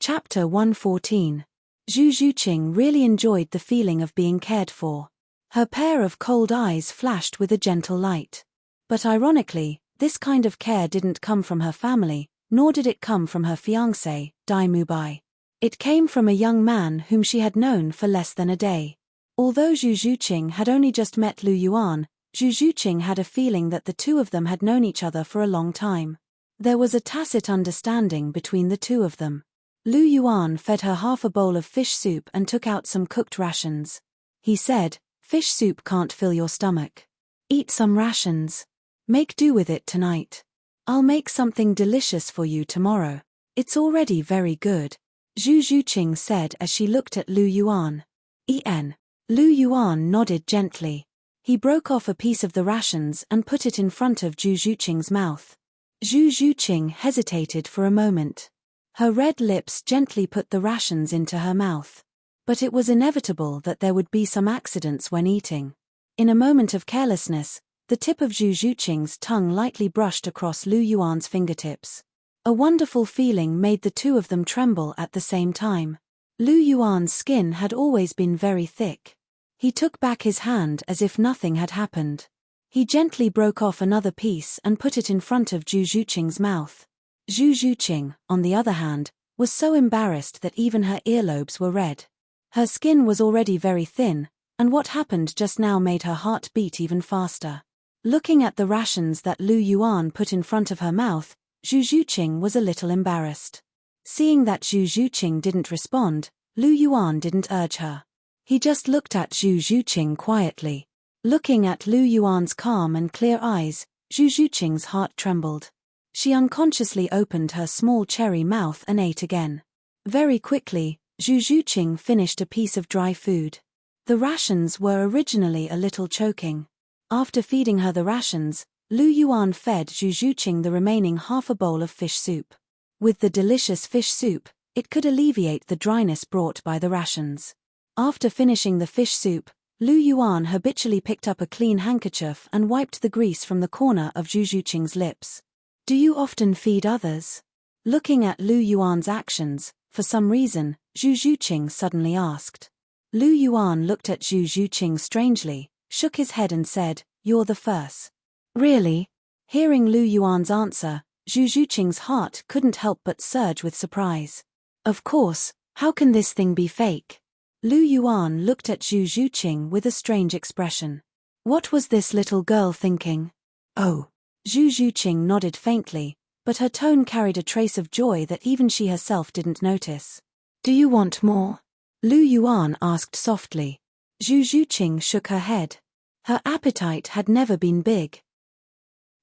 Chapter 114. Zhu Zhuqing really enjoyed the feeling of being cared for. Her pair of cold eyes flashed with a gentle light. But ironically, this kind of care didn't come from her family, nor did it come from her fiancé, Dai Mubai. It came from a young man whom she had known for less than a day. Although Zhu Zhuqing had only just met Lu Yuan, Zhu Zhuqing had a feeling that the two of them had known each other for a long time. There was a tacit understanding between the two of them. Lu Yuan fed her half a bowl of fish soup and took out some cooked rations. He said, "Fish soup can't fill your stomach. Eat some rations. Make do with it tonight. I'll make something delicious for you tomorrow. It's already very good," Zhu Zhuqing said as she looked at Lu Yuan. Lu Yuan nodded gently. He broke off a piece of the rations and put it in front of Zhu Zhuqing's mouth. Zhu Zhuqing hesitated for a moment. Her red lips gently put the rations into her mouth. But it was inevitable that there would be some accidents when eating. In a moment of carelessness, the tip of Zhu Zhuqing's tongue lightly brushed across Lu Yuan's fingertips. A wonderful feeling made the two of them tremble at the same time. Lu Yuan's skin had always been very thick. He took back his hand as if nothing had happened. He gently broke off another piece and put it in front of Zhu Zhuqing's mouth. Zhu Zhuqing, on the other hand, was so embarrassed that even her earlobes were red. Her skin was already very thin, and what happened just now made her heart beat even faster. Looking at the rations that Lu Yuan put in front of her mouth, Zhu Zhuqing was a little embarrassed. Seeing that Zhu Zhuqing didn't respond, Lu Yuan didn't urge her. He just looked at Zhu Zhuqing quietly. Looking at Lu Yuan's calm and clear eyes, Zhu Zhuqing's heart trembled. She unconsciously opened her small cherry mouth and ate again. Very quickly, Zhu Zhuqing finished a piece of dry food. The rations were originally a little choking. After feeding her the rations, Lu Yuan fed Zhu Zhuqing the remaining half a bowl of fish soup. With the delicious fish soup, it could alleviate the dryness brought by the rations. After finishing the fish soup, Lu Yuan habitually picked up a clean handkerchief and wiped the grease from the corner of Zhu Zhuqing's lips. "Do you often feed others?" Looking at Lu Yuan's actions, for some reason, Zhu Zhuqing suddenly asked. Lu Yuan looked at Zhu Zhuqing strangely, shook his head and said, "You're the first." "Really?" Hearing Lu Yuan's answer, Zhu Zhuqing's heart couldn't help but surge with surprise. "Of course, how can this thing be fake?" Lu Yuan looked at Zhu Zhuqing with a strange expression. What was this little girl thinking? "Oh." Zhu Zhuqing nodded faintly, but her tone carried a trace of joy that even she herself didn't notice. "Do you want more?" Lu Yuan asked softly. Zhu Zhuqing shook her head. Her appetite had never been big.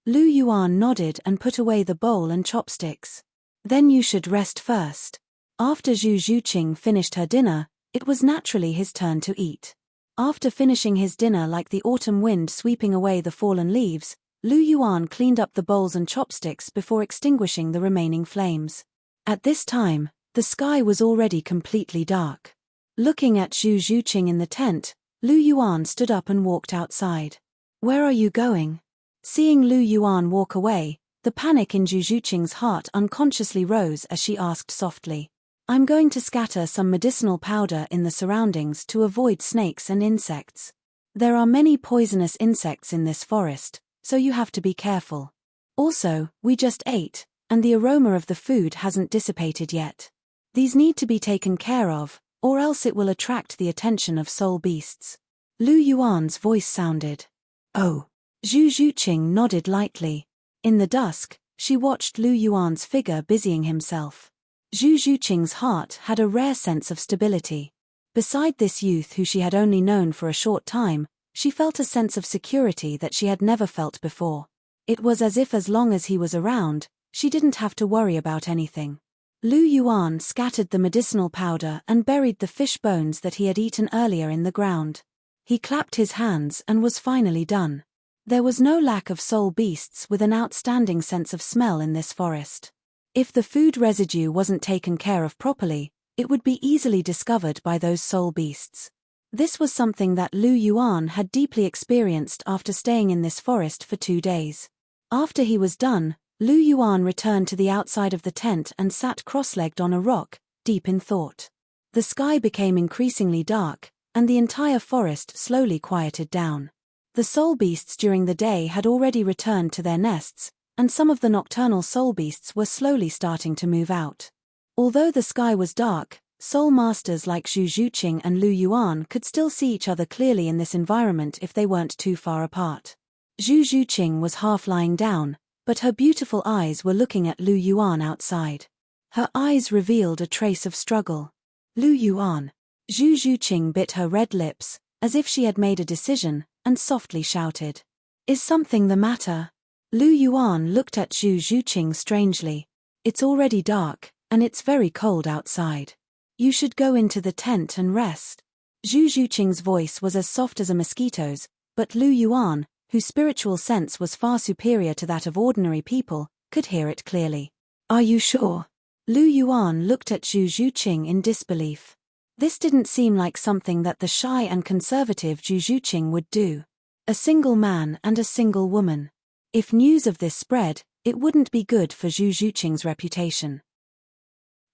Lu Yuan nodded and put away the bowl and chopsticks. "Then you should rest first." After Zhu Zhuqing finished her dinner, it was naturally his turn to eat. After finishing his dinner like the autumn wind sweeping away the fallen leaves, Lu Yuan cleaned up the bowls and chopsticks before extinguishing the remaining flames. At this time, the sky was already completely dark. Looking at Zhu Zhuqing in the tent, Lu Yuan stood up and walked outside. "Where are you going?" Seeing Lu Yuan walk away, the panic in Zhu Zhuqing's heart unconsciously rose as she asked softly, "I'm going to scatter some medicinal powder in the surroundings to avoid snakes and insects. There are many poisonous insects in this forest, so you have to be careful. Also, we just ate, and the aroma of the food hasn't dissipated yet. These need to be taken care of, or else it will attract the attention of soul beasts." Lu Yuan's voice sounded. "Oh." Zhu Zhuqing nodded lightly. In the dusk, she watched Lu Yuan's figure busying himself. Zhu Zhuqing's heart had a rare sense of stability. Beside this youth who she had only known for a short time, she felt a sense of security that she had never felt before. It was as if as long as he was around, she didn't have to worry about anything. Lu Yuan scattered the medicinal powder and buried the fish bones that he had eaten earlier in the ground. He clapped his hands and was finally done. There was no lack of soul beasts with an outstanding sense of smell in this forest. If the food residue wasn't taken care of properly, it would be easily discovered by those soul beasts. This was something that Lu Yuan had deeply experienced after staying in this forest for 2 days. After he was done, Lu Yuan returned to the outside of the tent and sat cross-legged on a rock, deep in thought. The sky became increasingly dark, and the entire forest slowly quieted down. The soul beasts during the day had already returned to their nests, and some of the nocturnal soul beasts were slowly starting to move out. Although the sky was dark, soul masters like Zhu Zhuqing and Lu Yuan could still see each other clearly in this environment if they weren't too far apart. Zhu Zhuqing was half lying down, but her beautiful eyes were looking at Lu Yuan outside. Her eyes revealed a trace of struggle. Lu Yuan. Zhu Zhuqing bit her red lips, as if she had made a decision, and softly shouted, "Is something the matter?" Lu Yuan looked at Zhu Zhuqing strangely. "It's already dark, and it's very cold outside. You should go into the tent and rest." Zhu Zhuqing's voice was as soft as a mosquito's, but Lu Yuan, whose spiritual sense was far superior to that of ordinary people, could hear it clearly. "Are you sure?" Lu Yuan looked at Zhu Zhuqing in disbelief. This didn't seem like something that the shy and conservative Zhu Zhuqing would do. A single man and a single woman. If news of this spread, it wouldn't be good for Zhu Zhuqing's reputation.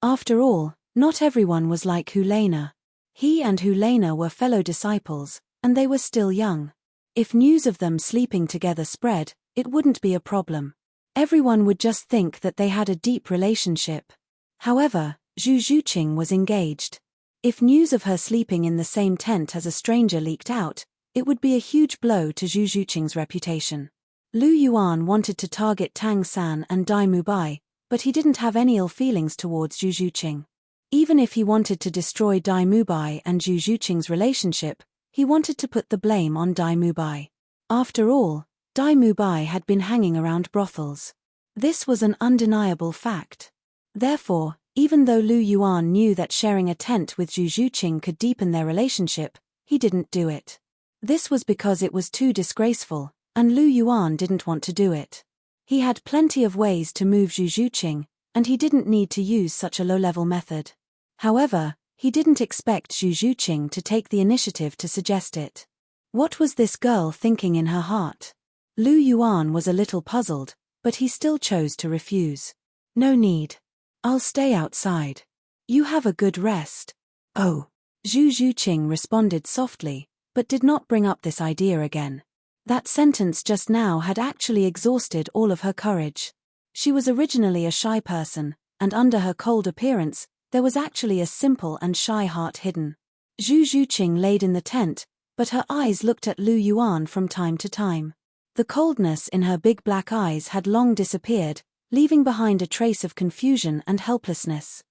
After all, not everyone was like Hulena. He and Hulena were fellow disciples, and they were still young. If news of them sleeping together spread, it wouldn't be a problem. Everyone would just think that they had a deep relationship. However, Zhu Zhuqing was engaged. If news of her sleeping in the same tent as a stranger leaked out, it would be a huge blow to Zhu Zhuqing's reputation. Lu Yuan wanted to target Tang San and Dai Mubai, but he didn't have any ill feelings towards Zhu Zhuqing. Even if he wanted to destroy Dai Mubai and Zhu Zhuqing's relationship, he wanted to put the blame on Dai Mubai. After all, Dai Mubai had been hanging around brothels. This was an undeniable fact. Therefore, even though Lu Yuan knew that sharing a tent with Zhu Zhuqing could deepen their relationship, he didn't do it. This was because it was too disgraceful, and Lu Yuan didn't want to do it. He had plenty of ways to move Zhu Zhuqing, and he didn't need to use such a low-level method. However, he didn't expect Zhu Zhuqing to take the initiative to suggest it. What was this girl thinking in her heart? Lu Yuan was a little puzzled, but he still chose to refuse. "No need. I'll stay outside. You have a good rest." "Oh." Zhu Zhuqing responded softly, but did not bring up this idea again. That sentence just now had actually exhausted all of her courage. She was originally a shy person, and under her cold appearance, there was actually a simple and shy heart hidden. Zhu Zhuqing laid in the tent, but her eyes looked at Lu Yuan from time to time. The coldness in her big black eyes had long disappeared, leaving behind a trace of confusion and helplessness.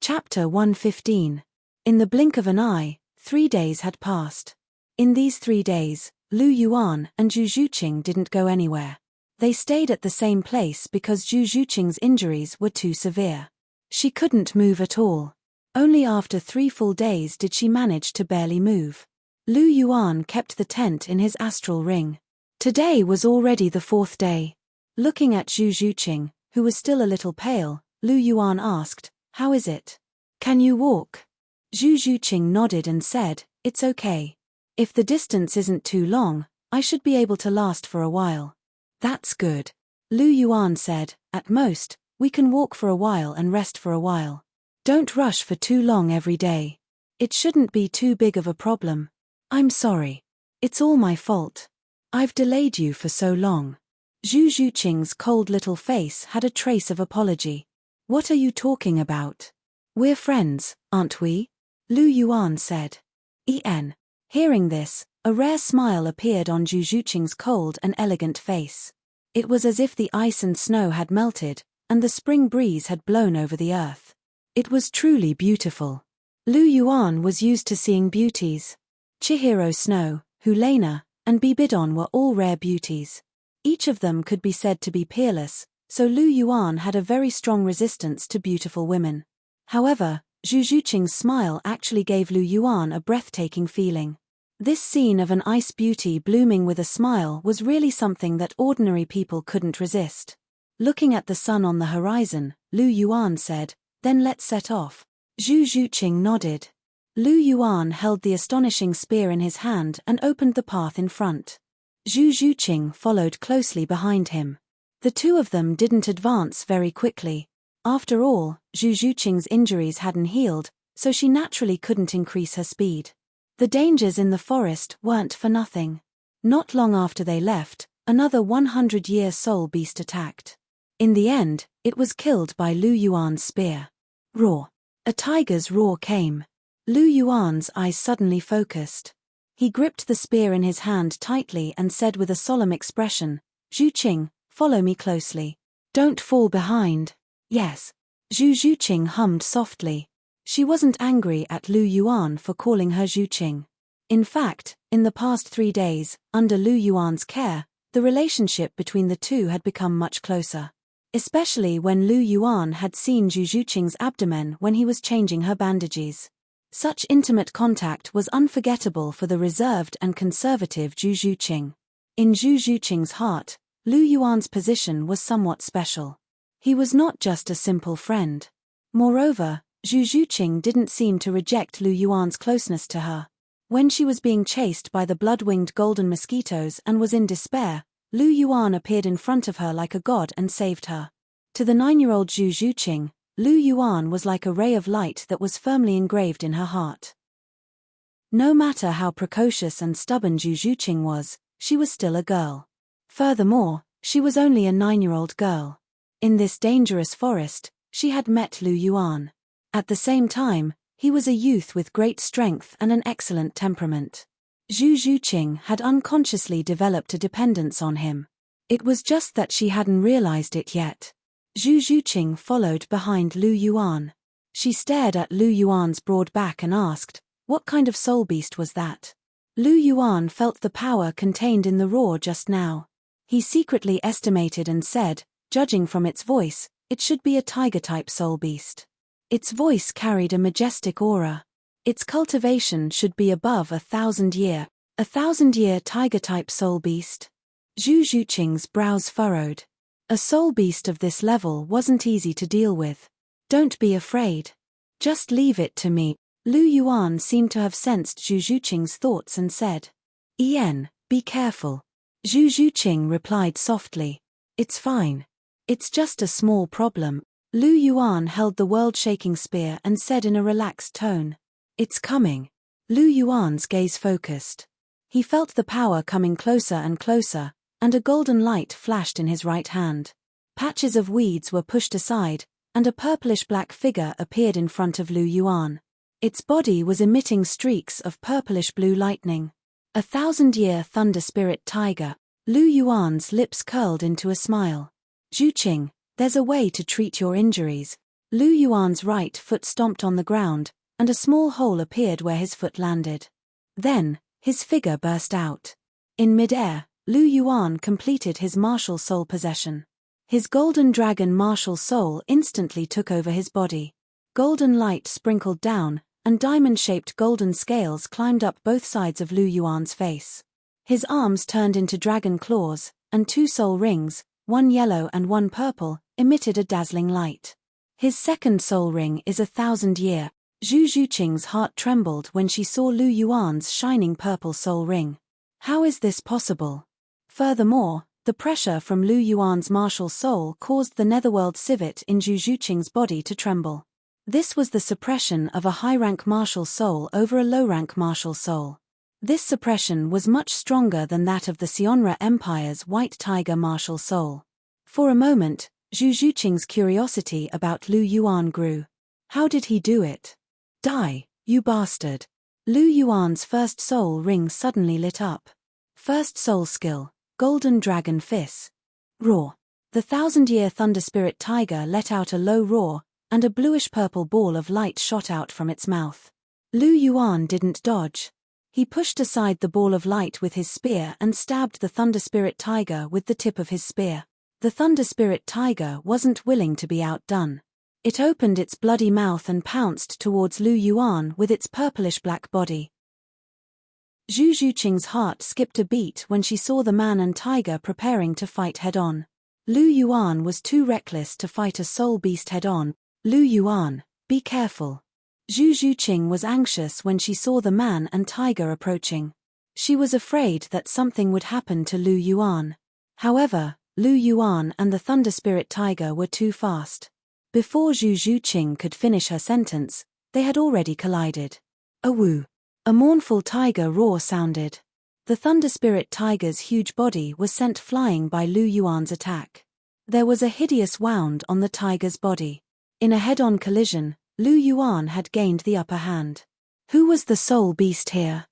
Chapter 115. In the blink of an eye, 3 days had passed. In these 3 days, Lu Yuan and Zhu Zhuqing didn't go anywhere. They stayed at the same place because Zhu Zhuqing's injuries were too severe. She couldn't move at all. Only after 3 full days did she manage to barely move. Lu Yuan kept the tent in his astral ring. Today was already the 4th day. Looking at Zhu Zhuqing, who was still a little pale, Lu Yuan asked, "How is it? Can you walk?" Zhu Zhuqing nodded and said, "It's okay. If the distance isn't too long, I should be able to last for a while." "That's good." Lu Yuan said, "At most, we can walk for a while and rest for a while. Don't rush for too long every day. It shouldn't be too big of a problem. I'm sorry. It's all my fault. I've delayed you for so long." Zhu Zhuqing's cold little face had a trace of apology. "What are you talking about? We're friends, aren't we?" Lu Yuan said. En. Hearing this, a rare smile appeared on Zhu Zhuqing's cold and elegant face. It was as if the ice and snow had melted, and the spring breeze had blown over the earth. It was truly beautiful. Lu Yuan was used to seeing beauties. Chihiro Snow, Hulena, and Bibidon were all rare beauties. Each of them could be said to be peerless, so Lu Yuan had a very strong resistance to beautiful women. However, Zhu Zhuqing's smile actually gave Lu Yuan a breathtaking feeling. This scene of an ice beauty blooming with a smile was really something that ordinary people couldn't resist. Looking at the sun on the horizon, Lu Yuan said, "Then let's set off." Zhu Zhuqing nodded. Lu Yuan held the astonishing spear in his hand and opened the path in front. Zhu Zhuqing followed closely behind him. The two of them didn't advance very quickly. After all, Zhu Zhuqing's injuries hadn't healed, so she naturally couldn't increase her speed. The dangers in the forest weren't for nothing. Not long after they left, another 100-year soul beast attacked. In the end, it was killed by Lu Yuan's spear. Roar. A tiger's roar came. Lu Yuan's eyes suddenly focused. He gripped the spear in his hand tightly and said with a solemn expression, "Zhu Qing, follow me closely. Don't fall behind." "Yes." Zhu Zhuqing hummed softly. She wasn't angry at Lu Yuan for calling her Zhu Qing. In fact, in the past 3 days, under Lu Yuan's care, the relationship between the two had become much closer. Especially when Lu Yuan had seen Zhu Zhuqing's abdomen when he was changing her bandages. Such intimate contact was unforgettable for the reserved and conservative Zhu Zhuqing. In Zhu Zhuqing's heart, Lu Yuan's position was somewhat special. He was not just a simple friend. Moreover, Zhu Zhuqing didn't seem to reject Lu Yuan's closeness to her. When she was being chased by the blood-winged golden mosquitoes and was in despair, Lu Yuan appeared in front of her like a god and saved her. To the 9-year-old Zhu Zhuqing, Lu Yuan was like a ray of light that was firmly engraved in her heart. No matter how precocious and stubborn Zhu Zhuqing was, she was still a girl. Furthermore, she was only a 9-year-old girl. In this dangerous forest, she had met Lu Yuan. At the same time, he was a youth with great strength and an excellent temperament. Zhu Zhuqing had unconsciously developed a dependence on him. It was just that she hadn't realized it yet. Zhu Zhuqing followed behind Lu Yuan. She stared at Lu Yuan's broad back and asked, "What kind of soul beast was that?" Lu Yuan felt the power contained in the roar just now. He secretly estimated and said, judging from its voice, it should be a tiger-type soul beast. Its voice carried a majestic aura. Its cultivation should be above 1,000-year. A 1,000-year tiger-type soul beast? Zhu Zhuqing's brows furrowed. A soul beast of this level wasn't easy to deal with. "Don't be afraid. Just leave it to me." Lu Yuan seemed to have sensed Zhu Zhuqing's thoughts and said, "Ian, be careful." Zhu Zhuqing replied softly, "It's fine. It's just a small problem." Lu Yuan held the world-shaking spear and said in a relaxed tone, "It's coming." Lu Yuan's gaze focused. He felt the power coming closer and closer, and a golden light flashed in his right hand. Patches of weeds were pushed aside, and a purplish-black figure appeared in front of Lu Yuan. Its body was emitting streaks of purplish-blue lightning. A 1,000-year thunder spirit tiger. Lu Yuan's lips curled into a smile. "Zhu Qing, there's a way to treat your injuries." Lu Yuan's right foot stomped on the ground, and a small hole appeared where his foot landed. Then, his figure burst out. In mid-air, Lu Yuan completed his martial soul possession. His golden dragon martial soul instantly took over his body. Golden light sprinkled down, and diamond-shaped golden scales climbed up both sides of Lu Yuan's face. His arms turned into dragon claws, and 2 soul rings, one yellow and one purple, emitted a dazzling light. His second soul ring is 1,000-year. Zhu Zhuqing's heart trembled when she saw Lu Yuan's shining purple soul ring. How is this possible? Furthermore, the pressure from Lu Yuan's martial soul caused the netherworld civet in Zhu Zhuqing's body to tremble. This was the suppression of a high-rank martial soul over a low-rank martial soul. This suppression was much stronger than that of the Sionra Empire's white tiger martial soul. For a moment, Zhu Zhuqing's curiosity about Lu Yuan grew. How did he do it? "Die, you bastard." Lu Yuan's first soul ring suddenly lit up. First soul skill, Golden Dragon Fist. Roar. The 1,000-year thunder spirit tiger let out a low roar, and a bluish-purple ball of light shot out from its mouth. Lu Yuan didn't dodge. He pushed aside the ball of light with his spear and stabbed the thunder spirit tiger with the tip of his spear. The thunder spirit tiger wasn't willing to be outdone. It opened its bloody mouth and pounced towards Lu Yuan with its purplish-black body. Zhu Zhuqing's heart skipped a beat when she saw the man and tiger preparing to fight head-on. Lu Yuan was too reckless to fight a soul beast head-on. "Lu Yuan, be careful." Zhu Zhuqing was anxious when she saw the man and tiger approaching. She was afraid that something would happen to Lu Yuan. However, Lu Yuan and the thunder spirit tiger were too fast. Before Zhu Zhuqing could finish her sentence, they had already collided. A woo! A mournful tiger roar sounded. The Thunder Spirit Tiger's huge body was sent flying by Lu Yuan's attack. There was a hideous wound on the tiger's body. In a head-on collision, Lu Yuan had gained the upper hand. Who was the soul beast here?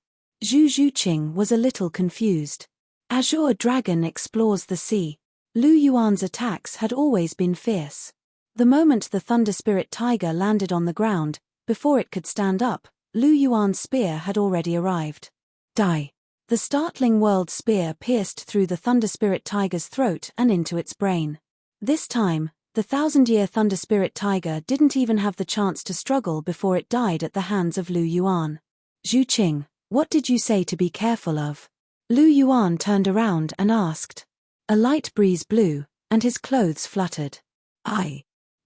Zhu Zhuqing was a little confused. Azure Dragon explores the sea. Lu Yuan's attacks had always been fierce. The moment the Thunder Spirit Tiger landed on the ground, before it could stand up, Lu Yuan's spear had already arrived. Die! The startling world spear pierced through the Thunder Spirit Tiger's throat and into its brain. This time, the 1,000-year Thunder Spirit Tiger didn't even have the chance to struggle before it died at the hands of Lu Yuan. Zhuqing, what did you say to be careful of? Lu Yuan turned around and asked. A light breeze blew, and his clothes fluttered.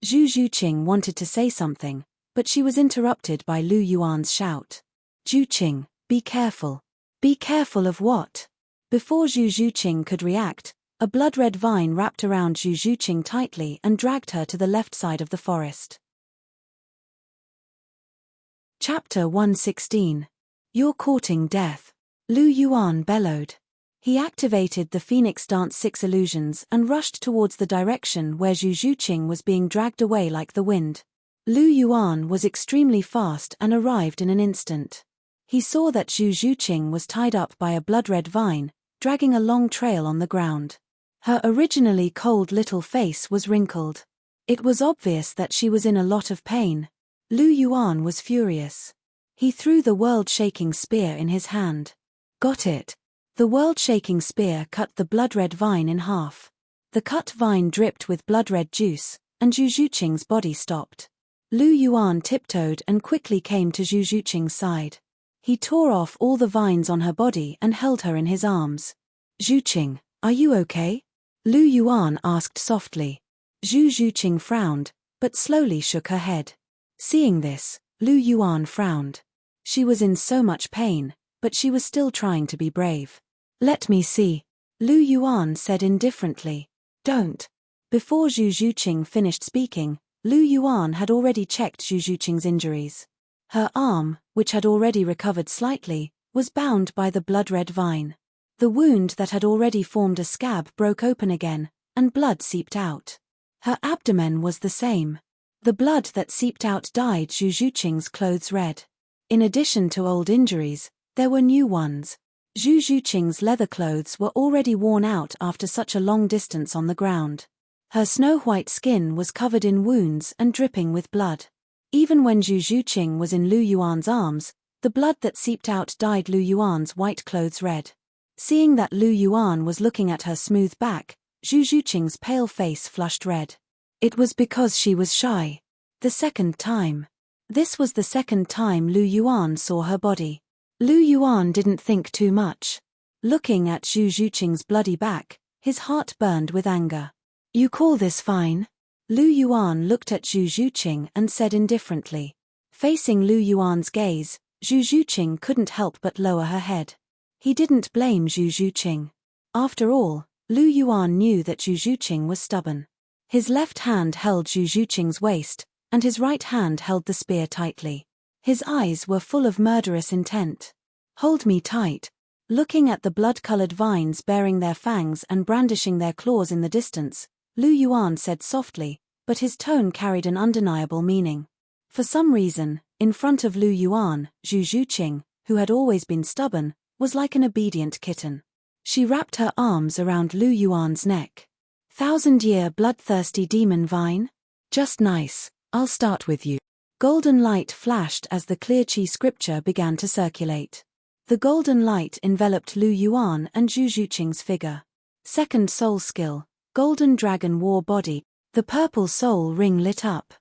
Zhu Zhuqing wanted to say something, but she was interrupted by Lu Yuan's shout. Zhuqing, be careful. Be careful of what? Before Zhu Zhuqing could react, a blood-red vine wrapped around Zhu Zhuqing tightly and dragged her to the left side of the forest. Chapter 116. You're courting death. Lu Yuan bellowed. He activated the Phoenix Dance 6 illusions and rushed towards the direction where Zhu Zhuqing was being dragged away like the wind. Lu Yuan was extremely fast and arrived in an instant. He saw that Zhu Zhuqing was tied up by a blood-red vine, dragging a long trail on the ground. Her originally cold little face was wrinkled. It was obvious that she was in a lot of pain. Lu Yuan was furious. He threw the world-shaking spear in his hand. Got it. The world-shaking spear cut the blood-red vine in half. The cut vine dripped with blood-red juice, and Zhu Zhuqing's body stopped. Lu Yuan tiptoed and quickly came to Zhu Zhuqing's side. He tore off all the vines on her body and held her in his arms. Zhuqing, are you okay? Lu Yuan asked softly. Zhu Zhuqing frowned, but slowly shook her head. Seeing this, Lu Yuan frowned. She was in so much pain, but she was still trying to be brave. Let me see. Lu Yuan said indifferently. Don't. Before Zhu Zhuqing finished speaking, Lu Yuan had already checked Zhu Zhuqing's injuries. Her arm, which had already recovered slightly, was bound by the blood-red vine. The wound that had already formed a scab broke open again, and blood seeped out. Her abdomen was the same. The blood that seeped out dyed Zhu Zhuqing's clothes red. In addition to old injuries, there were new ones. Zhu Zhuqing's leather clothes were already worn out after such a long distance on the ground. Her snow-white skin was covered in wounds and dripping with blood. Even when Zhu Zhuqing was in Lu Yuan's arms, the blood that seeped out dyed Lu Yuan's white clothes red. Seeing that Lu Yuan was looking at her smooth back, Zhu Zhuqing's pale face flushed red. It was because she was shy. The second time. This was the second time Lu Yuan saw her body. Lu Yuan didn't think too much. Looking at Zhu Zhuqing's bloody back, his heart burned with anger. You call this fine? Lu Yuan looked at Zhu Zhuqing and said indifferently. Facing Lu Yuan's gaze, Zhu Zhuqing couldn't help but lower her head. He didn't blame Zhu Zhuqing. After all, Lu Yuan knew that Zhu Zhuqing was stubborn. His left hand held Zhu Zhuqing's waist, and his right hand held the spear tightly. His eyes were full of murderous intent. Hold me tight. Looking at the blood-colored vines bearing their fangs and brandishing their claws in the distance, Lu Yuan said softly, but his tone carried an undeniable meaning. For some reason, in front of Lu Yuan, Zhu Zhuqing, who had always been stubborn, was like an obedient kitten. She wrapped her arms around Lu Yuan's neck. 1,000-year bloodthirsty demon vine? Just nice, I'll start with you. Golden light flashed as the clear Qi scripture began to circulate. The golden light enveloped Lu Yuan and Zhu Zhuqing's figure. Second soul skill. Golden Dragon War Body, the purple soul ring lit up.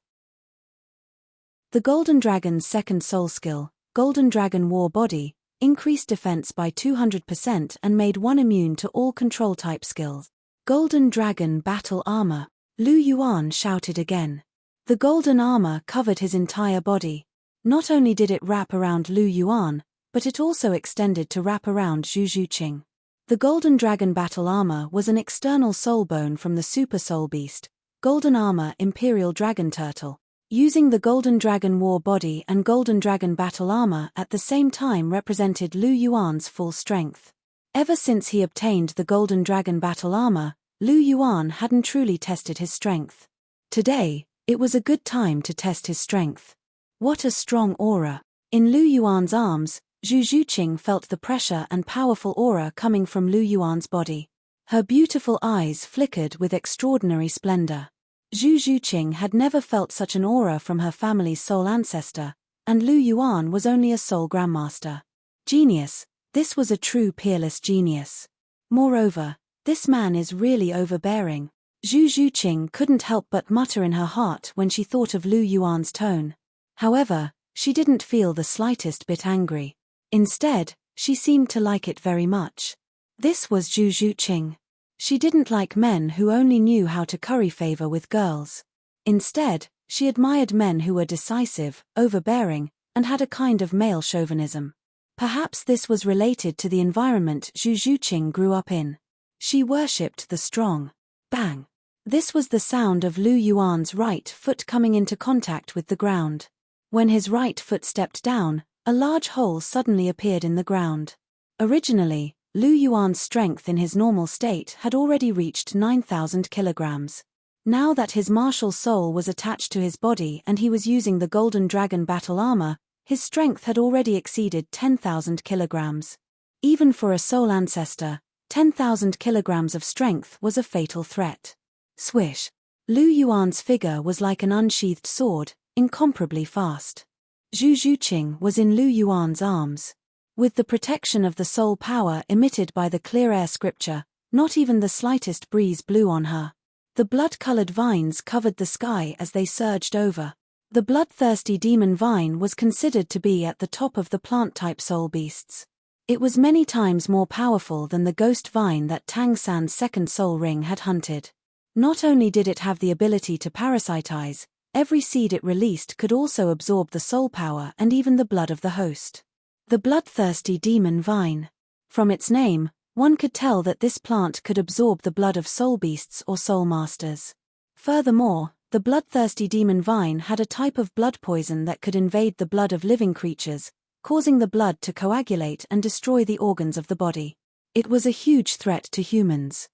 The Golden Dragon's second soul skill, Golden Dragon War Body, increased defense by 200% and made one immune to all control-type skills. Golden Dragon Battle Armor, Lu Yuan shouted again. The golden armor covered his entire body. Not only did it wrap around Lu Yuan, but it also extended to wrap around Zhu Zhuqing. The Golden Dragon Battle Armor was an external soul bone from the Super Soul Beast, Golden Armor Imperial Dragon Turtle. Using the Golden Dragon War Body and Golden Dragon Battle Armor at the same time represented Lu Yuan's full strength. Ever since he obtained the Golden Dragon Battle Armor, Lu Yuan hadn't truly tested his strength. Today, it was a good time to test his strength. What a strong aura! In Lu Yuan's arms, Zhu Zhuqing felt the pressure and powerful aura coming from Lu Yuan's body. Her beautiful eyes flickered with extraordinary splendor. Zhu Zhuqing had never felt such an aura from her family's soul ancestor, and Lu Yuan was only a soul grandmaster. Genius, this was a true peerless genius. Moreover, this man is really overbearing. Zhu Zhuqing couldn't help but mutter in her heart when she thought of Lu Yuan's tone. However, she didn't feel the slightest bit angry. Instead, she seemed to like it very much. This was Zhu Zhuqing. She didn't like men who only knew how to curry favor with girls. Instead, she admired men who were decisive, overbearing, and had a kind of male chauvinism. Perhaps this was related to the environment Zhu Zhuqing grew up in. She worshipped the strong. Bang! This was the sound of Lu Yuan's right foot coming into contact with the ground. When his right foot stepped down, a large hole suddenly appeared in the ground. Originally, Lu Yuan's strength in his normal state had already reached 9,000 kilograms. Now that his martial soul was attached to his body and he was using the Golden Dragon Battle Armor, his strength had already exceeded 10,000 kilograms. Even for a soul ancestor, 10,000 kilograms of strength was a fatal threat. Swish! Lu Yuan's figure was like an unsheathed sword, incomparably fast. Zhu Zhuqing was in Lu Yuan's arms. With the protection of the soul power emitted by the clear air scripture, not even the slightest breeze blew on her. The blood-colored vines covered the sky as they surged over. The bloodthirsty demon vine was considered to be at the top of the plant-type soul beasts. It was many times more powerful than the ghost vine that Tang San's second soul ring had hunted. Not only did it have the ability to parasitize, every seed it released could also absorb the soul power and even the blood of the host. The bloodthirsty demon vine. From its name, one could tell that this plant could absorb the blood of soul beasts or soul masters. Furthermore, the bloodthirsty demon vine had a type of blood poison that could invade the blood of living creatures, causing the blood to coagulate and destroy the organs of the body. It was a huge threat to humans.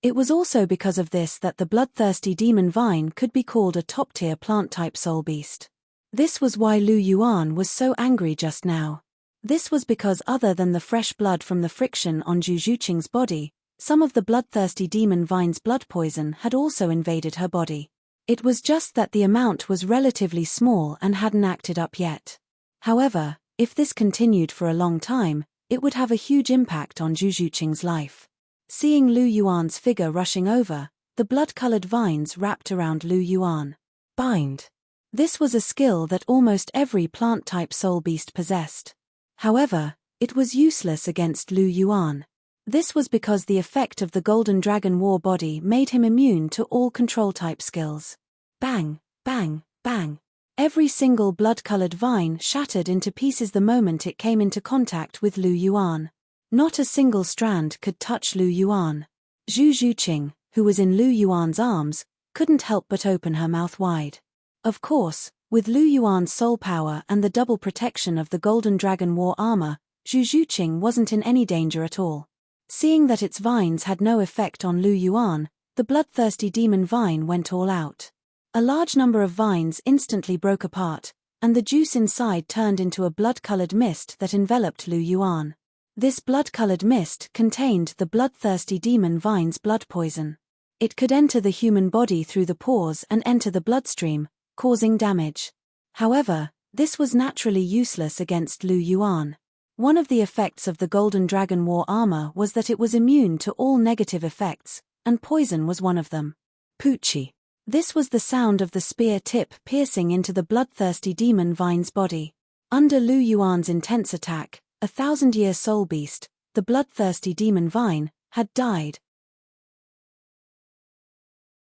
It was also because of this that the bloodthirsty demon vine could be called a top-tier plant-type soul beast. This was why Lu Yuan was so angry just now. This was because other than the fresh blood from the friction on Zhu Zhuqing's body, some of the bloodthirsty demon vine's blood poison had also invaded her body. It was just that the amount was relatively small and hadn't acted up yet. However, if this continued for a long time, it would have a huge impact on Zhu Zhuqing's life. Seeing Lu Yuan's figure rushing over, the blood-colored vines wrapped around Lu Yuan. Bind. This was a skill that almost every plant-type soul beast possessed. However, it was useless against Lu Yuan. This was because the effect of the Golden Dragon War Body made him immune to all control-type skills. Bang, bang, bang. Every single blood-colored vine shattered into pieces the moment it came into contact with Lu Yuan. Not a single strand could touch Lu Yuan. Zhu Zhuqing, who was in Lu Yuan's arms, couldn't help but open her mouth wide. Of course, with Lu Yuan's soul power and the double protection of the Golden Dragon War Armor, Zhu Zhuqing wasn't in any danger at all. Seeing that its vines had no effect on Lu Yuan, the bloodthirsty demon vine went all out. A large number of vines instantly broke apart, and the juice inside turned into a blood-colored mist that enveloped Lu Yuan. This blood-colored mist contained the bloodthirsty demon vine's blood poison. It could enter the human body through the pores and enter the bloodstream, causing damage. However, this was naturally useless against Lu Yuan. One of the effects of the Golden Dragon War Armor was that it was immune to all negative effects, and poison was one of them. Poochie. This was the sound of the spear tip piercing into the bloodthirsty demon vine's body. Under Lu Yuan's intense attack, a 1,000-year soul beast, the bloodthirsty demon vine, had died.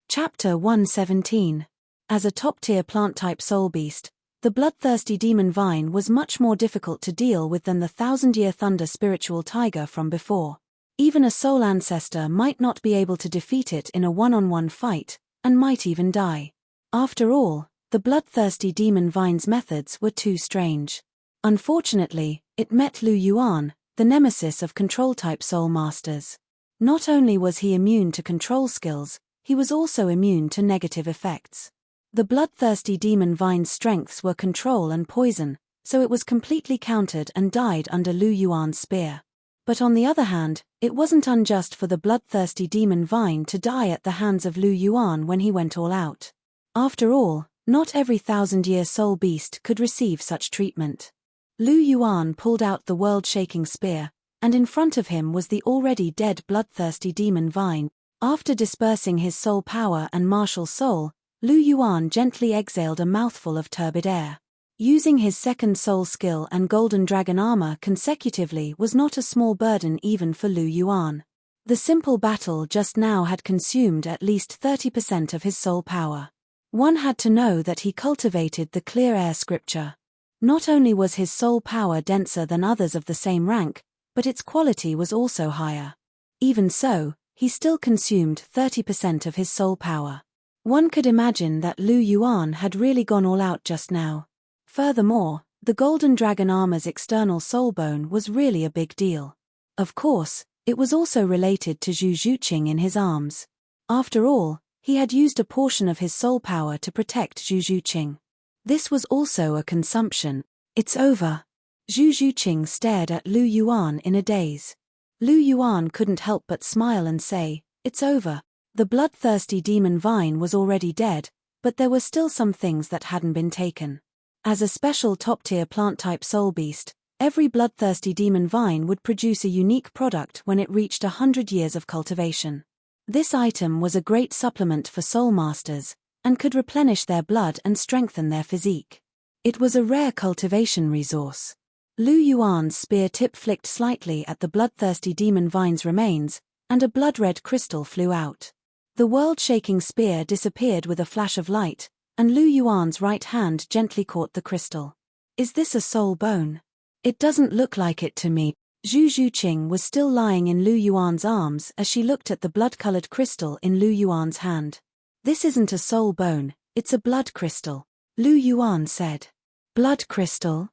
Chapter 117. As a top-tier plant-type soul beast, the bloodthirsty demon vine was much more difficult to deal with than the 1,000-year thunder spiritual tiger from before. Even a soul ancestor might not be able to defeat it in a one-on-one fight, and might even die. After all, the bloodthirsty demon vine's methods were too strange. Unfortunately, it met Lu Yuan, the nemesis of control-type soul masters. Not only was he immune to control skills, he was also immune to negative effects. The bloodthirsty demon vine's strengths were control and poison, so it was completely countered and died under Lu Yuan's spear. But on the other hand, it wasn't unjust for the bloodthirsty demon vine to die at the hands of Lu Yuan when he went all out. After all, not every 1,000-year soul beast could receive such treatment. Lu Yuan pulled out the world-shaking spear, and in front of him was the already dead bloodthirsty demon vine. After dispersing his soul power and martial soul, Lu Yuan gently exhaled a mouthful of turbid air. Using his second soul skill and golden dragon armor consecutively was not a small burden even for Lu Yuan. The simple battle just now had consumed at least 30% of his soul power. One had to know that he cultivated the clear air scripture. Not only was his soul power denser than others of the same rank, but its quality was also higher. Even so, he still consumed 30% of his soul power. One could imagine that Lu Yuan had really gone all out just now. Furthermore, the golden dragon armor's external soul bone was really a big deal. Of course, it was also related to Zhu Zhuqing in his arms. After all, he had used a portion of his soul power to protect Zhu Zhuqing. This was also a consumption. It's over. Zhu Zhuqing stared at Lu Yuan in a daze. Lu Yuan couldn't help but smile and say, "It's over." The bloodthirsty demon vine was already dead, but there were still some things that hadn't been taken. As a special top-tier plant-type soul beast, every bloodthirsty demon vine would produce a unique product when it reached 100 years of cultivation. This item was a great supplement for soul masters, and could replenish their blood and strengthen their physique. It was a rare cultivation resource. Lu Yuan's spear tip flicked slightly at the bloodthirsty demon vine's remains, and a blood-red crystal flew out. The world-shaking spear disappeared with a flash of light, and Lu Yuan's right hand gently caught the crystal. "Is this a soul bone? It doesn't look like it to me." Zhu Zhuqing was still lying in Lu Yuan's arms as she looked at the blood-colored crystal in Lu Yuan's hand. "This isn't a soul bone, it's a blood crystal," Lu Yuan said. "Blood crystal?"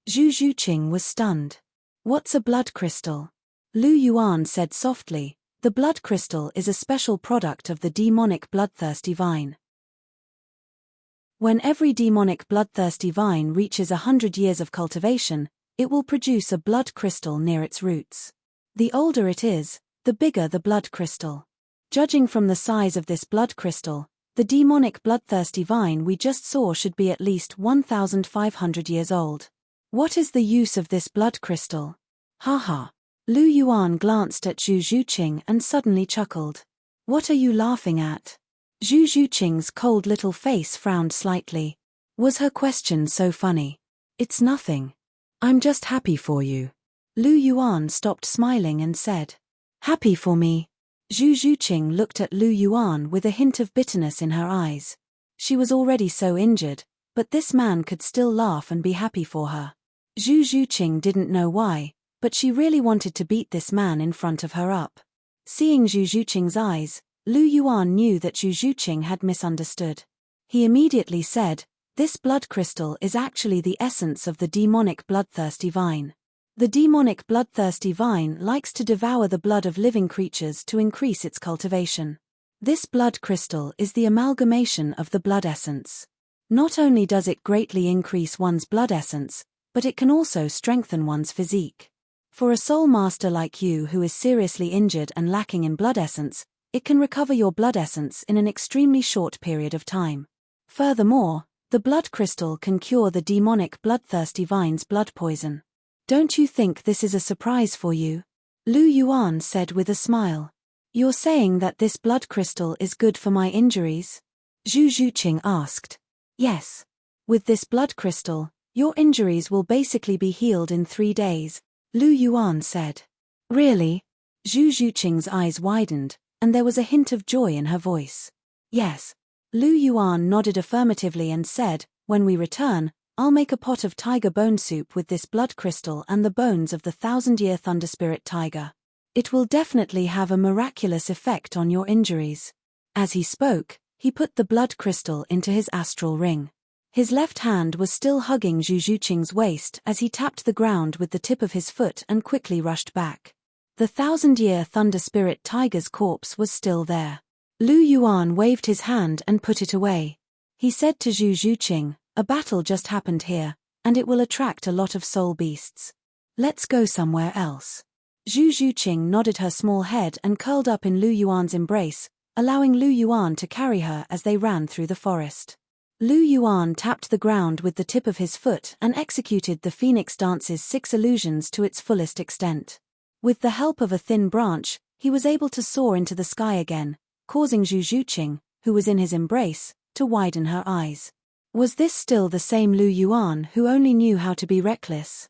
Zhu Zhuqing was stunned. "What's a blood crystal?" Lu Yuan said softly, "The blood crystal is a special product of the demonic bloodthirsty vine. When every demonic bloodthirsty vine reaches 100 years of cultivation, it will produce a blood crystal near its roots. The older it is, the bigger the blood crystal. Judging from the size of this blood crystal, the demonic bloodthirsty vine we just saw should be at least 1,500 years old. What is the use of this blood crystal?" "Haha." Lu Yuan glanced at Zhu Zhuqing and suddenly chuckled. "What are you laughing at?" Zhu Zhuqing's cold little face frowned slightly. Was her question so funny? "It's nothing. I'm just happy for you." Lu Yuan stopped smiling and said, "Happy for me?" Zhu Zhuqing looked at Lu Yuan with a hint of bitterness in her eyes. She was already so injured, but this man could still laugh and be happy for her. Zhu Zhuqing didn't know why, but she really wanted to beat this man in front of her up. Seeing Zhu Zhuqing's eyes, Lu Yuan knew that Zhu Zhuqing had misunderstood. He immediately said, "This blood crystal is actually the essence of the demonic bloodthirsty vine. The demonic bloodthirsty vine likes to devour the blood of living creatures to increase its cultivation. This blood crystal is the amalgamation of the blood essence. Not only does it greatly increase one's blood essence, but it can also strengthen one's physique. For a soul master like you who is seriously injured and lacking in blood essence, it can recover your blood essence in an extremely short period of time. Furthermore, the blood crystal can cure the demonic bloodthirsty vine's blood poison. Don't you think this is a surprise for you?" Lu Yuan said with a smile. "You're saying that this blood crystal is good for my injuries?" Zhu Zhuqing asked. "Yes. With this blood crystal, your injuries will basically be healed in 3 days, Lu Yuan said. "Really?" Zhu Zhuqing's eyes widened, and there was a hint of joy in her voice. "Yes." Lu Yuan nodded affirmatively and said, "When we return, I'll make a pot of tiger bone soup with this blood crystal and the bones of the 1,000-year Thunder Spirit tiger. It will definitely have a miraculous effect on your injuries. As he spoke, he put the blood crystal into his astral ring. His left hand was still hugging Zhu Zhuqing's waist as he tapped the ground with the tip of his foot and quickly rushed back. The 1,000-year Thunder Spirit Tiger's corpse was still there. Lu Yuan waved his hand and put it away. He said to Zhu Zhuqing, "A battle just happened here, and it will attract a lot of soul beasts. Let's go somewhere else." Zhu Zhuqing nodded her small head and curled up in Lu Yuan's embrace, allowing Lu Yuan to carry her as they ran through the forest. Lu Yuan tapped the ground with the tip of his foot and executed the Phoenix Dance's 6 illusions to its fullest extent. With the help of a thin branch, he was able to soar into the sky again, causing Zhu Zhuqing, who was in his embrace, to widen her eyes. Was this still the same Lu Yuan who only knew how to be reckless?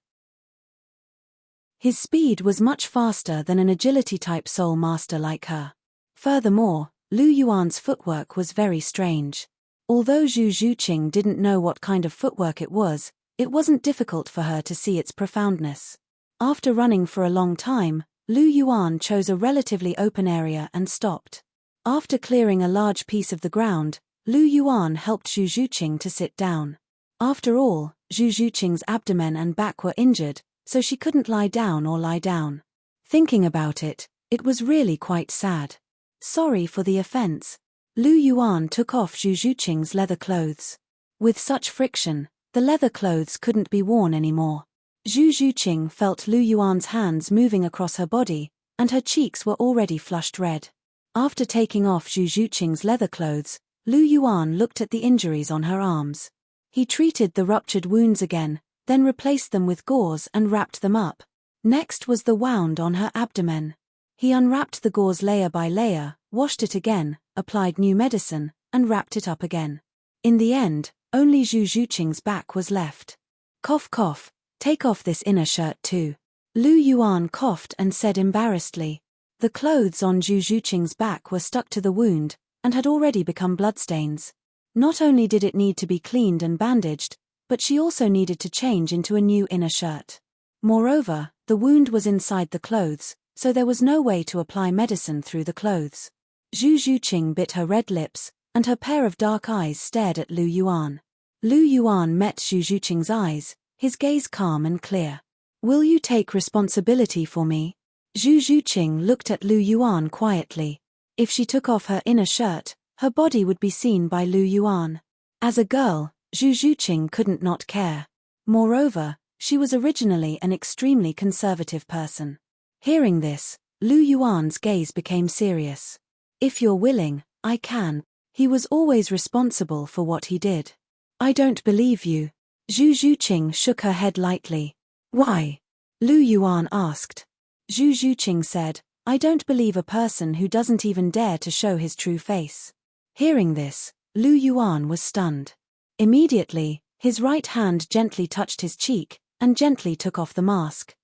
His speed was much faster than an agility-type soul master like her. Furthermore, Lu Yuan's footwork was very strange. Although Zhu Zhuqing didn't know what kind of footwork it wasn't difficult for her to see its profoundness. After running for a long time, Lu Yuan chose a relatively open area and stopped. After clearing a large piece of the ground, Lu Yuan helped Zhu Zhuqing to sit down. After all, Zhu Zhuqing's abdomen and back were injured, so she couldn't lie down. Thinking about it, it was really quite sad. Sorry for the offense. Lu Yuan took off Zhu Zhuqing's leather clothes. With such friction, the leather clothes couldn't be worn anymore. Zhu Zhuqing felt Lu Yuan's hands moving across her body, and her cheeks were already flushed red. After taking off Zhu Zhuqing's leather clothes, Lu Yuan looked at the injuries on her arms. He treated the ruptured wounds again, then replaced them with gauze and wrapped them up. Next was the wound on her abdomen. He unwrapped the gauze layer by layer, washed it again, applied new medicine, and wrapped it up again. In the end, only Zhu Zhuqing's back was left. Cough cough, take off this inner shirt too. Lu Yuan coughed and said embarrassedly. The clothes on Zhu Zhuqing's back were stuck to the wound, and had already become bloodstains. Not only did it need to be cleaned and bandaged, but she also needed to change into a new inner shirt. Moreover, the wound was inside the clothes, so there was no way to apply medicine through the clothes. Zhu Zhuqing bit her red lips, and her pair of dark eyes stared at Lu Yuan. Lu Yuan met Zhu Zhuqing's eyes, his gaze calm and clear. "Will you take responsibility for me?" Zhu Zhuqing looked at Lu Yuan quietly. If she took off her inner shirt, her body would be seen by Lu Yuan. As a girl, Zhu Zhuqing couldn't not care. Moreover, she was originally an extremely conservative person. Hearing this, Lu Yuan's gaze became serious. "If you're willing, I can." He was always responsible for what he did. "I don't believe you." Zhu Zhuqing shook her head lightly. "Why?" Lu Yuan asked. Zhu Zhuqing said, "I don't believe a person who doesn't even dare to show his true face." Hearing this, Lu Yuan was stunned. Immediately, his right hand gently touched his cheek, and gently took off the mask.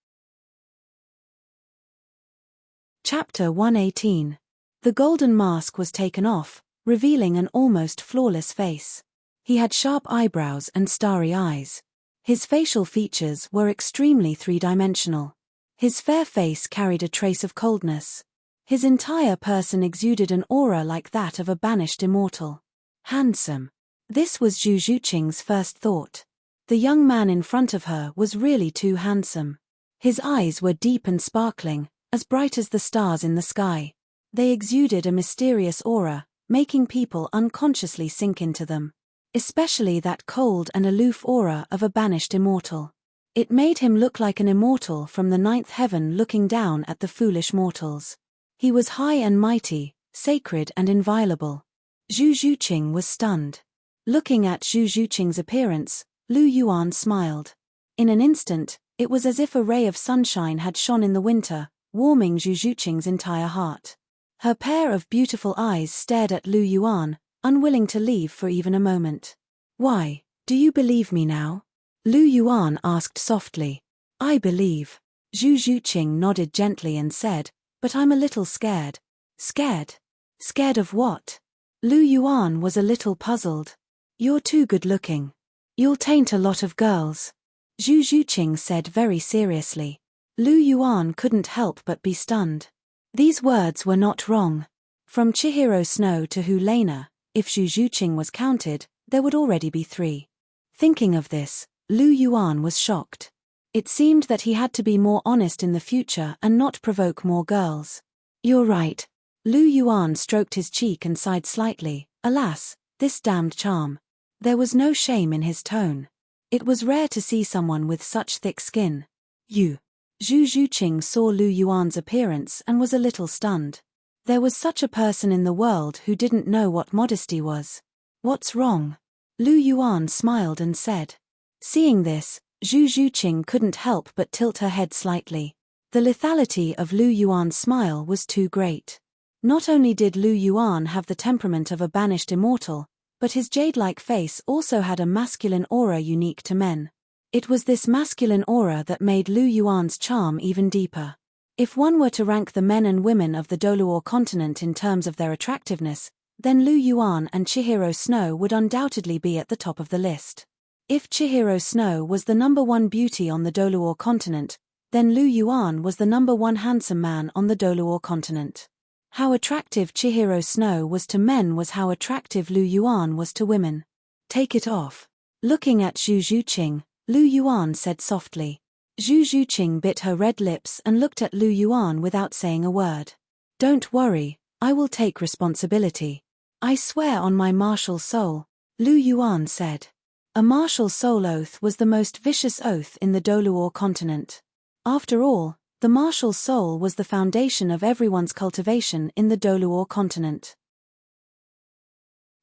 Chapter 118. The golden mask was taken off, revealing an almost flawless face. He had sharp eyebrows and starry eyes. His facial features were extremely three-dimensional. His fair face carried a trace of coldness. His entire person exuded an aura like that of a banished immortal. Handsome. This was Zhu Zhuqing's first thought. The young man in front of her was really too handsome. His eyes were deep and sparkling, as bright as the stars in the sky. They exuded a mysterious aura, making people unconsciously sink into them. Especially that cold and aloof aura of a banished immortal. It made him look like an immortal from the ninth heaven looking down at the foolish mortals. He was high and mighty, sacred and inviolable. Zhu Zhuqing was stunned. Looking at Zhu Zhuqing's appearance, Lu Yuan smiled. In an instant, it was as if a ray of sunshine had shone in the winter, warming Zhu Zhuqing's entire heart. Her pair of beautiful eyes stared at Lu Yuan, unwilling to leave for even a moment. "Why, do you believe me now?" Lu Yuan asked softly. "I believe." Zhu Zhuqing nodded gently and said, "But I'm a little scared." "Scared? Scared of what?" Lu Yuan was a little puzzled. "You're too good-looking. You'll taint a lot of girls," Zhu Zhuqing said very seriously. Lu Yuan couldn't help but be stunned. These words were not wrong. From Chihiro Snow to Hu Lena, if Zhu Zhuqing was counted, there would already be 3. Thinking of this, Lu Yuan was shocked. It seemed that he had to be more honest in the future and not provoke more girls. You're right. Lu Yuan stroked his cheek and sighed slightly. Alas, this damned charm. There was no shame in his tone. It was rare to see someone with such thick skin. You. Zhu Zhuqing saw Lu Yuan's appearance and was a little stunned. There was such a person in the world who didn't know what modesty was. What's wrong? Lu Yuan smiled and said. Seeing this, Zhu Zhuqing couldn't help but tilt her head slightly. The lethality of Lu Yuan's smile was too great. Not only did Lu Yuan have the temperament of a banished immortal, but his jade-like face also had a masculine aura unique to men. It was this masculine aura that made Lu Yuan's charm even deeper. If one were to rank the men and women of the Douluo continent in terms of their attractiveness, then Lu Yuan and Chihiro Snow would undoubtedly be at the top of the list. If Chihiro Snow was the number 1 beauty on the Douluo continent, then Lu Yuan was the number 1 handsome man on the Douluo continent. How attractive Chihiro Snow was to men was how attractive Lu Yuan was to women. Take it off. Looking at Zhu Zhuqing, Lu Yuan said softly. Zhu Zhuqing bit her red lips and looked at Lu Yuan without saying a word. Don't worry, I will take responsibility. I swear on my martial soul, Lu Yuan said. A martial soul oath was the most vicious oath in the Douluo continent. After all, the martial soul was the foundation of everyone's cultivation in the Douluo continent.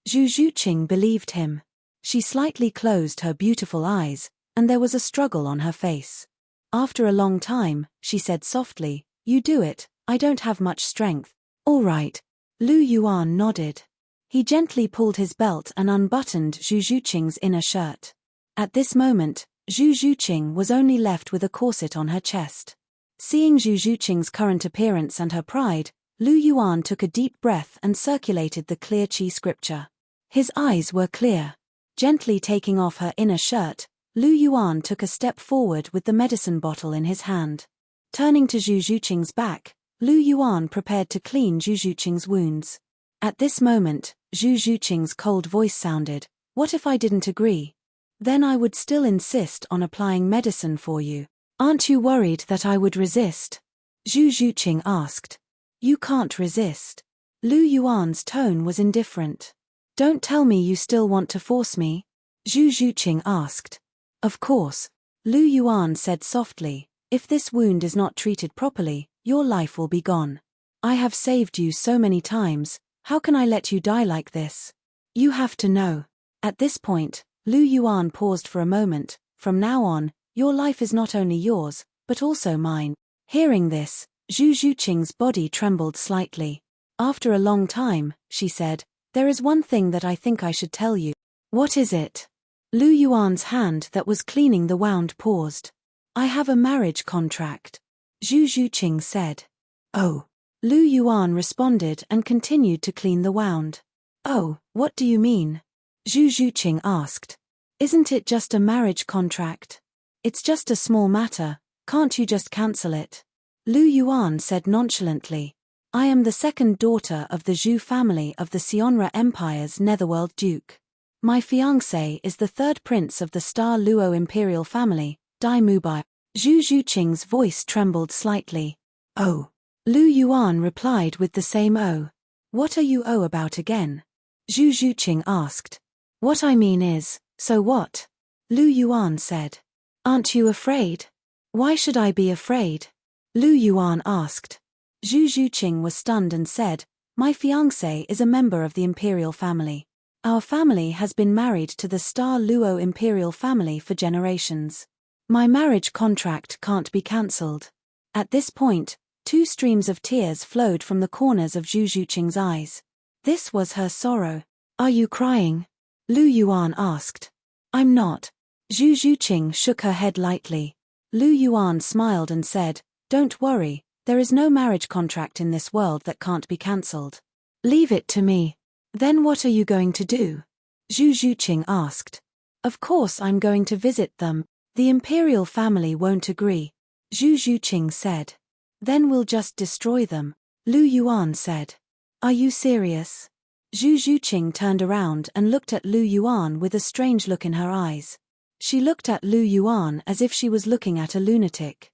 Zhu Zhuqing believed him. She slightly closed her beautiful eyes, and there was a struggle on her face. After a long time, she said softly, You do it, I don't have much strength. All right. Lu Yuan nodded. He gently pulled his belt and unbuttoned Zhu Zhuqing's inner shirt. At this moment, Zhu Zhuqing was only left with a corset on her chest. Seeing Zhu Zhuqing's current appearance and her pride, Lu Yuan took a deep breath and circulated the clear Qi scripture. His eyes were clear. Gently taking off her inner shirt, Lu Yuan took a step forward with the medicine bottle in his hand. Turning to Zhu Zhuqing's back, Lu Yuan prepared to clean Zhu Zhuqing's wounds. At this moment, Zhu Zhuqing's cold voice sounded, What if I didn't agree? Then I would still insist on applying medicine for you. Aren't you worried that I would resist? Zhu Zhuqing asked. You can't resist. Lu Yuan's tone was indifferent. Don't tell me you still want to force me? Zhu Zhuqing asked. Of course. Lu Yuan said softly, If this wound is not treated properly, your life will be gone. I have saved you so many times, how can I let you die like this? You have to know. At this point, Lu Yuan paused for a moment. From now on, your life is not only yours, but also mine. Hearing this, Zhu Zhuqing's body trembled slightly. After a long time, she said, There is one thing that I think I should tell you. What is it? Lu Yuan's hand that was cleaning the wound paused. I have a marriage contract. Zhu Zhuqing said. Oh. Lu Yuan responded and continued to clean the wound. Oh, what do you mean? Zhu Zhuqing asked. Isn't it just a marriage contract? It's just a small matter, can't you just cancel it? Lu Yuan said nonchalantly. I am the second daughter of the Zhu family of the Sionra Empire's Netherworld Duke. My fiancé is the third prince of the Star Luo imperial family, Dai Mubai. Zhu Zhuqing's voice trembled slightly. Oh. Lu Yuan replied with the same oh. What are you oh about again? Zhu Zhuqing asked. What I mean is, so what? Lu Yuan said. Aren't you afraid? Why should I be afraid? Lu Yuan asked. Zhu Zhuqing was stunned and said, My fiancé is a member of the imperial family. Our family has been married to the Star Luo imperial family for generations. My marriage contract can't be cancelled. At this point, 2 streams of tears flowed from the corners of Zhu Zhuqing's eyes. This was her sorrow. Are you crying? Lu Yuan asked. I'm not. Zhu Zhuqing shook her head lightly. Lu Yuan smiled and said, Don't worry, there is no marriage contract in this world that can't be cancelled. Leave it to me. Then what are you going to do? Zhu Zhuqing asked. Of course I'm going to visit them. The imperial family won't agree. Zhu Zhuqing said. Then we'll just destroy them, Lu Yuan said. Are you serious? Zhu Zhuqing turned around and looked at Lu Yuan with a strange look in her eyes. She looked at Lu Yuan as if she was looking at a lunatic.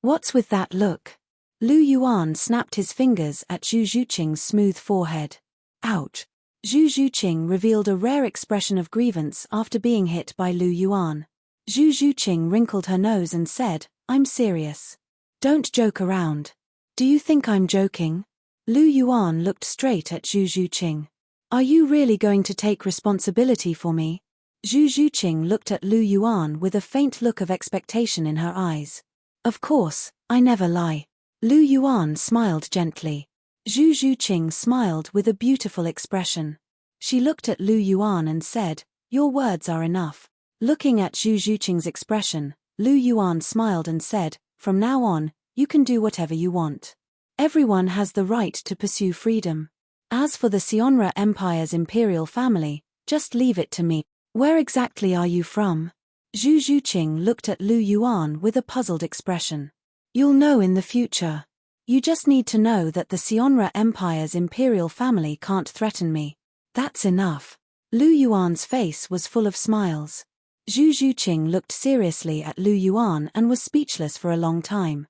What's with that look? Lu Yuan snapped his fingers at Zhu Zhuqing's smooth forehead. Ouch! Zhu Zhuqing revealed a rare expression of grievance after being hit by Lu Yuan. Zhu Zhuqing wrinkled her nose and said, I'm serious. Don't joke around. Do you think I'm joking? Lu Yuan looked straight at Zhu Zhuqing. Are you really going to take responsibility for me? Zhu Zhuqing looked at Lu Yuan with a faint look of expectation in her eyes. Of course, I never lie. Lu Yuan smiled gently. Zhu Zhuqing smiled with a beautiful expression. She looked at Lu Yuan and said, Your words are enough. Looking at Zhu Zhuqing's expression, Lu Yuan smiled and said, From now on, you can do whatever you want. Everyone has the right to pursue freedom. As for the Sionra Empire's imperial family, just leave it to me. Where exactly are you from? Zhu Zhuqing looked at Lu Yuan with a puzzled expression. You'll know in the future. You just need to know that the Sionra Empire's imperial family can't threaten me. That's enough. Lu Yuan's face was full of smiles. Zhu Zhuqing looked seriously at Lu Yuan and was speechless for a long time.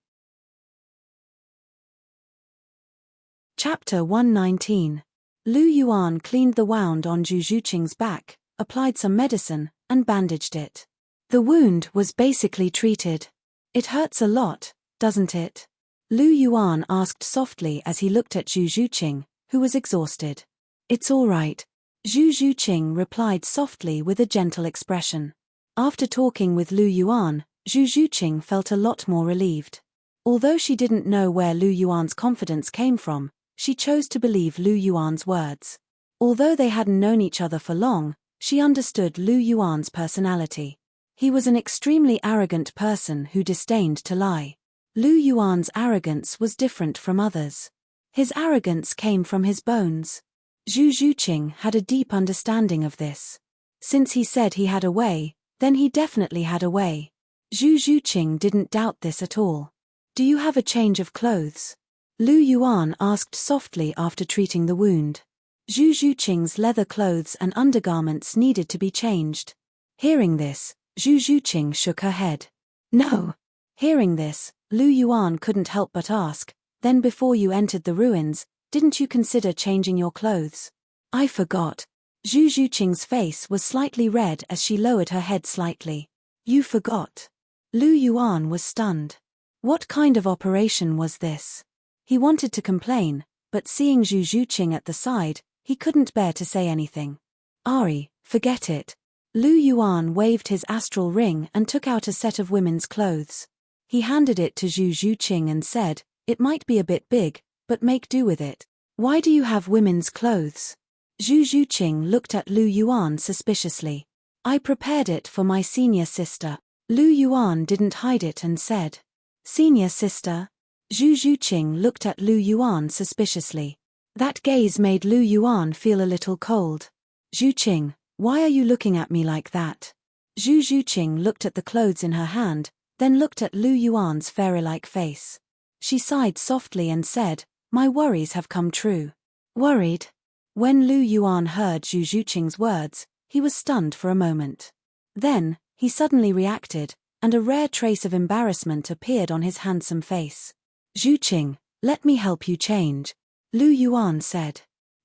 Chapter 119. Lu Yuan cleaned the wound on Zhu Zhuqing's back, applied some medicine, and bandaged it. The wound was basically treated. It hurts a lot, doesn't it? Lu Yuan asked softly as he looked at Zhu Zhuqing, who was exhausted. It's all right. Zhu Zhuqing replied softly with a gentle expression. After talking with Lu Yuan, Zhu Zhuqing felt a lot more relieved. Although she didn't know where Lu Yuan's confidence came from, she chose to believe Lu Yuan's words. Although they hadn't known each other for long, she understood Lu Yuan's personality. He was an extremely arrogant person who disdained to lie. Lu Yuan's arrogance was different from others. His arrogance came from his bones. Zhu Zhuqing had a deep understanding of this. Since he said he had a way, then he definitely had a way. Zhu Zhuqing didn't doubt this at all. Do you have a change of clothes? Lu Yuan asked softly after treating the wound. Zhu Zhuqing's leather clothes and undergarments needed to be changed. Hearing this, Zhu Zhuqing shook her head. No. Hearing this, Lu Yuan couldn't help but ask, then before you entered the ruins, didn't you consider changing your clothes? I forgot. Zhu Zhuqing's face was slightly red as she lowered her head slightly. You forgot. Lu Yuan was stunned. What kind of operation was this? He wanted to complain, but seeing Zhu Zhuqing at the side, he couldn't bear to say anything. Ari, forget it. Lu Yuan waved his astral ring and took out a set of women's clothes. He handed it to Zhu Zhuqing and said, It might be a bit big, but make do with it. Why do you have women's clothes? Zhu Zhuqing looked at Lu Yuan suspiciously. I prepared it for my senior sister. Lu Yuan didn't hide it and said. Senior sister? Zhu Zhuqing looked at Lu Yuan suspiciously. That gaze made Lu Yuan feel a little cold. Zhuqing, why are you looking at me like that? Zhu Zhuqing looked at the clothes in her hand, then looked at Lu Yuan's fairy-like face. She sighed softly and said, My worries have come true. Worried? When Lu Yuan heard Zhu Zhuqing's words, he was stunned for a moment. Then, he suddenly reacted, and a rare trace of embarrassment appeared on his handsome face. Zhuqing, let me help you change, Lu Yuan said.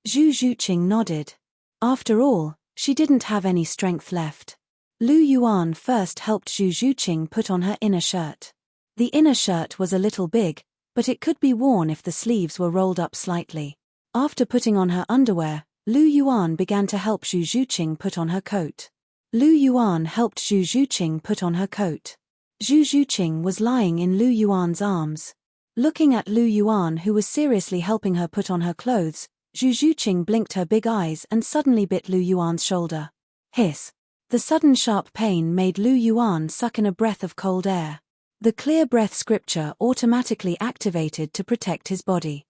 Zhu Zhuqing nodded. After all, she didn't have any strength left. Lu Yuan first helped Zhu Zhuqing put on her inner shirt. The inner shirt was a little big, but it could be worn if the sleeves were rolled up slightly. After putting on her underwear, Lu Yuan began to help Zhu Zhuqing put on her coat. Lu Yuan helped Zhu Zhuqing put on her coat. Zhu Zhuqing was lying in Lu Yuan's arms. Looking at Lu Yuan, who was seriously helping her put on her clothes, Zhu Zhuqing blinked her big eyes and suddenly bit Lu Yuan's shoulder. Hiss. The sudden sharp pain made Lu Yuan suck in a breath of cold air. The clear breath scripture automatically activated to protect his body.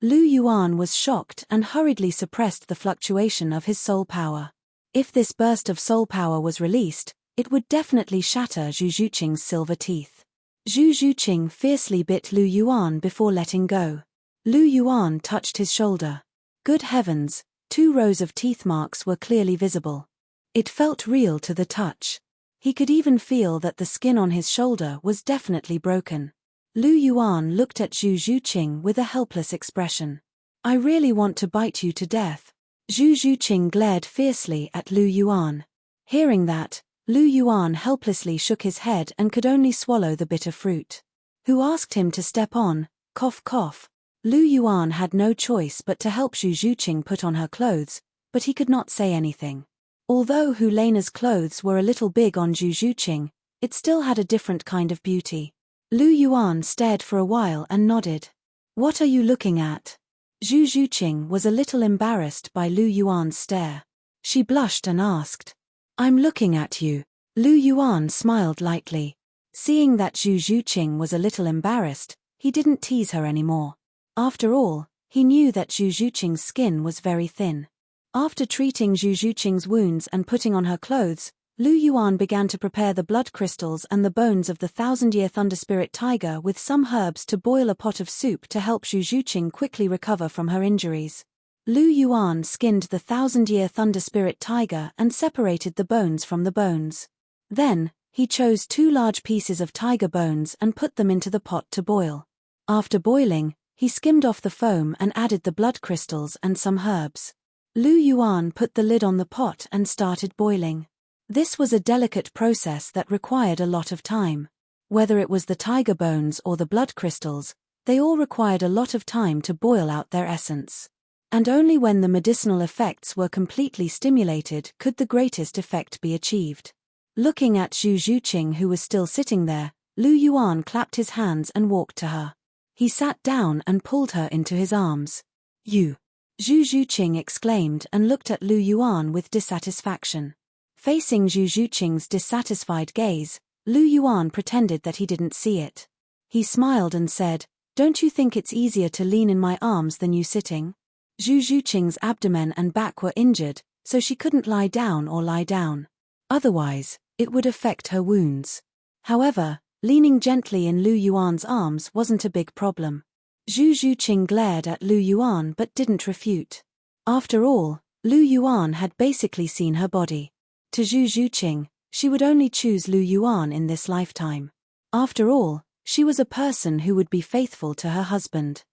Lu Yuan was shocked and hurriedly suppressed the fluctuation of his soul power. If this burst of soul power was released, It would definitely shatter Zhu Zhuqing's silver teeth. Zhu Zhuqing fiercely bit Lu Yuan before letting go. Lu Yuan touched his shoulder. Good heavens, 2 rows of teeth marks were clearly visible. It felt real to the touch. He could even feel that the skin on his shoulder was definitely broken. Lu Yuan looked at Zhu Zhuqing with a helpless expression. I really want to bite you to death. Zhu Zhuqing glared fiercely at Lu Yuan. Hearing that, Lu Yuan helplessly shook his head and could only swallow the bitter fruit. Who asked him to step on? Cough cough. Lu Yuan had no choice but to help Zhu Zhuqing put on her clothes, but he could not say anything. Although Hu Lena's clothes were a little big on Zhu Zhuqing, it still had a different kind of beauty. Lu Yuan stared for a while and nodded. What are you looking at? Zhu Zhuqing was a little embarrassed by Lu Yuan's stare. She blushed and asked. I'm looking at you. Lu Yuan smiled lightly. Seeing that Zhu Zhuqing was a little embarrassed, he didn't tease her anymore. After all, he knew that Zhu Zhuqing's skin was very thin. After treating Zhu Zhuqing's wounds and putting on her clothes, Lu Yuan began to prepare the blood crystals and the bones of the 1,000-year Thunderspirit tiger with some herbs to boil a pot of soup to help Zhu Zhuqing quickly recover from her injuries. Lu Yuan skinned the 1,000-year Thunderspirit tiger and separated the bones from the bones. Then, he chose 2 large pieces of tiger bones and put them into the pot to boil. After boiling, he skimmed off the foam and added the blood crystals and some herbs. Lu Yuan put the lid on the pot and started boiling. This was a delicate process that required a lot of time. Whether it was the tiger bones or the blood crystals, they all required a lot of time to boil out their essence. And only when the medicinal effects were completely stimulated could the greatest effect be achieved. Looking at Zhu Zhuqing, who was still sitting there, Lu Yuan clapped his hands and walked to her. He sat down and pulled her into his arms. You! Zhu Zhuqing exclaimed and looked at Lu Yuan with dissatisfaction. Facing Zhu Zhuqing's dissatisfied gaze, Lu Yuan pretended that he didn't see it. He smiled and said, Don't you think it's easier to lean in my arms than you sitting? Zhu Zhuqing's abdomen and back were injured, so she couldn't lie down or lie down. Otherwise, it would affect her wounds. However, leaning gently in Lu Yuan's arms wasn't a big problem. Zhu Zhuqing glared at Lu Yuan but didn't refute. After all, Lu Yuan had basically seen her body. To Zhu Zhuqing, she would only choose Lu Yuan in this lifetime. After all, she was a person who would be faithful to her husband.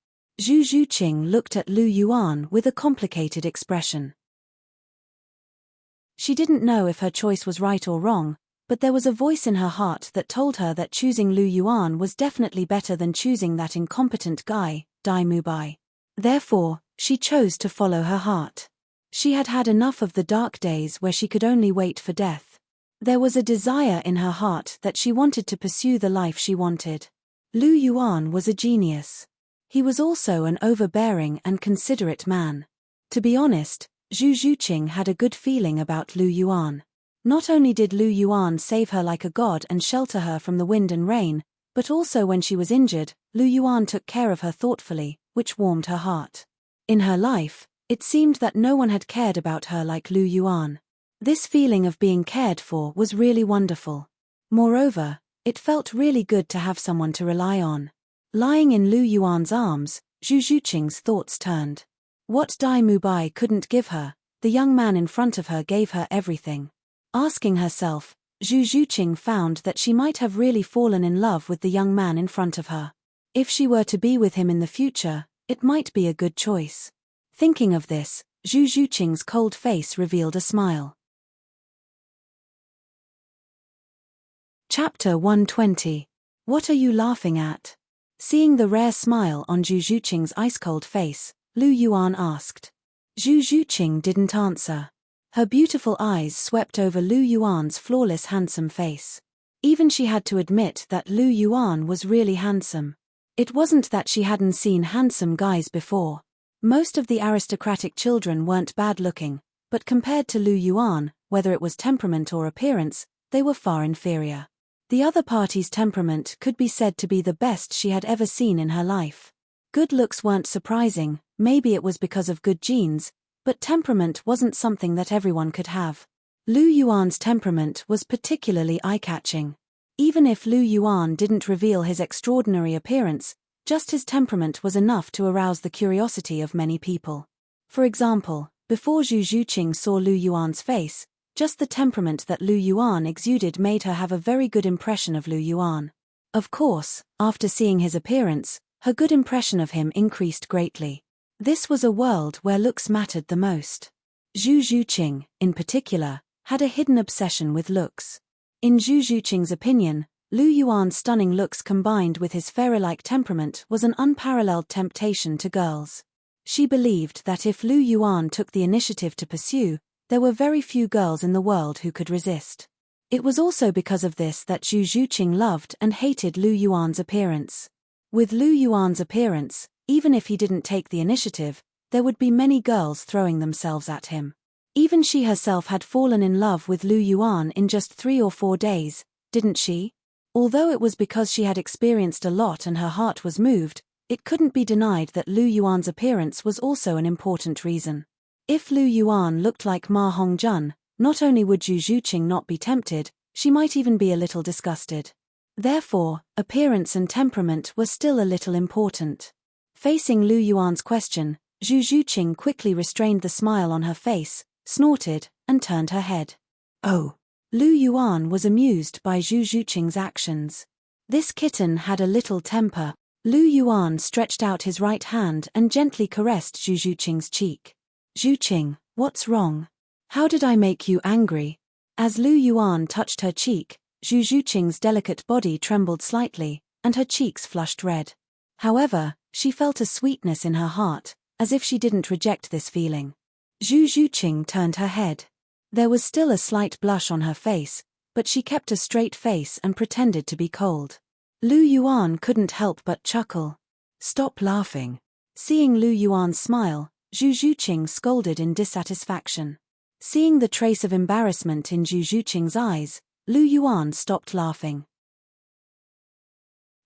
Zhu Zhuqing looked at Lu Yuan with a complicated expression. She didn't know if her choice was right or wrong, but there was a voice in her heart that told her that choosing Lu Yuan was definitely better than choosing that incompetent guy, Dai Mubai. Therefore, she chose to follow her heart. She had had enough of the dark days where she could only wait for death. There was a desire in her heart that she wanted to pursue the life she wanted. Lu Yuan was a genius. He was also an overbearing and considerate man. To be honest, Zhu Zhuqing had a good feeling about Lu Yuan. Not only did Lu Yuan save her like a god and shelter her from the wind and rain, but also when she was injured, Lu Yuan took care of her thoughtfully, which warmed her heart. In her life, it seemed that no one had cared about her like Lu Yuan. This feeling of being cared for was really wonderful. Moreover, it felt really good to have someone to rely on. Lying in Lu Yuan's arms, Zhu Zhuqing's thoughts turned. What Dai Mubai couldn't give her, the young man in front of her gave her everything. Asking herself, Zhu Zhuqing found that she might have really fallen in love with the young man in front of her. If she were to be with him in the future, it might be a good choice. Thinking of this, Zhu Zhuqing's cold face revealed a smile. Chapter 120. What are you laughing at? Seeing the rare smile on Zhu Zhuqing's ice-cold face, Lu Yuan asked. Zhu Zhuqing didn't answer. Her beautiful eyes swept over Lu Yuan's flawless handsome face. Even she had to admit that Lu Yuan was really handsome. It wasn't that she hadn't seen handsome guys before. Most of the aristocratic children weren't bad-looking, but compared to Lu Yuan, whether it was temperament or appearance, they were far inferior. The other party's temperament could be said to be the best she had ever seen in her life. Good looks weren't surprising, maybe it was because of good genes, but temperament wasn't something that everyone could have. Lu Yuan's temperament was particularly eye-catching. Even if Lu Yuan didn't reveal his extraordinary appearance, just his temperament was enough to arouse the curiosity of many people. For example, before Zhu Zhuqing saw Lu Yuan's face, just the temperament that Lu Yuan exuded made her have a very good impression of Lu Yuan. Of course, after seeing his appearance, her good impression of him increased greatly. This was a world where looks mattered the most. Zhu Zhuqing, in particular, had a hidden obsession with looks. In Zhu Zhuqing's opinion, Lu Yuan's stunning looks combined with his fairy-like temperament was an unparalleled temptation to girls. She believed that if Lu Yuan took the initiative to pursue, there were very few girls in the world who could resist. It was also because of this that Zhu Zhuqing loved and hated Lu Yuan's appearance. With Lu Yuan's appearance, even if he didn't take the initiative, there would be many girls throwing themselves at him. Even she herself had fallen in love with Lu Yuan in just 3 or 4 days, didn't she? Although it was because she had experienced a lot and her heart was moved, it couldn't be denied that Lu Yuan's appearance was also an important reason. If Lu Yuan looked like Ma Hongjun, not only would Zhu Zhuqing not be tempted, she might even be a little disgusted. Therefore, appearance and temperament were still a little important. Facing Lu Yuan's question, Zhu Zhuqing quickly restrained the smile on her face, snorted, and turned her head. Oh! Lu Yuan was amused by Zhu Zhuqing's actions. This kitten had a little temper. Lu Yuan stretched out his right hand and gently caressed Zhu Zhuqing's cheek. Zhuqing, what's wrong? How did I make you angry? As Lu Yuan touched her cheek, Zhu Zhuqing's delicate body trembled slightly, and her cheeks flushed red. However, she felt a sweetness in her heart, as if she didn't reject this feeling. Zhu Zhuqing turned her head. There was still a slight blush on her face, but she kept a straight face and pretended to be cold. Lu Yuan couldn't help but chuckle. Stop laughing. Seeing Lu Yuan's smile, Zhu Zhuqing scolded in dissatisfaction. Seeing the trace of embarrassment in Zhu Zhuqing's eyes, Lu Yuan stopped laughing.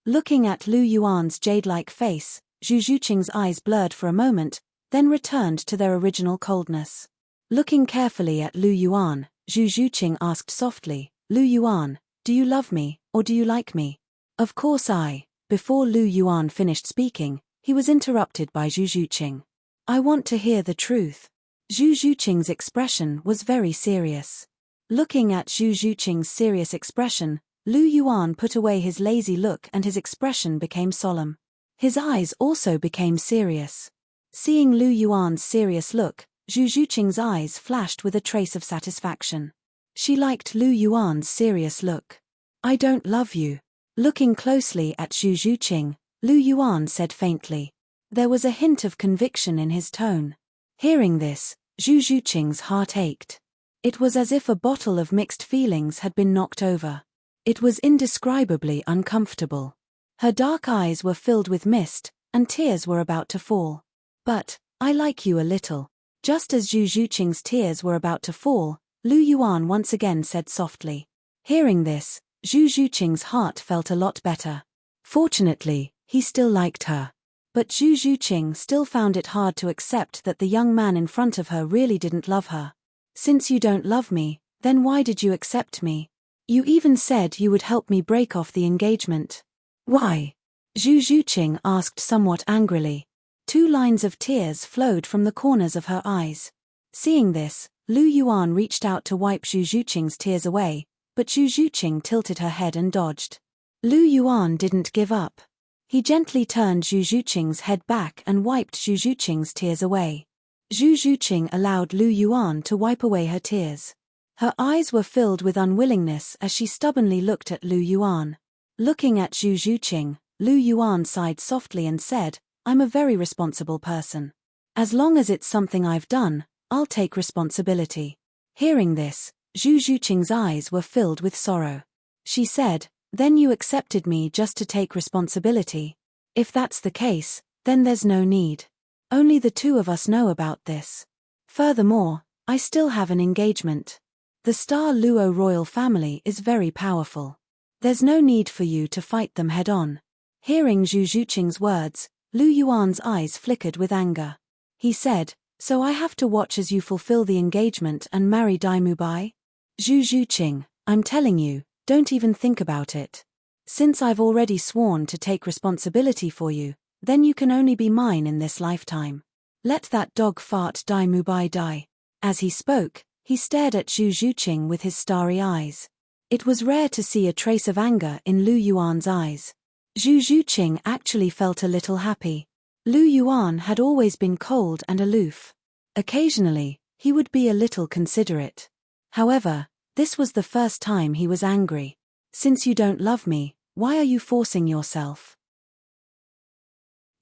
Looking at Lu Yuan's jade-like face, Zhu Zhuqing's eyes blurred for a moment, then returned to their original coldness. Looking carefully at Lu Yuan, Zhu Zhuqing asked softly, Lu Yuan, do you love me, or do you like me? Of course I. Before Lu Yuan finished speaking, he was interrupted by Zhu Zhuqing. I want to hear the truth. Zhu Zhuqing's expression was very serious. Looking at Zhu Zhuqing's serious expression, Lu Yuan put away his lazy look and his expression became solemn. His eyes also became serious. Seeing Lu Yuan's serious look, Zhu Zhuqing's eyes flashed with a trace of satisfaction. She liked Lu Yuan's serious look. I don't love you. Looking closely at Zhu Zhuqing, Lu Yuan said faintly. There was a hint of conviction in his tone. Hearing this, Zhu Zhuqing's heart ached. It was as if a bottle of mixed feelings had been knocked over. It was indescribably uncomfortable. Her dark eyes were filled with mist, and tears were about to fall. But, I like you a little. Just as Zhu Zhuqing's tears were about to fall, Lu Yuan once again said softly. Hearing this, Zhu Zhuqing's heart felt a lot better. Fortunately, he still liked her. But Zhu Zhuqing still found it hard to accept that the young man in front of her really didn't love her. Since you don't love me, then why did you accept me? You even said you would help me break off the engagement. Why? Zhu Zhuqing asked somewhat angrily. 2 lines of tears flowed from the corners of her eyes. Seeing this, Lu Yuan reached out to wipe Zhu Zhuqing's tears away, but Zhu Zhuqing tilted her head and dodged. Lu Yuan didn't give up. He gently turned Zhu Zhuqing's head back and wiped Zhu Zhuqing's tears away. Zhu Zhuqing allowed Lu Yuan to wipe away her tears. Her eyes were filled with unwillingness as she stubbornly looked at Lu Yuan. Looking at Zhu Zhuqing, Lu Yuan sighed softly and said, I'm a very responsible person. As long as it's something I've done, I'll take responsibility. Hearing this, Zhu Zhuqing's eyes were filled with sorrow. She said, Then you accepted me just to take responsibility. If that's the case, then there's no need. Only the 2 of us know about this. Furthermore, I still have an engagement. The Star Luo royal family is very powerful. There's no need for you to fight them head-on. Hearing Zhu Zhuqing's words, Lu Yuan's eyes flickered with anger. He said, So I have to watch as you fulfill the engagement and marry Dai Mubai? Zhu Zhuqing, I'm telling you, don't even think about it. Since I've already sworn to take responsibility for you, then you can only be mine in this lifetime. Let that dog fart die Mubai die. As he spoke, he stared at Zhu Zhuqing with his starry eyes. It was rare to see a trace of anger in Lu Yuan's eyes. Zhu Zhuqing actually felt a little happy. Lu Yuan had always been cold and aloof. Occasionally, he would be a little considerate. However, this was the first time he was angry. Since you don't love me, why are you forcing yourself?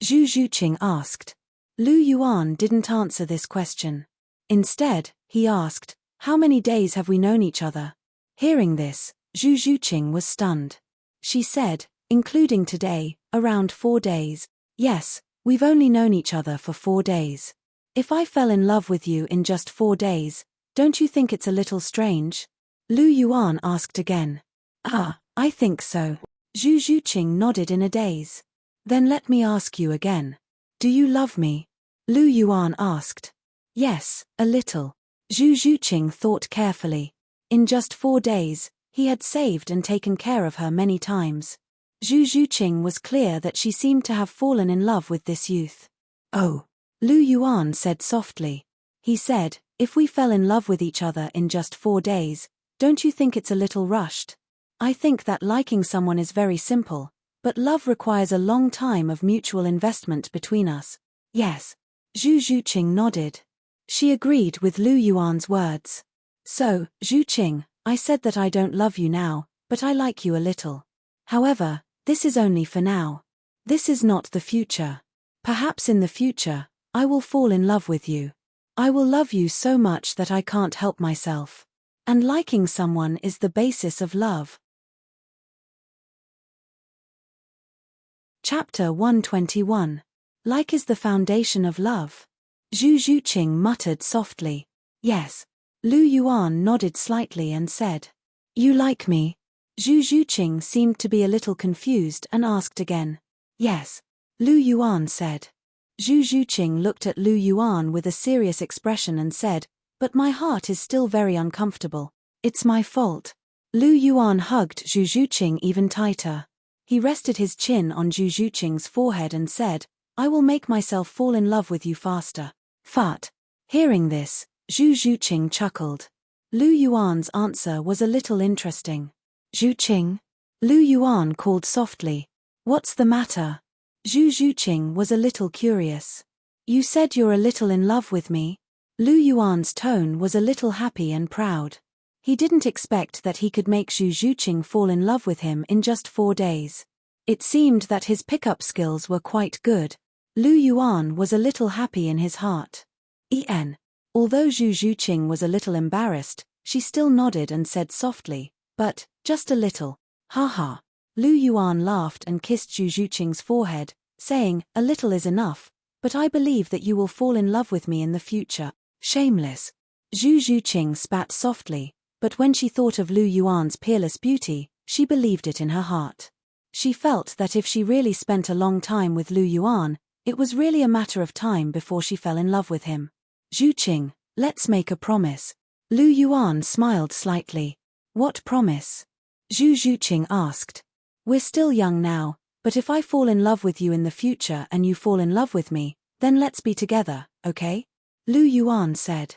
Zhu Zhuqing asked. Lu Yuan didn't answer this question. Instead, he asked, how many days have we known each other? Hearing this, Zhu Zhuqing was stunned. She said, including today, around 4 days. Yes, we've only known each other for 4 days. If I fell in love with you in just 4 days, don't you think it's a little strange? Lu Yuan asked again. Ah, I think so. Zhu Zhuqing nodded in a daze. Then let me ask you again. Do you love me? Lu Yuan asked. Yes, a little. Zhu Zhuqing thought carefully. In just 4 days, he had saved and taken care of her many times. Zhu Zhuqing was clear that she seemed to have fallen in love with this youth. Oh, Lu Yuan said softly. He said, if we fell in love with each other in just 4 days, don't you think it's a little rushed? I think that liking someone is very simple, but love requires a long time of mutual investment between us. Yes. Zhu Zhuqing nodded. She agreed with Lu Yuan's words. So, Zhuqing, I said that I don't love you now, but I like you a little. However, this is only for now. This is not the future. Perhaps in the future, I will fall in love with you. I will love you so much that I can't help myself. And liking someone is the basis of love. Chapter 121. Like is the foundation of love. Zhu Zhuqing muttered softly. Yes. Lu Yuan nodded slightly and said. You like me? Zhu Zhuqing seemed to be a little confused and asked again. Yes. Lu Yuan said. Zhu Zhuqing looked at Lu Yuan with a serious expression and said, but my heart is still very uncomfortable. It's my fault. Lu Yuan hugged Zhu Zhuqing even tighter. He rested his chin on Zhu Zhuqing's forehead and said, I will make myself fall in love with you faster. Fart. Hearing this, Zhu Zhuqing chuckled. Lu Yuan's answer was a little interesting. Zhuqing? Lu Yuan called softly. What's the matter? Zhu Zhuqing was a little curious. You said you're a little in love with me? Lu Yuan's tone was a little happy and proud. He didn't expect that he could make Zhu Zhuqing fall in love with him in just 4 days. It seemed that his pickup skills were quite good. Lu Yuan was a little happy in his heart. Although Zhu Zhuqing was a little embarrassed, she still nodded and said softly, but, just a little. Ha. Lu Yuan laughed and kissed Zhu Zhuqing's forehead, saying, a little is enough, but I believe that you will fall in love with me in the future. Shameless. Zhu Zhuqing spat softly, but when she thought of Lu Yuan's peerless beauty, she believed it in her heart. She felt that if she really spent a long time with Lu Yuan, it was really a matter of time before she fell in love with him. Zhuqing, let's make a promise. Lu Yuan smiled slightly. What promise? Zhu Zhuqing asked. We're still young now, but if I fall in love with you in the future and you fall in love with me, then let's be together, okay? Lu Yuan said.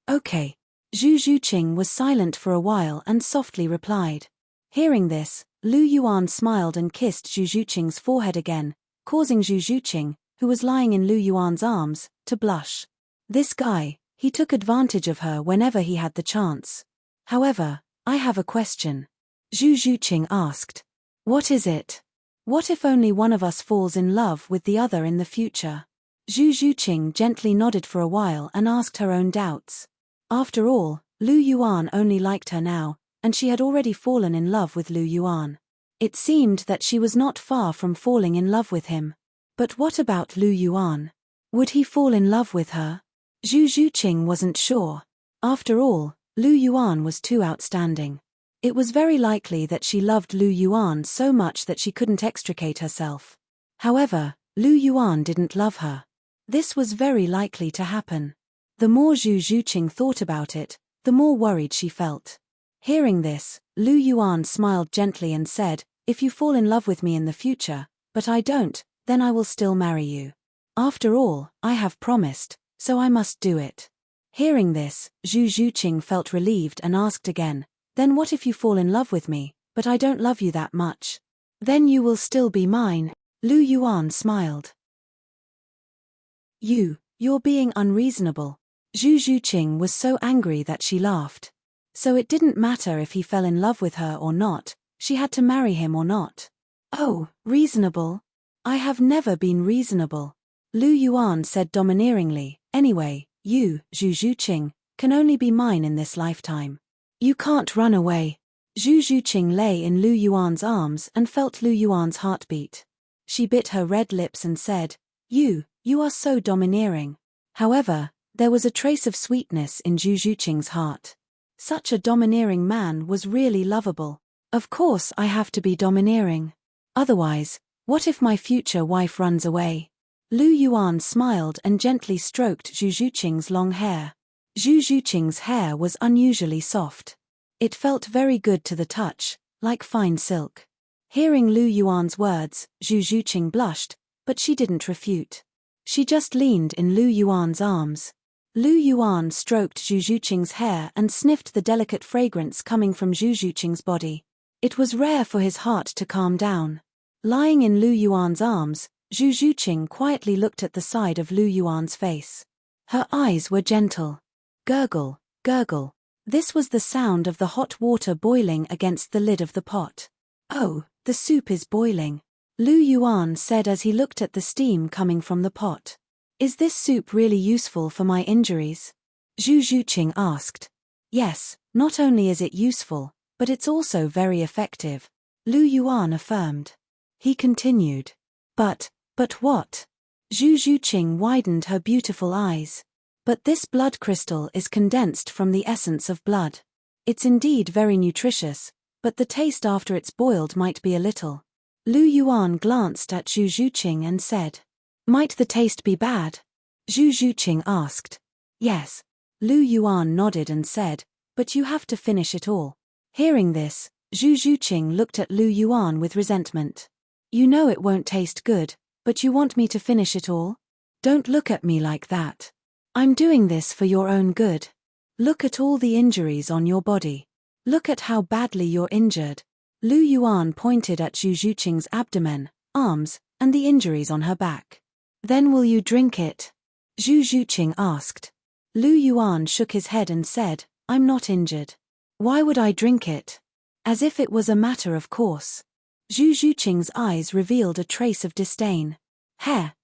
Okay. Zhu Zhuqing was silent for a while and softly replied. Hearing this, Lu Yuan smiled and kissed Zhu Zhuqing's forehead again, causing Zhu Zhuqing, who was lying in Lu Yuan's arms, to blush. This guy, he took advantage of her whenever he had the chance. However, I have a question. Zhu Zhuqing asked. What is it? What if only one of us falls in love with the other in the future? Zhu Zhuqing gently nodded for a while and asked her own doubts. After all, Lu Yuan only liked her now, and she had already fallen in love with Lu Yuan. It seemed that she was not far from falling in love with him. But what about Lu Yuan? Would he fall in love with her? Zhu Zhuqing wasn't sure. After all, Lu Yuan was too outstanding. It was very likely that she loved Lu Yuan so much that she couldn't extricate herself. However, Lu Yuan didn't love her. This was very likely to happen. The more Zhu Zhuqing thought about it, the more worried she felt. Hearing this, Lu Yuan smiled gently and said, "If you fall in love with me in the future, but I don't, then I will still marry you. After all, I have promised, so I must do it." Hearing this, Zhu Zhuqing felt relieved and asked again, "Then what if you fall in love with me, but I don't love you that much? Then you will still be mine." Lu Yuan smiled. You're being unreasonable." Zhu Zhuqing was so angry that she laughed. So it didn't matter if he fell in love with her or not, she had to marry him or not. "Oh, reasonable? I have never been reasonable," Lu Yuan said domineeringly. "Anyway, you, Zhu Zhuqing, can only be mine in this lifetime. You can't run away." Zhu Zhuqing lay in Lu Yuan's arms and felt Lu Yuan's heartbeat. She bit her red lips and said, You are so domineering." However, there was a trace of sweetness in Zhu Zhuqing's heart. Such a domineering man was really lovable. Of course I have to be domineering. Otherwise, what if my future wife runs away? Lu Yuan smiled and gently stroked Zhu Zhuqing's long hair. Zhu Zhuqing's hair was unusually soft. It felt very good to the touch, like fine silk. Hearing Lu Yuan's words, Zhu Zhuqing blushed, but she didn't refute. She just leaned in Lu Yuan's arms. Lu Yuan stroked Zhu Zhuqing's hair and sniffed the delicate fragrance coming from Zhu Zhuqing's body. It was rare for his heart to calm down. Lying in Lu Yuan's arms, Zhu Zhuqing quietly looked at the side of Lu Yuan's face. Her eyes were gentle. Gurgle, gurgle. This was the sound of the hot water boiling against the lid of the pot. "Oh, the soup is boiling," Lu Yuan said as he looked at the steam coming from the pot. "Is this soup really useful for my injuries?" Zhu Zhuqing asked. "Yes, not only is it useful, but it's also very effective," Lu Yuan affirmed. He continued. But what?" Zhu Zhuqing widened her beautiful eyes. "But this blood crystal is condensed from the essence of blood. It's indeed very nutritious, but the taste after it's boiled might be a little." Lu Yuan glanced at Zhu Zhuqing and said, "Might the taste be bad?" Zhu Zhuqing asked. "Yes." Lu Yuan nodded and said, "But you have to finish it all." Hearing this, Zhu Zhuqing looked at Lu Yuan with resentment. "You know it won't taste good, but you want me to finish it all? Don't look at me like that. I'm doing this for your own good. Look at all the injuries on your body. Look at how badly you're injured." Lu Yuan pointed at Zhu Zhuqing's abdomen, arms, and the injuries on her back. "Then will you drink it?" Zhu Zhuqing asked. Lu Yuan shook his head and said, "I'm not injured. Why would I drink it?" As if it was a matter of course. Zhu Zhuqing's eyes revealed a trace of disdain.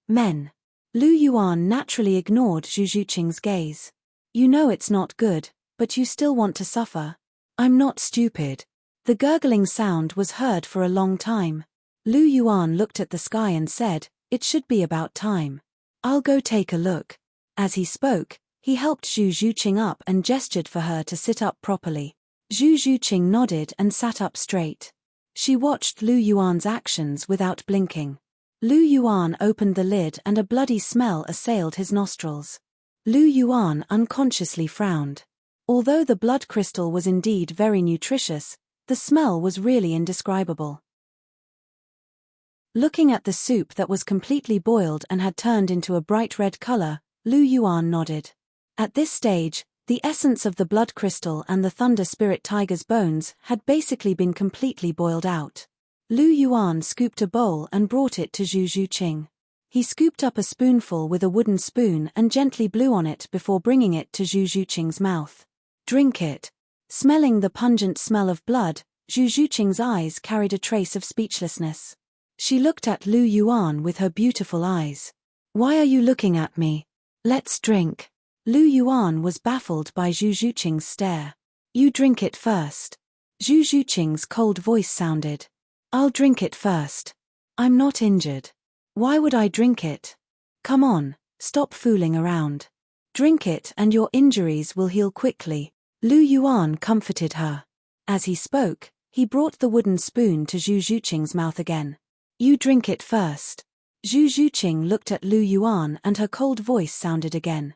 Men. Lu Yuan naturally ignored Zhu Zhuqing's gaze. "You know it's not good, but you still want to suffer." "I'm not stupid." The gurgling sound was heard for a long time. Lu Yuan looked at the sky and said, "It should be about time. I'll go take a look." As he spoke, he helped Zhu Zhuqing up and gestured for her to sit up properly. Zhu Zhuqing nodded and sat up straight. She watched Lu Yuan's actions without blinking. Lu Yuan opened the lid and a bloody smell assailed his nostrils. Lu Yuan unconsciously frowned. Although the blood crystal was indeed very nutritious, the smell was really indescribable. Looking at the soup that was completely boiled and had turned into a bright red color, Lu Yuan nodded. At this stage, the essence of the blood crystal and the thunder spirit tiger's bones had basically been completely boiled out. Lu Yuan scooped a bowl and brought it to Zhu Zhuqing. He scooped up a spoonful with a wooden spoon and gently blew on it before bringing it to Zhu Zhuqing's mouth. "Drink it." Smelling the pungent smell of blood, Zhu Zhuqing's eyes carried a trace of speechlessness. She looked at Lu Yuan with her beautiful eyes. "Why are you looking at me? Let's drink." Lu Yuan was baffled by Zhu Zhuqing's stare. "You drink it first." Zhu Zhuqing's cold voice sounded. "I'll drink it first. I'm not injured. Why would I drink it? Come on, stop fooling around. Drink it and your injuries will heal quickly." Lu Yuan comforted her. As he spoke, he brought the wooden spoon to Zhu Zhuqing's mouth again. "You drink it first." Zhu Zhuqing looked at Lu Yuan and her cold voice sounded again.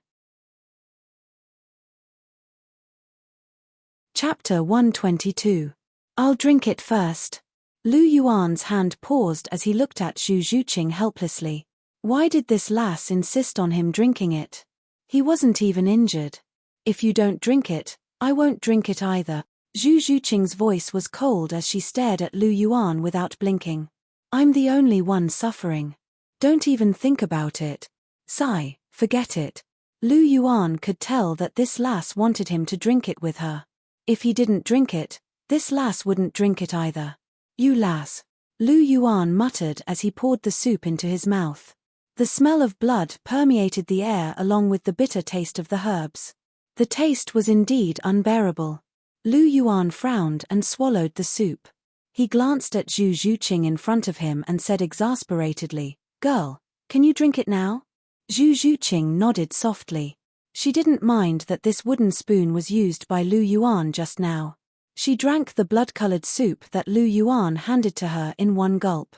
Chapter 122. I'll drink it first. Lu Yuan's hand paused as he looked at Zhu Zhuqing helplessly. Why did this lass insist on him drinking it? He wasn't even injured. If you don't drink it, I won't drink it either. Zhu Zhuqing's voice was cold as she stared at Lu Yuan without blinking. I'm the only one suffering. Don't even think about it. Sigh, forget it. Lu Yuan could tell that this lass wanted him to drink it with her. If he didn't drink it, this lass wouldn't drink it either. You lass. Lu Yuan muttered as he poured the soup into his mouth. The smell of blood permeated the air along with the bitter taste of the herbs. The taste was indeed unbearable. Lu Yuan frowned and swallowed the soup. He glanced at Zhu Zhuqing in front of him and said exasperatedly, "Girl, can you drink it now?" Zhu Zhuqing nodded softly. She didn't mind that this wooden spoon was used by Lu Yuan just now. She drank the blood-colored soup that Lu Yuan handed to her in one gulp.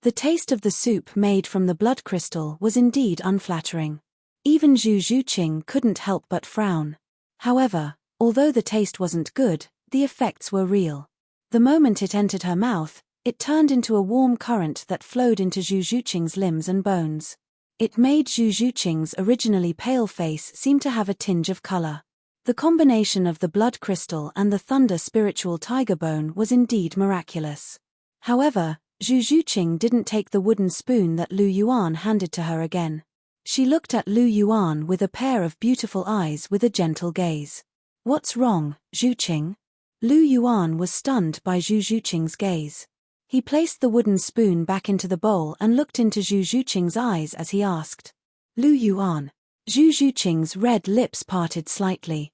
The taste of the soup made from the blood crystal was indeed unflattering. Even Zhu Zhuqing couldn't help but frown. However, although the taste wasn't good, the effects were real. The moment it entered her mouth, it turned into a warm current that flowed into Zhu Zhuqing's limbs and bones. It made Zhu Zhuqing's originally pale face seem to have a tinge of color. The combination of the blood crystal and the thunder spiritual tiger bone was indeed miraculous. However, Zhu Zhuqing didn't take the wooden spoon that Lu Yuan handed to her again. She looked at Lu Yuan with a pair of beautiful eyes with a gentle gaze. What's wrong, Zhuqing? Lu Yuan was stunned by Zhu Zhuqing's gaze. He placed the wooden spoon back into the bowl and looked into Zhu Zhuqing's eyes as he asked. Lu Yuan. Zhu Zhuqing's red lips parted slightly.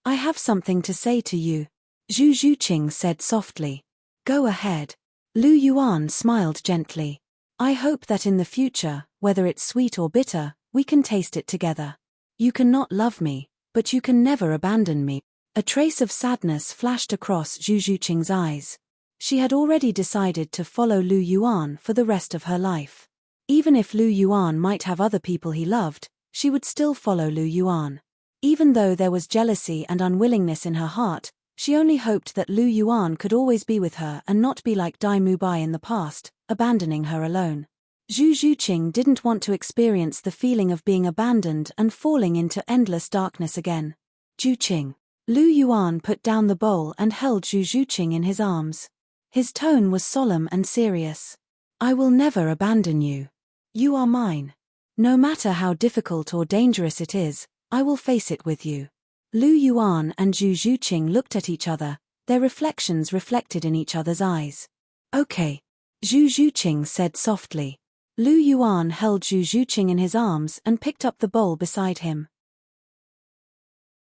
I have something to say to you. Zhu Zhuqing said softly. Go ahead. Lu Yuan smiled gently. I hope that in the future, whether it's sweet or bitter, we can taste it together. You can not love me, but you can never abandon me. A trace of sadness flashed across Zhu Zhuqing's eyes. She had already decided to follow Lu Yuan for the rest of her life. Even if Lu Yuan might have other people he loved, she would still follow Lu Yuan. Even though there was jealousy and unwillingness in her heart, she only hoped that Lu Yuan could always be with her and not be like Dai Mubai in the past, abandoning her alone. Zhu Zhuqing didn't want to experience the feeling of being abandoned and falling into endless darkness again. Zhuqing. Lu Yuan put down the bowl and held Zhu Zhuqing in his arms. His tone was solemn and serious. I will never abandon you. You are mine. No matter how difficult or dangerous it is, I will face it with you. Lu Yuan and Zhu Zhuqing looked at each other, their reflections reflected in each other's eyes. Okay. Zhu Zhuqing said softly. Lu Yuan held Zhu Zhuqing in his arms and picked up the bowl beside him.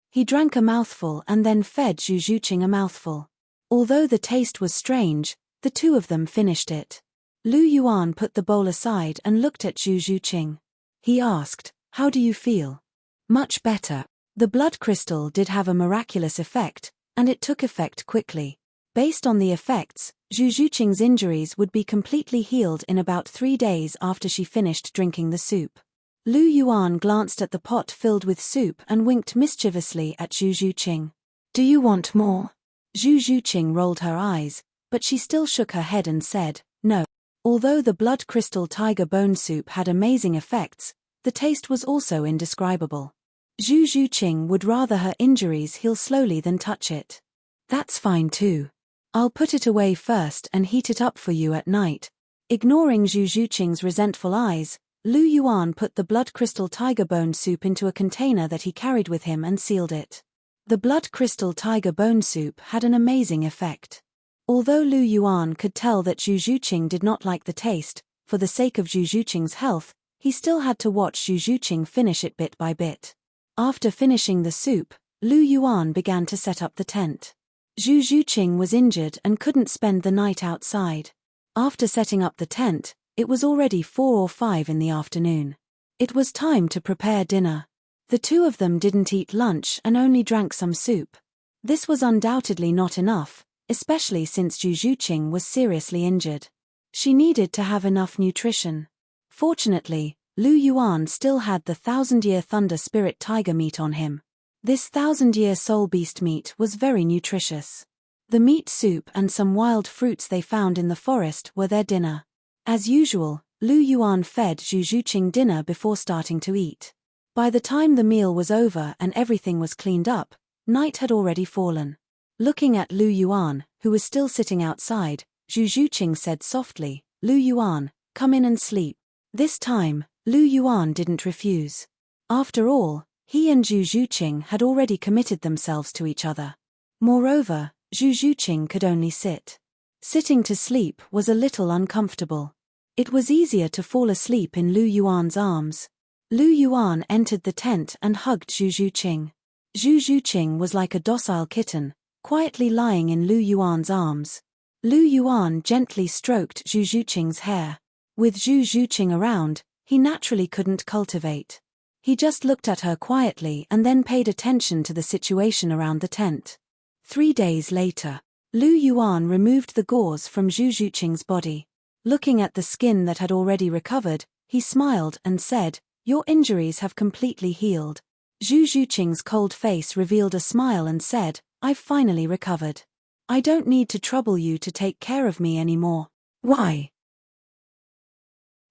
He drank a mouthful and then fed Zhu Zhuqing a mouthful. Although the taste was strange, the two of them finished it. Lu Yuan put the bowl aside and looked at Zhu Zhuqing. He asked, How do you feel? Much better. The blood crystal did have a miraculous effect, and it took effect quickly. Based on the effects, Zhu Zhuqing's injuries would be completely healed in about 3 days after she finished drinking the soup. Lu Yuan glanced at the pot filled with soup and winked mischievously at Zhu Zhuqing. Do you want more? Zhu Zhuqing rolled her eyes, but she still shook her head and said, no. Although the blood crystal tiger bone soup had amazing effects, the taste was also indescribable. Zhu Zhuqing would rather her injuries heal slowly than touch it. That's fine too. I'll put it away first and heat it up for you at night. Ignoring Zhu Zhuqing's resentful eyes, Lu Yuan put the blood crystal tiger bone soup into a container that he carried with him and sealed it. The blood crystal tiger bone soup had an amazing effect. Although Lu Yuan could tell that Zhu Zhuqing did not like the taste, for the sake of Zhu Zhuqing's health, he still had to watch Zhu Zhuqing finish it bit by bit. After finishing the soup, Lu Yuan began to set up the tent. Zhu Zhuqing was injured and couldn't spend the night outside. After setting up the tent, it was already 4 or 5 in the afternoon. It was time to prepare dinner. The two of them didn't eat lunch and only drank some soup. This was undoubtedly not enough, especially since Zhu Zhuqing was seriously injured. She needed to have enough nutrition. Fortunately, Lu Yuan still had the 1000-year thunder spirit tiger meat on him. This 1,000-year soul beast meat was very nutritious. The meat soup and some wild fruits they found in the forest were their dinner. As usual, Lu Yuan fed Zhu Zhuqing dinner before starting to eat. By the time the meal was over and everything was cleaned up, night had already fallen. Looking at Lu Yuan, who was still sitting outside, Zhu Zhuqing said softly, "Lu Yuan, come in and sleep." This time, Lu Yuan didn't refuse. After all, he and Zhu Zhuqing had already committed themselves to each other. Moreover, Zhu Zhuqing could only sit. Sitting to sleep was a little uncomfortable. It was easier to fall asleep in Lu Yuan's arms. Lu Yuan entered the tent and hugged Zhu Zhuqing. Zhu Zhuqing was like a docile kitten, quietly lying in Lu Yuan's arms. Lu Yuan gently stroked Zhu Zhuqing's hair. With Zhu Zhuqing around, he naturally couldn't cultivate. He just looked at her quietly and then paid attention to the situation around the tent. 3 days later, Lu Yuan removed the gauze from Zhu Zhuqing's body. Looking at the skin that had already recovered, he smiled and said, "Your injuries have completely healed." Zhu Zhuqing's cold face revealed a smile and said, "I've finally recovered. I don't need to trouble you to take care of me anymore." "Why?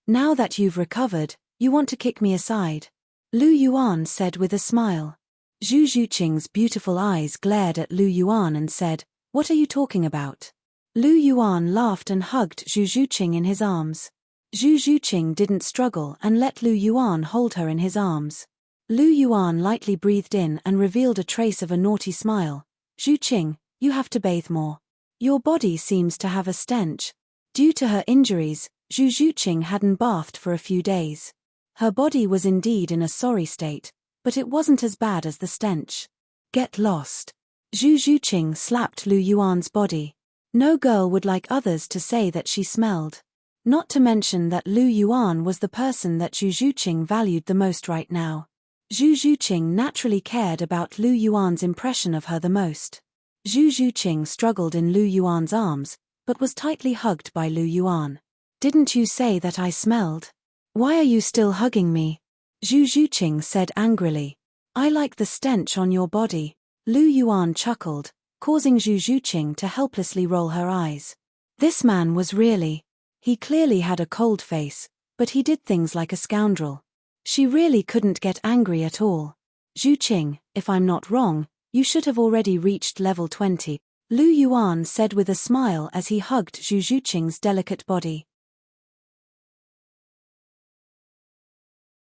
Now that you've recovered, you want to kick me aside?" Lu Yuan said with a smile. Zhu Zhuqing's beautiful eyes glared at Lu Yuan and said, "What are you talking about?" Lu Yuan laughed and hugged Zhu Zhuqing in his arms. Zhu Zhuqing didn't struggle and let Lu Yuan hold her in his arms. Lu Yuan lightly breathed in and revealed a trace of a naughty smile. "Zhuqing, you have to bathe more. Your body seems to have a stench." Due to her injuries, Zhu Zhuqing hadn't bathed for a few days. Her body was indeed in a sorry state, but it wasn't as bad as the stench. "Get lost." Zhu Zhuqing slapped Lu Yuan's body. No girl would like others to say that she smelled. Not to mention that Lu Yuan was the person that Zhu Zhuqing valued the most right now. Zhu Zhuqing naturally cared about Lu Yuan's impression of her the most. Zhu Zhuqing struggled in Lu Yuan's arms, but was tightly hugged by Lu Yuan. "Didn't you say that I smelled? Why are you still hugging me?" Zhu Zhuqing said angrily. "I like the stench on your body." Lu Yuan chuckled, causing Zhu Zhuqing to helplessly roll her eyes. This man was really... He clearly had a cold face, but he did things like a scoundrel. She really couldn't get angry at all. "Zhuqing, if I'm not wrong, you should have already reached level 20, Lu Yuan said with a smile as he hugged Zhu Zhuqing's delicate body.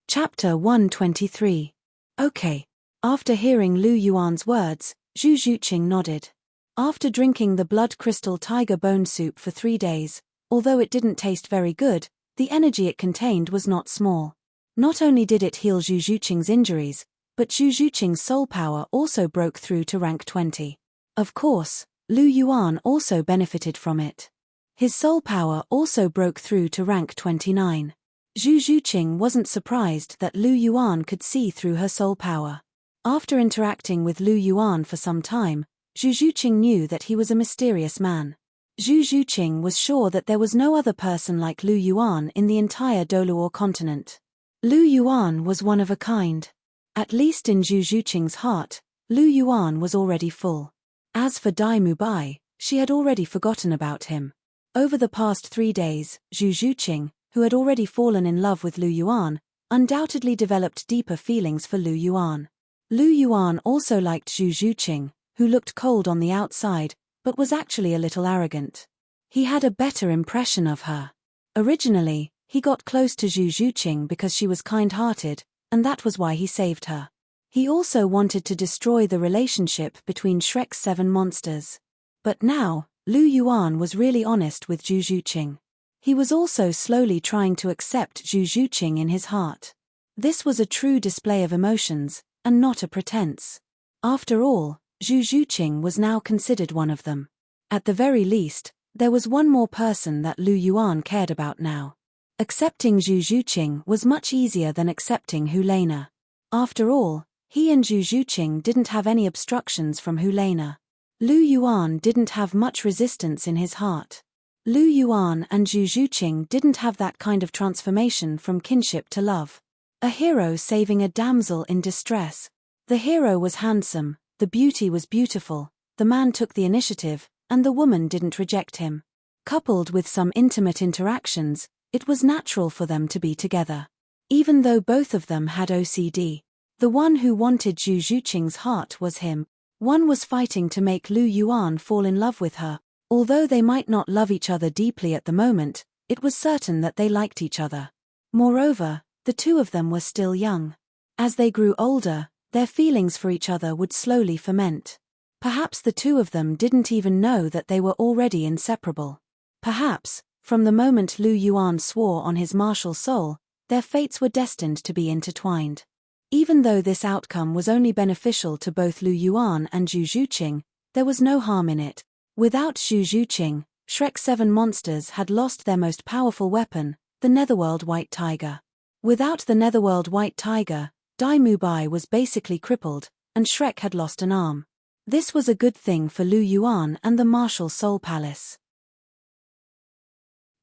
Chapter 123. Okay. After hearing Lu Yuan's words, Zhu Zhuqing nodded. After drinking the blood crystal tiger bone soup for 3 days, although it didn't taste very good, the energy it contained was not small. Not only did it heal Zhu Zhuqing's injuries, but Zhu Zhuqing's soul power also broke through to rank 20. Of course, Lu Yuan also benefited from it. His soul power also broke through to rank 29. Zhu Zhuqing wasn't surprised that Lu Yuan could see through her soul power. After interacting with Lu Yuan for some time, Zhu Zhuqing knew that he was a mysterious man. Zhu Zhuqing was sure that there was no other person like Lu Yuan in the entire Douluo continent. Lu Yuan was one of a kind. At least in Zhu Zhuqing's heart, Lu Yuan was already full. As for Dai Mubai, she had already forgotten about him. Over the past 3 days, Zhu Zhuqing, who had already fallen in love with Lu Yuan, undoubtedly developed deeper feelings for Lu Yuan. Lu Yuan also liked Zhu Zhuqing, who looked cold on the outside, but was actually a little arrogant. He had a better impression of her. Originally, he got close to Zhu Zhuqing because she was kind-hearted, and that was why he saved her. He also wanted to destroy the relationship between Shrek's 7 monsters. But now, Lu Yuan was really honest with Zhu Zhuqing. He was also slowly trying to accept Zhu Zhuqing in his heart. This was a true display of emotions, and not a pretense. After all, Zhu Zhuqing was now considered one of them. At the very least, there was one more person that Lu Yuan cared about now. Accepting Zhu Zhuqing was much easier than accepting Hulena. After all, he and Zhu Zhuqing didn't have any obstructions from Hulena. Lu Yuan didn't have much resistance in his heart. Lu Yuan and Zhu Zhuqing didn't have that kind of transformation from kinship to love. A hero saving a damsel in distress. The hero was handsome, the beauty was beautiful, the man took the initiative, and the woman didn't reject him. Coupled with some intimate interactions, it was natural for them to be together. Even though both of them had OCD. The one who wanted Zhu Zhuqing's heart was him. One was fighting to make Lu Yuan fall in love with her. Although they might not love each other deeply at the moment, it was certain that they liked each other. Moreover, the two of them were still young. As they grew older, their feelings for each other would slowly ferment. Perhaps the two of them didn't even know that they were already inseparable. Perhaps, from the moment Lu Yuan swore on his martial soul, their fates were destined to be intertwined. Even though this outcome was only beneficial to both Lu Yuan and Zhu Zhuqing, there was no harm in it. Without Zhu Zhuqing, Shrek's 7 monsters had lost their most powerful weapon, the Netherworld White Tiger. Without the Netherworld White Tiger, Dai Mubai was basically crippled, and Shrek had lost an arm. This was a good thing for Lu Yuan and the Martial Soul Palace.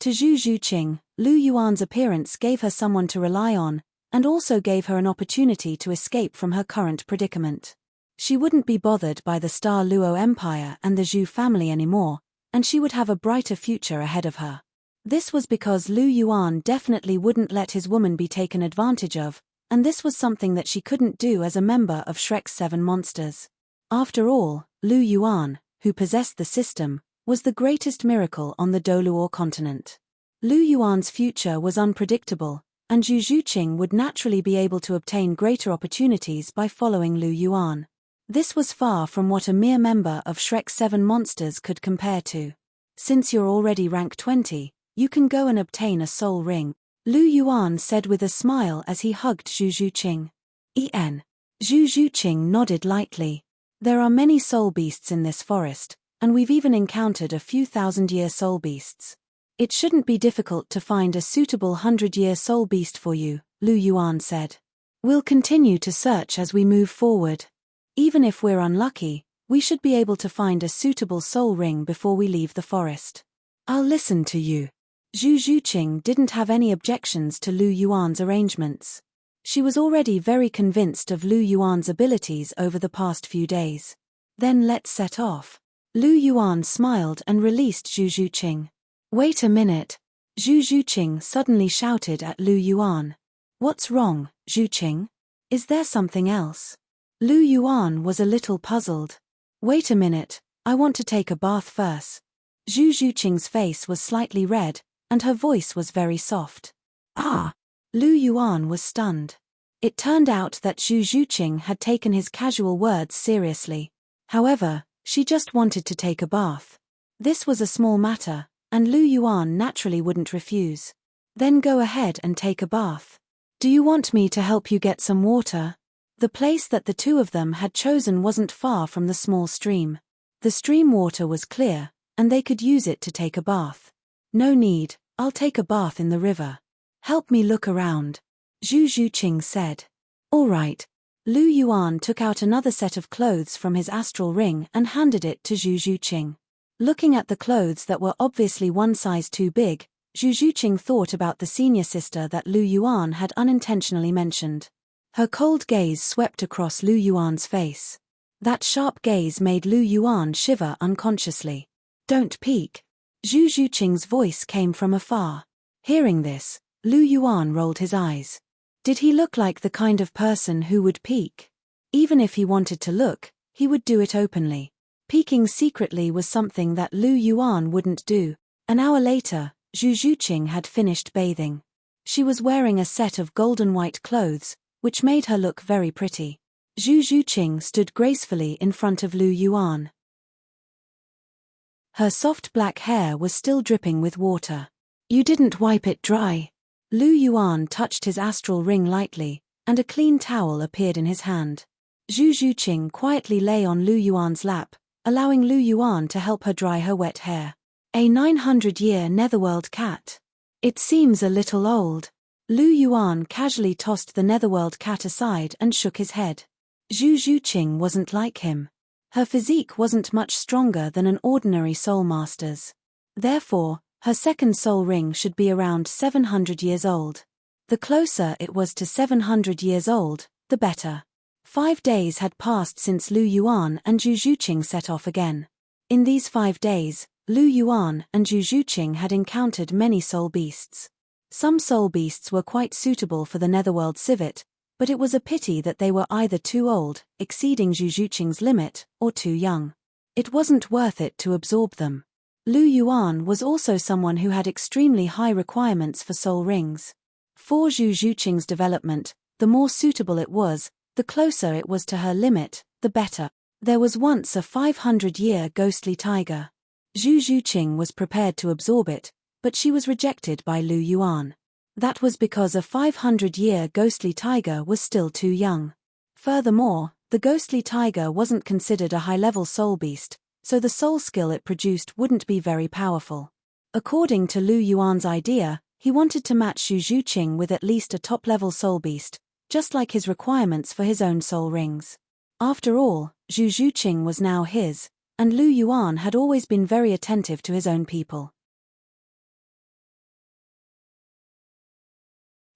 To Zhu Zhuqing, Lu Yuan's appearance gave her someone to rely on, and also gave her an opportunity to escape from her current predicament. She wouldn't be bothered by the Star Luo Empire and the Zhu family anymore, and she would have a brighter future ahead of her. This was because Lu Yuan definitely wouldn't let his woman be taken advantage of, and this was something that she couldn't do as a member of Shrek's 7 monsters. After all, Lu Yuan, who possessed the system, was the greatest miracle on the Douluo continent. Lu Yuan's future was unpredictable, and Zhu Zhuqing would naturally be able to obtain greater opportunities by following Lu Yuan. This was far from what a mere member of Shrek's 7 monsters could compare to. Since you're already rank 20, you can go and obtain a soul ring, Lu Yuan said with a smile as he hugged Zhu Zhuqing. Zhu Zhuqing nodded lightly. There are many soul beasts in this forest, and we've even encountered a few thousand-year soul beasts. It shouldn't be difficult to find a suitable 100-year soul beast for you, Lu Yuan said. We'll continue to search as we move forward. Even if we're unlucky, we should be able to find a suitable soul ring before we leave the forest. I'll listen to you. Zhu Zhuqing didn't have any objections to Lu Yuan's arrangements. She was already very convinced of Lu Yuan's abilities over the past few days. Then let's set off. Lu Yuan smiled and released Zhu Zhuqing. Wait a minute. Zhu Zhuqing suddenly shouted at Lu Yuan. What's wrong, Zhuqing? Is there something else? Lu Yuan was a little puzzled. Wait a minute, I want to take a bath first. Zhu Zhuqing's face was slightly red, and her voice was very soft. Ah! Lu Yuan was stunned. It turned out that Zhu Zhuqing had taken his casual words seriously. However, she just wanted to take a bath. This was a small matter, and Lu Yuan naturally wouldn't refuse. Then go ahead and take a bath. Do you want me to help you get some water? The place that the two of them had chosen wasn't far from the small stream. The stream water was clear, and they could use it to take a bath. No need, I'll take a bath in the river. Help me look around, Zhu Zhuqing said. All right. Lu Yuan took out another set of clothes from his astral ring and handed it to Zhu Zhuqing. Looking at the clothes that were obviously one size too big, Zhu Zhuqing thought about the senior sister that Lu Yuan had unintentionally mentioned. Her cold gaze swept across Lu Yuan's face. That sharp gaze made Lu Yuan shiver unconsciously. Don't peek. Zhu Zhuqing's voice came from afar. Hearing this, Lu Yuan rolled his eyes. Did he look like the kind of person who would peek? Even if he wanted to look, he would do it openly. Peeking secretly was something that Lu Yuan wouldn't do. An hour later, Zhu Zhuqing had finished bathing. She was wearing a set of golden white clothes, which made her look very pretty. Zhu Zhuqing stood gracefully in front of Lu Yuan. Her soft black hair was still dripping with water. You didn't wipe it dry. Lu Yuan touched his astral ring lightly, and a clean towel appeared in his hand. Zhu Zhuqing quietly lay on Lu Yuan's lap, allowing Lu Yuan to help her dry her wet hair. A 900-year Netherworld cat. It seems a little old. Lu Yuan casually tossed the Netherworld cat aside and shook his head. Zhu Zhuqing wasn't like him. Her physique wasn't much stronger than an ordinary soul master's. Therefore, her second soul ring should be around 700 years old. The closer it was to 700 years old, the better. 5 days had passed since Lu Yuan and Zhu Zhuqing set off again. In these 5 days, Lu Yuan and Zhu Zhuqing had encountered many soul beasts. Some soul beasts were quite suitable for the netherworld civet, but it was a pity that they were either too old, exceeding Zhu Zhuqing's limit, or too young. It wasn't worth it to absorb them. Lu Yuan was also someone who had extremely high requirements for soul rings. For Zhu Zhuqing's development, the more suitable it was, the closer it was to her limit, the better. There was once a 500-year ghostly tiger. Zhu Zhuqing was prepared to absorb it, but she was rejected by Lu Yuan. That was because a 500-year ghostly tiger was still too young. Furthermore, the ghostly tiger wasn't considered a high-level soul beast, so the soul skill it produced wouldn't be very powerful. According to Lu Yuan's idea, he wanted to match Zhu Zhuqing with at least a top-level soul beast, just like his requirements for his own soul rings. After all, Zhu Zhuqing was now his, and Lu Yuan had always been very attentive to his own people.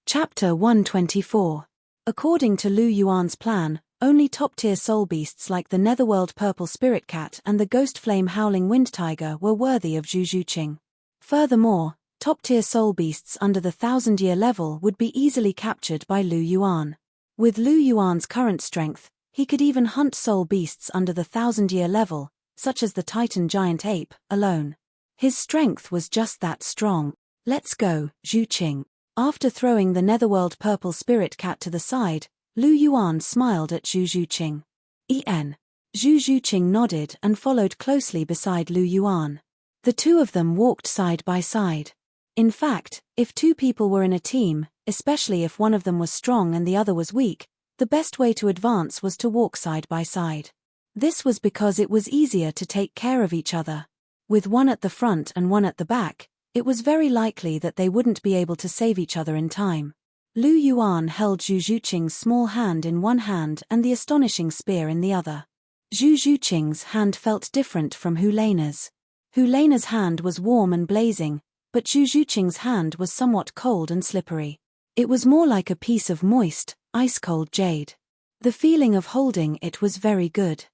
Chapter 124. According to Lu Yuan's plan, only top-tier soul beasts like the netherworld purple spirit cat and the ghost flame howling wind tiger were worthy of Zhu Zhuqing. Furthermore, top-tier soul beasts under the 1,000-year level would be easily captured by Lu Yuan. With Lu Yuan's current strength, he could even hunt soul beasts under the 1,000-year level, such as the Titan giant ape, alone. His strength was just that strong. Let's go, Zhuqing. After throwing the netherworld purple spirit cat to the side, Lu Yuan smiled at Zhu Zhuqing. Zhu Zhuqing nodded and followed closely beside Lu Yuan. The two of them walked side by side. In fact, if two people were in a team, especially if one of them was strong and the other was weak, the best way to advance was to walk side by side. This was because it was easier to take care of each other. With one at the front and one at the back, it was very likely that they wouldn't be able to save each other in time. Lu Yuan held Zhu Zhuqing's small hand in one hand and the astonishing spear in the other. Zhu Zhuqing's hand felt different from Hulaina's. Hulaina's hand was warm and blazing, but Zhu Zhuqing's hand was somewhat cold and slippery. It was more like a piece of moist, ice-cold jade. The feeling of holding it was very good.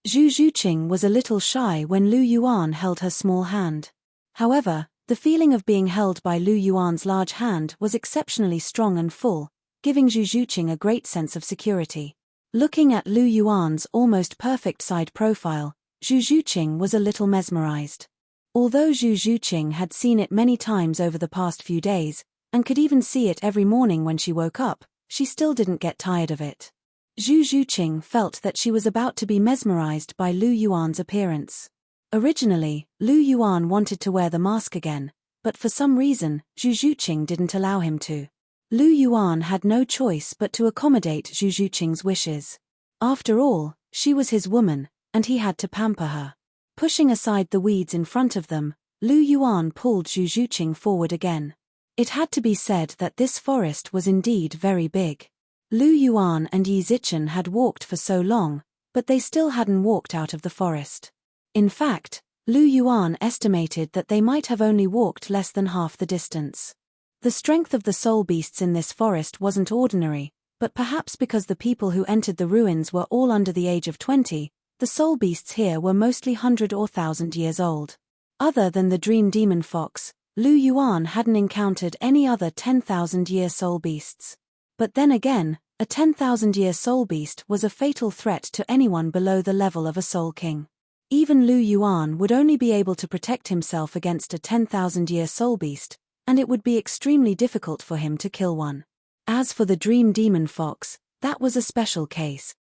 Zhu Zhuqing was a little shy when Lu Yuan held her small hand. However, the feeling of being held by Lu Yuan's large hand was exceptionally strong and full, giving Zhu Zhuqing a great sense of security. Looking at Lu Yuan's almost perfect side profile, Zhu Zhuqing was a little mesmerized. Although Zhu Zhuqing had seen it many times over the past few days, and could even see it every morning when she woke up, she still didn't get tired of it. Zhu Zhuqing felt that she was about to be mesmerized by Lu Yuan's appearance. Originally, Lu Yuan wanted to wear the mask again, but for some reason, Zhu Zhuqing didn't allow him to. Lu Yuan had no choice but to accommodate Zhu Zhuqing's wishes. After all, she was his woman, and he had to pamper her. Pushing aside the weeds in front of them, Lu Yuan pulled Zhu Zhuqing forward again. It had to be said that this forest was indeed very big. Lu Yuan and Yi Zichen had walked for so long, but they still hadn't walked out of the forest. In fact, Lu Yuan estimated that they might have only walked less than half the distance. The strength of the soul beasts in this forest wasn't ordinary, but perhaps because the people who entered the ruins were all under the age of 20, the soul beasts here were mostly 100 or 1,000 years old. Other than the dream demon fox, Lu Yuan hadn't encountered any other 10,000-year soul beasts. But then again, a 10,000-year soul beast was a fatal threat to anyone below the level of a soul king. Even Lu Yuan would only be able to protect himself against a 10,000-year soul beast, and it would be extremely difficult for him to kill one. As for the dream demon fox, that was a special case.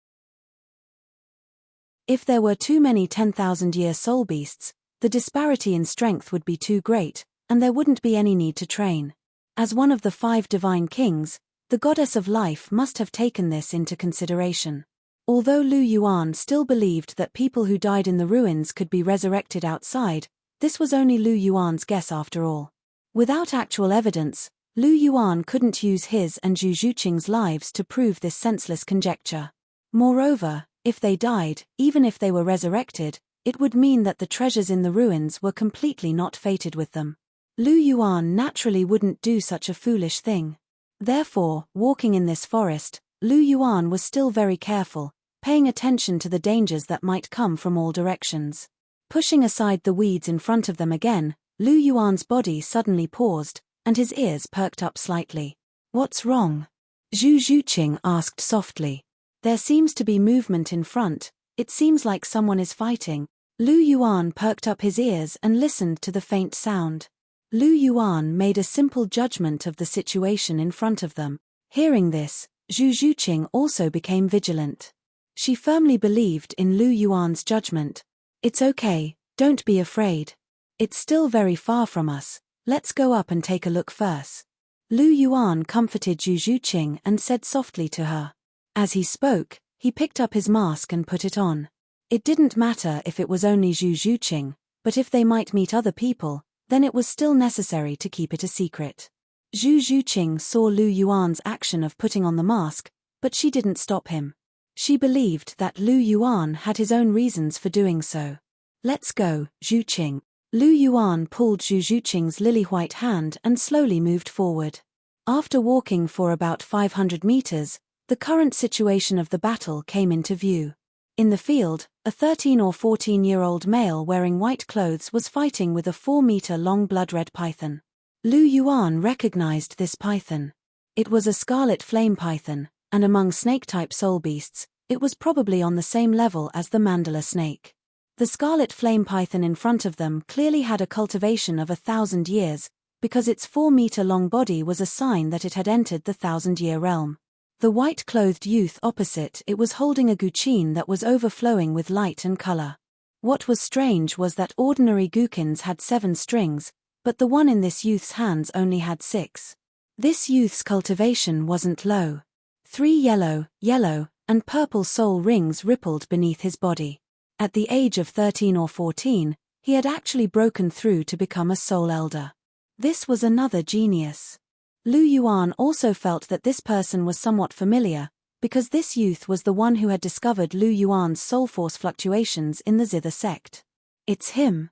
If there were too many 10,000-year soul beasts, the disparity in strength would be too great, and there wouldn't be any need to train. As one of the 5 divine kings, the goddess of life must have taken this into consideration. Although Lu Yuan still believed that people who died in the ruins could be resurrected outside, this was only Lu Yuan's guess after all. Without actual evidence, Lu Yuan couldn't use his and Zhu Zhuqing's lives to prove this senseless conjecture. Moreover, if they died, even if they were resurrected, it would mean that the treasures in the ruins were completely not fated with them. Lu Yuan naturally wouldn't do such a foolish thing. Therefore, walking in this forest, Lu Yuan was still very careful, paying attention to the dangers that might come from all directions. Pushing aside the weeds in front of them again, Lu Yuan's body suddenly paused, and his ears perked up slightly. "What's wrong?" Zhu Zhuqing asked softly. "There seems to be movement in front, it seems like someone is fighting." Lu Yuan perked up his ears and listened to the faint sound. Lu Yuan made a simple judgment of the situation in front of them. Hearing this, Zhu Zhuqing also became vigilant. She firmly believed in Lu Yuan's judgment. "It's okay, don't be afraid. It's still very far from us, let's go up and take a look first." Lu Yuan comforted Zhu Zhuqing and said softly to her. As he spoke, he picked up his mask and put it on. It didn't matter if it was only Zhu Zhuqing, but if they might meet other people, then it was still necessary to keep it a secret. Zhu Zhuqing saw Lu Yuan's action of putting on the mask, but she didn't stop him. She believed that Lu Yuan had his own reasons for doing so. "Let's go, Zhuqing." Lu Yuan pulled Zhu Zhuqing's lily-white hand and slowly moved forward. After walking for about 500 meters, the current situation of the battle came into view. In the field, a 13 or 14-year-old male wearing white clothes was fighting with a 4-meter-long blood-red python. Lu Yuan recognized this python. It was a scarlet flame python, and among snake-type soul beasts, it was probably on the same level as the mandala snake. The scarlet flame python in front of them clearly had a cultivation of 1,000 years, because its 4-meter-long body was a sign that it had entered the 1,000-year realm. The white-clothed youth opposite it was holding a guqin that was overflowing with light and color. What was strange was that ordinary guqins had 7 strings, but the one in this youth's hands only had 6. This youth's cultivation wasn't low. 3 yellow, and purple soul rings rippled beneath his body. At the age of 13 or 14, he had actually broken through to become a soul elder. This was another genius. Lu Yuan also felt that this person was somewhat familiar, because this youth was the one who had discovered Lu Yuan's soul force fluctuations in the Zither sect. "It's him."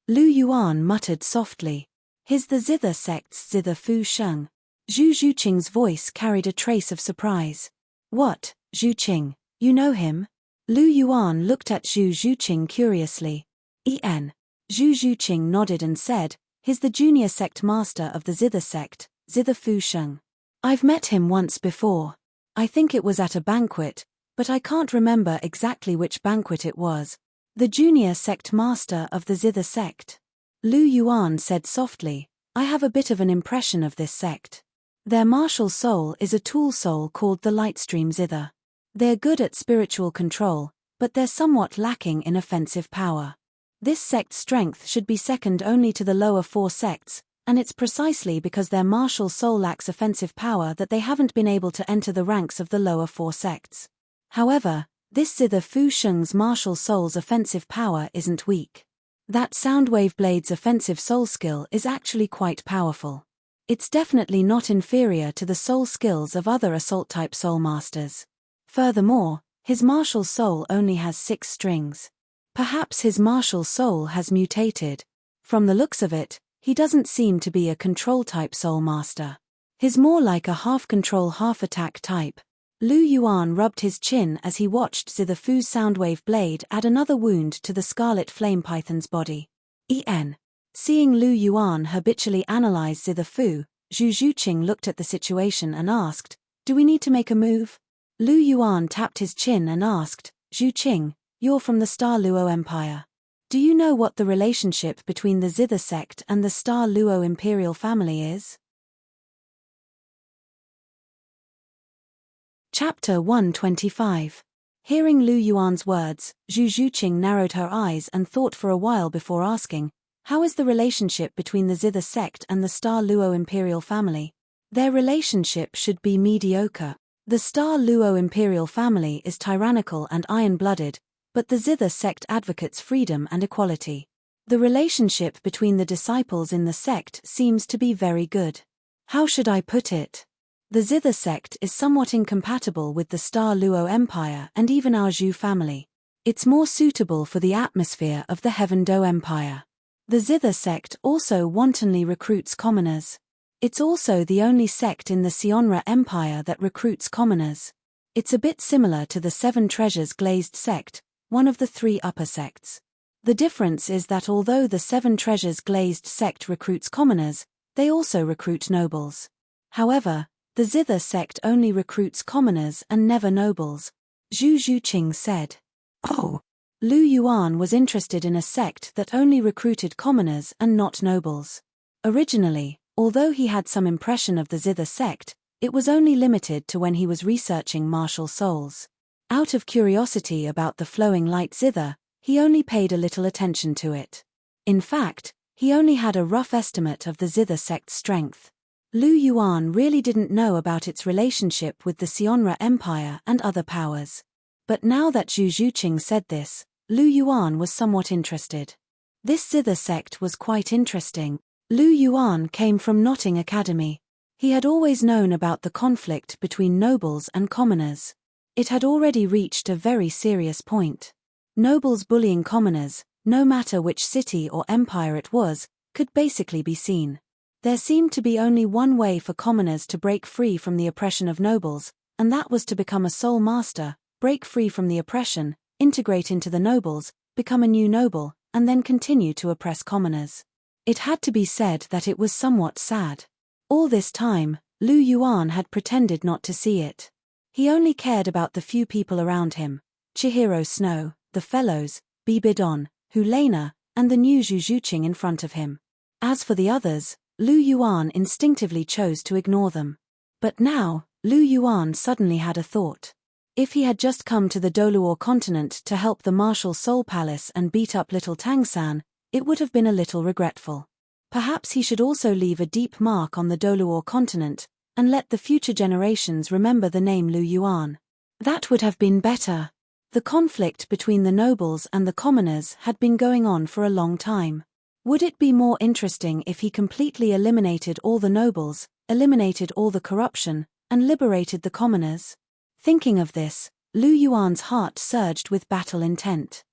Lu Yuan muttered softly. "He's the Zither sect's Zither Fu Sheng." Zhu Zhuqing's voice carried a trace of surprise. "What, Zhuqing, you know him?" Lu Yuan looked at Zhu Zhuqing curiously. "En." Zhu Zhuqing nodded and said, "He's the junior sect master of the Zither sect, Zither Fu Sheng. I've met him once before. I think it was at a banquet, but I can't remember exactly which banquet it was." "The junior sect master of the Zither sect." Lu Yuan said softly, "I have a bit of an impression of this sect. Their martial soul is a tool soul called the Lightstream Zither. They're good at spiritual control, but they're somewhat lacking in offensive power. This sect's strength should be second only to the lower 4 sects, and it's precisely because their martial soul lacks offensive power that they haven't been able to enter the ranks of the lower 4 sects. However, this Zither Fu Sheng's martial soul's offensive power isn't weak. That Soundwave Blade's offensive soul skill is actually quite powerful. It's definitely not inferior to the soul skills of other assault-type soul masters. Furthermore, his martial soul only has 6 strings. Perhaps his martial soul has mutated. From the looks of it, he doesn't seem to be a control-type soul master. He's more like a half-control half-attack type." Lu Yuan rubbed his chin as he watched Zither Fu's Soundwave Blade add another wound to the scarlet flame python's body. En. Seeing Lu Yuan habitually analyze Zither Fu, Zhu Zhuqing looked at the situation and asked, "Do we need to make a move?" Lu Yuan tapped his chin and asked, "Zhuqing, you're from the Star Luo Empire. Do you know what the relationship between the Zither sect and the Star Luo imperial family is?" Chapter 125. Hearing Lu Yuan's words, Zhu Zhuqing narrowed her eyes and thought for a while before asking, "How is the relationship between the Zither sect and the Star Luo imperial family?" "Their relationship should be mediocre. The Star Luo imperial family is tyrannical and iron-blooded, but the Zither sect advocates freedom and equality. The relationship between the disciples in the sect seems to be very good. How should I put it? The Zither sect is somewhat incompatible with the Star Luo Empire and even our Zhu family. It's more suitable for the atmosphere of the Heaven Do Empire. The Zither sect also wantonly recruits commoners. It's also the only sect in the Sionra Empire that recruits commoners. It's a bit similar to the Seven Treasures Glazed sect, one of the three upper sects. The difference is that although the Seven Treasures Glazed sect recruits commoners, they also recruit nobles. However, the Zither sect only recruits commoners and never nobles, Zhu Zhuqing said. Oh. Lu Yuan was interested in a sect that only recruited commoners and not nobles. Originally, although he had some impression of the Zither sect, it was only limited to when he was researching martial souls. Out of curiosity about the flowing light Zither, he only paid a little attention to it. In fact, he only had a rough estimate of the Zither sect's strength. Lu Yuan really didn't know about its relationship with the Sionra Empire and other powers. But now that Zhu Zhuqing said this, Lu Yuan was somewhat interested. This Zither sect was quite interesting. Lu Yuan came from Notting Academy. He had always known about the conflict between nobles and commoners. It had already reached a very serious point. Nobles bullying commoners, no matter which city or empire it was, could basically be seen. There seemed to be only one way for commoners to break free from the oppression of nobles, and that was to become a soul master, break free from the oppression, integrate into the nobles, become a new noble, and then continue to oppress commoners. It had to be said that it was somewhat sad. All this time, Lu Yuan had pretended not to see it. He only cared about the few people around him: Chihiro Snow, the fellows, Bibidon, Hulena, and the new Zhu Zhuqing in front of him. As for the others, Lu Yuan instinctively chose to ignore them. But now, Lu Yuan suddenly had a thought. If he had just come to the Douluo continent to help the Martial Soul Palace and beat up little Tang-san, it would have been a little regretful. Perhaps he should also leave a deep mark on the Douluo continent, and let the future generations remember the name Lu Yuan. That would have been better. The conflict between the nobles and the commoners had been going on for a long time. Would it be more interesting if he completely eliminated all the nobles, eliminated all the corruption, and liberated the commoners? Thinking of this, Lu Yuan's heart surged with battle intent.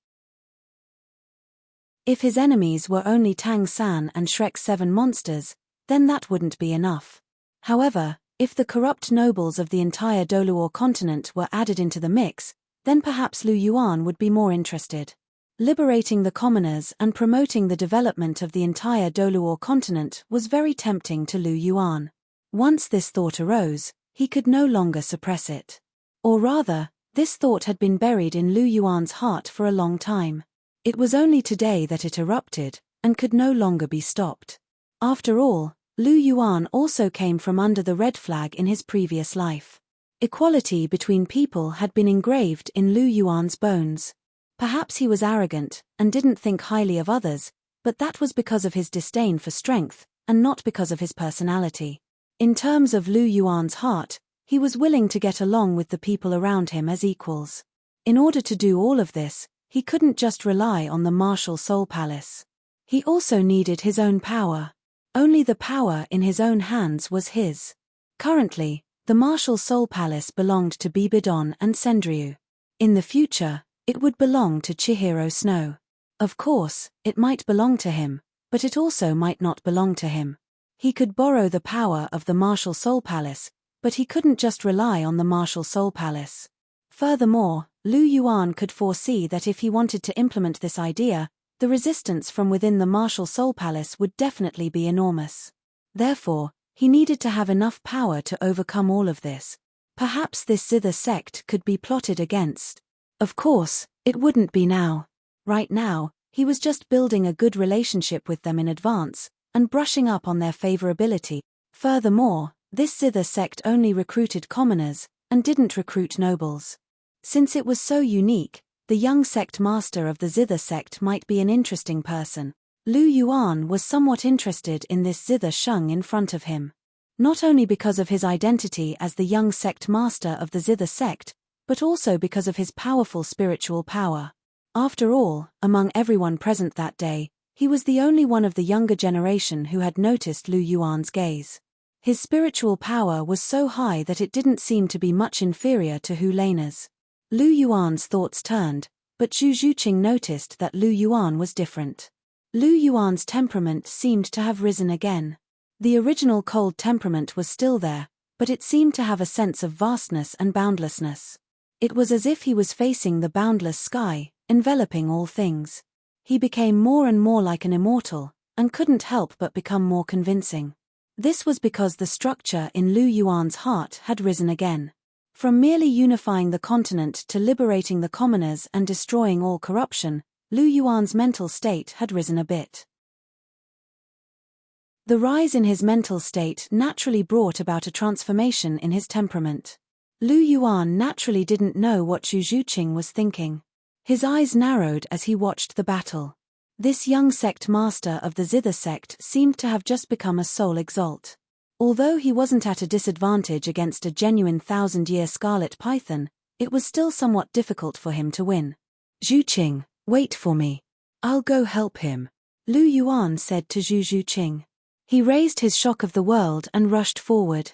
If his enemies were only Tang-san and Shrek's 7 monsters, then that wouldn't be enough. However, if the corrupt nobles of the entire Douluo continent were added into the mix, then perhaps Lu Yuan would be more interested. Liberating the commoners and promoting the development of the entire Douluo continent was very tempting to Lu Yuan. Once this thought arose, he could no longer suppress it. Or rather, this thought had been buried in Lu Yuan's heart for a long time. It was only today that it erupted, and could no longer be stopped. After all, Lu Yuan also came from under the red flag in his previous life. Equality between people had been engraved in Lu Yuan's bones. Perhaps he was arrogant, and didn't think highly of others, but that was because of his disdain for strength, and not because of his personality. In terms of Lu Yuan's heart, he was willing to get along with the people around him as equals. In order to do all of this, he couldn't just rely on the Martial Soul Palace. He also needed his own power. Only the power in his own hands was his. Currently, the Martial Soul Palace belonged to Bibidon and Sendryu. In the future, it would belong to Chihiro Snow. Of course, it might belong to him, but it also might not belong to him. He could borrow the power of the Martial Soul Palace, but he couldn't just rely on the Martial Soul Palace. Furthermore, Lu Yuan could foresee that if he wanted to implement this idea, the resistance from within the Martial Soul Palace would definitely be enormous. Therefore, he needed to have enough power to overcome all of this. Perhaps this Zither sect could be plotted against. Of course, it wouldn't be now. Right now, he was just building a good relationship with them in advance, and brushing up on their favorability. Furthermore, this Zither sect only recruited commoners, and didn't recruit nobles. Since it was so unique, the young sect master of the Zither sect might be an interesting person. Lu Yuan was somewhat interested in this Zither Sheng in front of him. Not only because of his identity as the young sect master of the Zither sect, but also because of his powerful spiritual power. After all, among everyone present that day, he was the only one of the younger generation who had noticed Lu Yuan's gaze. His spiritual power was so high that it didn't seem to be much inferior to Hulena's. Lu Yuan's thoughts turned, but Zhu Zhuqing noticed that Lu Yuan was different. Lu Yuan's temperament seemed to have risen again. The original cold temperament was still there, but it seemed to have a sense of vastness and boundlessness. It was as if he was facing the boundless sky, enveloping all things. He became more and more like an immortal, and couldn't help but become more convincing. This was because the structure in Lu Yuan's heart had risen again. From merely unifying the continent to liberating the commoners and destroying all corruption, Lu Yuan's mental state had risen a bit. The rise in his mental state naturally brought about a transformation in his temperament. Lu Yuan naturally didn't know what Zhu Zhuqing was thinking. His eyes narrowed as he watched the battle. This young sect master of the Zither sect seemed to have just become a soul exalt. Although he wasn't at a disadvantage against a genuine 1,000-year scarlet python, it was still somewhat difficult for him to win. "Zhuqing, wait for me. I'll go help him," Lu Yuan said to Zhu Zhuqing. He raised his shock of the world and rushed forward.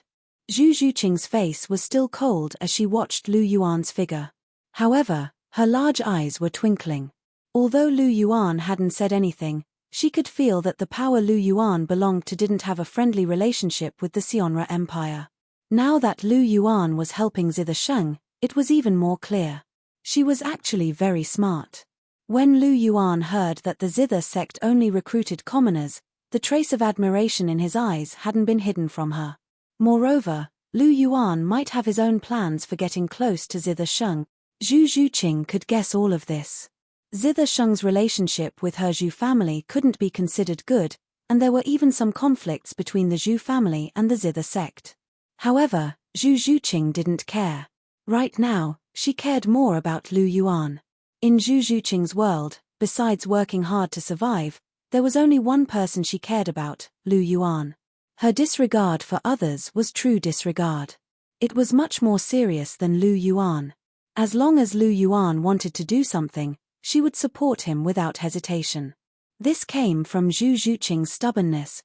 Zhu Zhuqing's face was still cold as she watched Lu Yuan's figure. However, her large eyes were twinkling. Although Lu Yuan hadn't said anything, she could feel that the power Lu Yuan belonged to didn't have a friendly relationship with the Sionra Empire. Now that Lu Yuan was helping Zither Sheng, it was even more clear. She was actually very smart. When Lu Yuan heard that the Zither sect only recruited commoners, the trace of admiration in his eyes hadn't been hidden from her. Moreover, Lu Yuan might have his own plans for getting close to Zither Sheng. Zhu Zhuqing could guess all of this. Zither Sheng's relationship with her Zhu family couldn't be considered good, and there were even some conflicts between the Zhu family and the Zither sect. However, Zhu Zhuqing didn't care. Right now, she cared more about Lu Yuan. In Zhu Zhuqing's world, besides working hard to survive, there was only one person she cared about, Lu Yuan. Her disregard for others was true disregard. It was much more serious than Lu Yuan. As long as Lu Yuan wanted to do something, she would support him without hesitation. This came from Zhu Zhuqing's stubbornness.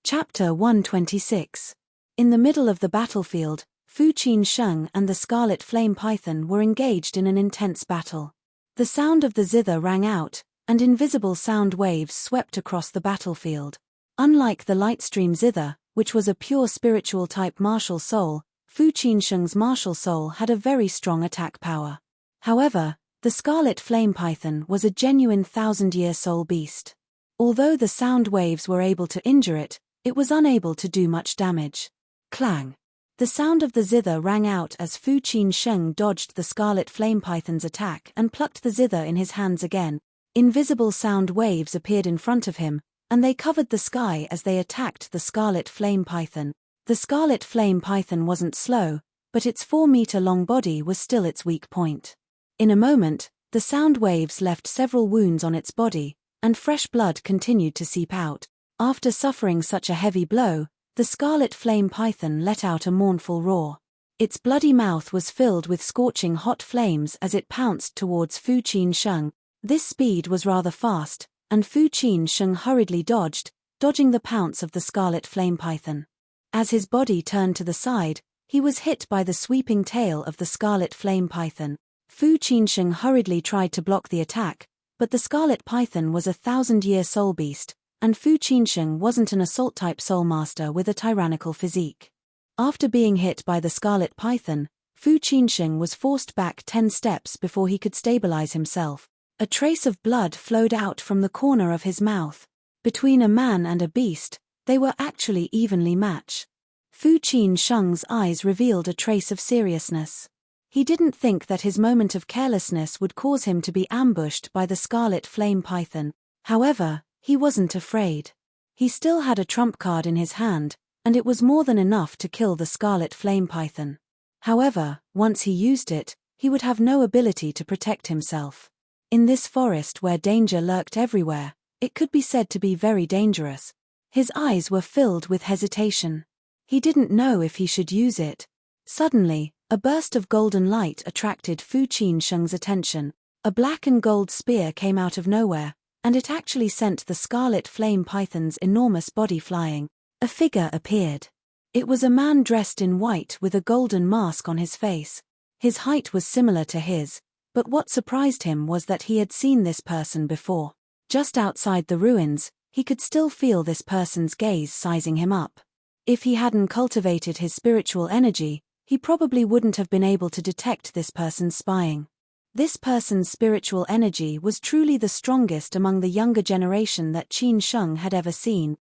Chapter 126. In the middle of the battlefield, Fu Qinsheng and the Scarlet Flame Python were engaged in an intense battle. The sound of the zither rang out, and invisible sound waves swept across the battlefield. Unlike the Lightstream Zither, which was a pure spiritual type martial soul, Fu Qinsheng's martial soul had a very strong attack power. However, the Scarlet Flame Python was a genuine 1,000-year soul beast. Although the sound waves were able to injure it, it was unable to do much damage. Clang! The sound of the zither rang out as Fu Qinsheng dodged the Scarlet Flame Python's attack and plucked the zither in his hands again. Invisible sound waves appeared in front of him, and they covered the sky as they attacked the Scarlet Flame Python. The Scarlet Flame Python wasn't slow, but its 4-meter-long body was still its weak point. In a moment, the sound waves left several wounds on its body, and fresh blood continued to seep out. After suffering such a heavy blow, the Scarlet Flame Python let out a mournful roar. Its bloody mouth was filled with scorching hot flames as it pounced towards Fu Qinsheng. This speed was rather fast, and Fu Qinsheng hurriedly dodging the pounce of the Scarlet Flame Python. As his body turned to the side, he was hit by the sweeping tail of the Scarlet Flame Python. Fu Qinsheng hurriedly tried to block the attack, but the Scarlet Python was a 1,000-year soul beast, and Fu Qinsheng wasn't an assault-type soul master with a tyrannical physique. After being hit by the Scarlet Python, Fu Qinsheng was forced back 10 steps before he could stabilize himself. A trace of blood flowed out from the corner of his mouth. Between a man and a beast, they were actually evenly matched. Fu Qinsheng's eyes revealed a trace of seriousness. He didn't think that his moment of carelessness would cause him to be ambushed by the Scarlet Flame Python. However, he wasn't afraid. He still had a trump card in his hand, and it was more than enough to kill the Scarlet Flame Python. However, once he used it, he would have no ability to protect himself. In this forest where danger lurked everywhere, it could be said to be very dangerous. His eyes were filled with hesitation. He didn't know if he should use it. Suddenly, a burst of golden light attracted Fu Qinsheng's attention. A black and gold spear came out of nowhere, and it actually sent the Scarlet Flame Python's enormous body flying. A figure appeared. It was a man dressed in white with a golden mask on his face. His height was similar to his, but what surprised him was that he had seen this person before. Just outside the ruins, he could still feel this person's gaze sizing him up. If he hadn't cultivated his spiritual energy, he probably wouldn't have been able to detect this person's spying. This person's spiritual energy was truly the strongest among the younger generation that Qin Sheng had ever seen.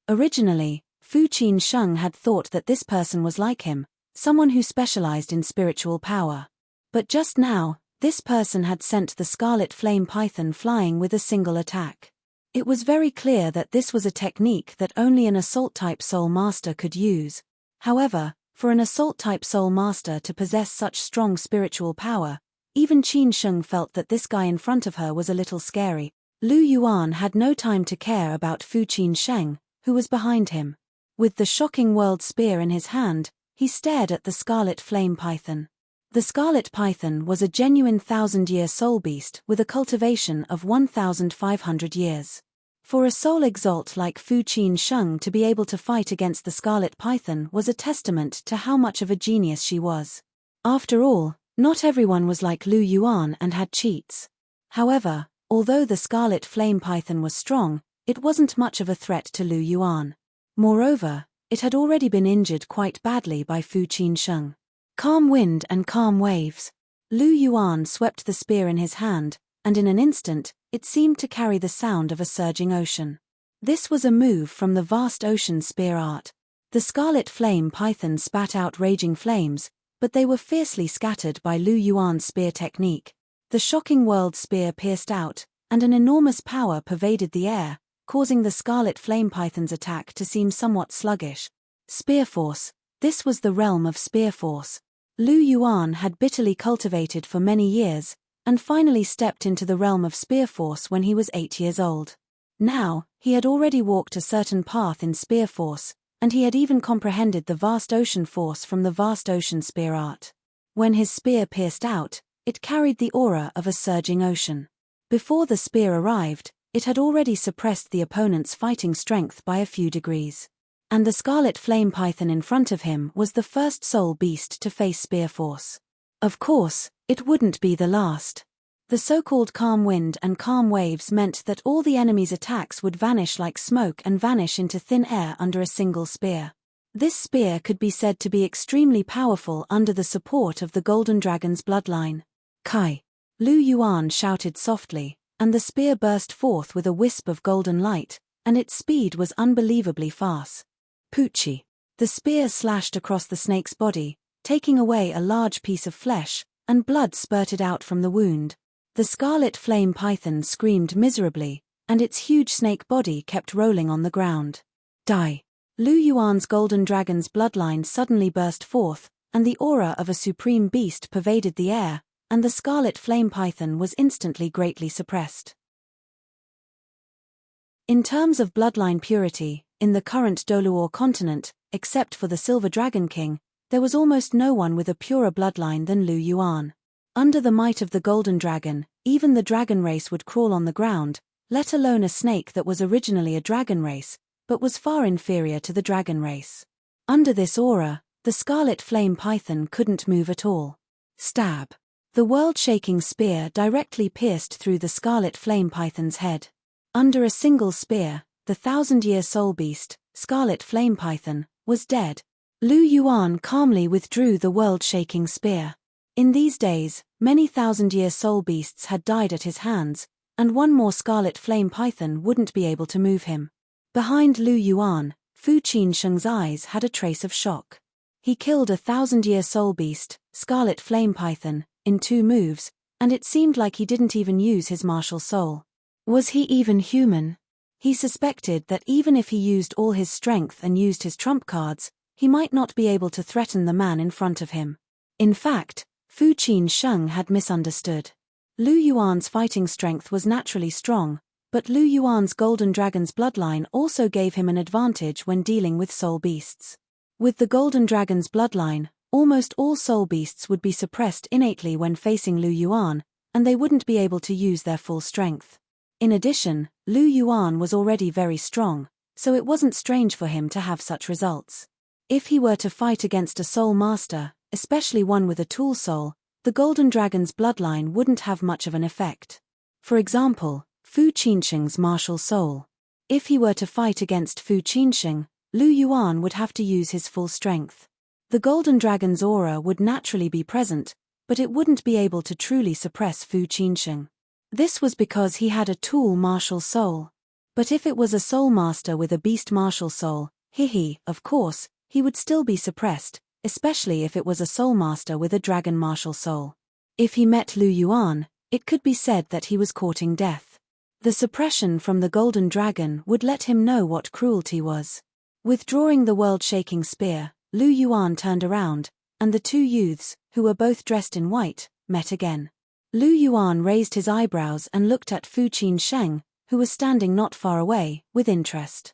Originally, Fu Qin Sheng had thought that this person was like him, someone who specialized in spiritual power. But just now, this person had sent the Scarlet Flame Python flying with a single attack. It was very clear that this was a technique that only an Assault-type Soul Master could use. However, for an Assault-type Soul Master to possess such strong spiritual power, even Qin Sheng felt that this guy in front of her was a little scary. Lu Yuan had no time to care about Fu Qin Sheng, who was behind him. With the shocking world spear in his hand, he stared at the Scarlet Flame Python. The Scarlet Python was a genuine 1,000-year soul beast with a cultivation of 1,500 years. For a soul exalt like Fu Qin Sheng to be able to fight against the Scarlet Python was a testament to how much of a genius she was. After all, not everyone was like Lu Yuan and had cheats. However, although the Scarlet Flame Python was strong, it wasn't much of a threat to Lu Yuan. Moreover, it had already been injured quite badly by Fu Qin Sheng. Calm wind and calm waves. Lu Yuan swept the spear in his hand, and in an instant, it seemed to carry the sound of a surging ocean. This was a move from the vast ocean spear art. The Scarlet Flame Python spat out raging flames, but they were fiercely scattered by Lu Yuan's spear technique. The shocking world spear pierced out, and an enormous power pervaded the air, causing the Scarlet Flame Python's attack to seem somewhat sluggish. Spear force. This was the realm of spear force. Lu Yuan had bitterly cultivated for many years, and finally stepped into the realm of spear force when he was 8 years old. Now, he had already walked a certain path in spear force, and he had even comprehended the vast ocean force from the vast ocean spear art. When his spear pierced out, it carried the aura of a surging ocean. Before the spear arrived, it had already suppressed the opponent's fighting strength by a few degrees. And the Scarlet Flame Python in front of him was the first soul beast to face spear force. Of course, it wouldn't be the last. The so-called calm wind and calm waves meant that all the enemy's attacks would vanish like smoke and vanish into thin air under a single spear. This spear could be said to be extremely powerful under the support of the Golden Dragon's bloodline. Kai! Lu Yuan shouted softly, and the spear burst forth with a wisp of golden light, and its speed was unbelievably fast. Poochie. The spear slashed across the snake's body, taking away a large piece of flesh, and blood spurted out from the wound. The Scarlet Flame Python screamed miserably, and its huge snake body kept rolling on the ground. Die. Lu Yuan's Golden Dragon's bloodline suddenly burst forth, and the aura of a supreme beast pervaded the air, and the Scarlet Flame Python was instantly greatly suppressed. In terms of bloodline purity, in the current Douluo continent, except for the Silver Dragon King, there was almost no one with a purer bloodline than Lu Yuan. Under the might of the Golden Dragon, even the dragon race would crawl on the ground, let alone a snake that was originally a dragon race, but was far inferior to the dragon race. Under this aura, the Scarlet Flame Python couldn't move at all. Stab. The world-shaking spear directly pierced through the Scarlet Flame Python's head. Under a single spear, the 1,000-year soul beast, Scarlet Flame Python, was dead. Lu Yuan calmly withdrew the world-shaking spear. In these days, many 1,000-year soul beasts had died at his hands, and one more Scarlet Flame Python wouldn't be able to move him. Behind Lu Yuan, Fu Qin Sheng's eyes had a trace of shock. He killed a 1,000-year soul beast, Scarlet Flame Python, in 2 moves, and it seemed like he didn't even use his martial soul. Was he even human? He suspected that even if he used all his strength and used his trump cards, he might not be able to threaten the man in front of him. In fact, Fu Qin Sheng had misunderstood. Lu Yuan's fighting strength was naturally strong, but Lu Yuan's Golden Dragon's bloodline also gave him an advantage when dealing with soul beasts. With the Golden Dragon's bloodline, almost all soul beasts would be suppressed innately when facing Lu Yuan, and they wouldn't be able to use their full strength. In addition, Lu Yuan was already very strong, so it wasn't strange for him to have such results. If he were to fight against a soul master, especially one with a tool soul, the Golden Dragon's bloodline wouldn't have much of an effect. For example, Fu Qinsheng's martial soul. If he were to fight against Fu Qinsheng, Lu Yuan would have to use his full strength. The Golden Dragon's aura would naturally be present, but it wouldn't be able to truly suppress Fu Qinsheng. This was because he had a tool martial soul. But if it was a soul master with a beast martial soul, of course, he would still be suppressed, especially if it was a soul master with a dragon martial soul. If he met Lu Yuan, it could be said that he was courting death. The suppression from the Golden Dragon would let him know what cruelty was. Withdrawing the world-shaking spear, Lu Yuan turned around, and the two youths, who were both dressed in white, met again. Lu Yuan raised his eyebrows and looked at Fu Qinsheng, who was standing not far away, with interest.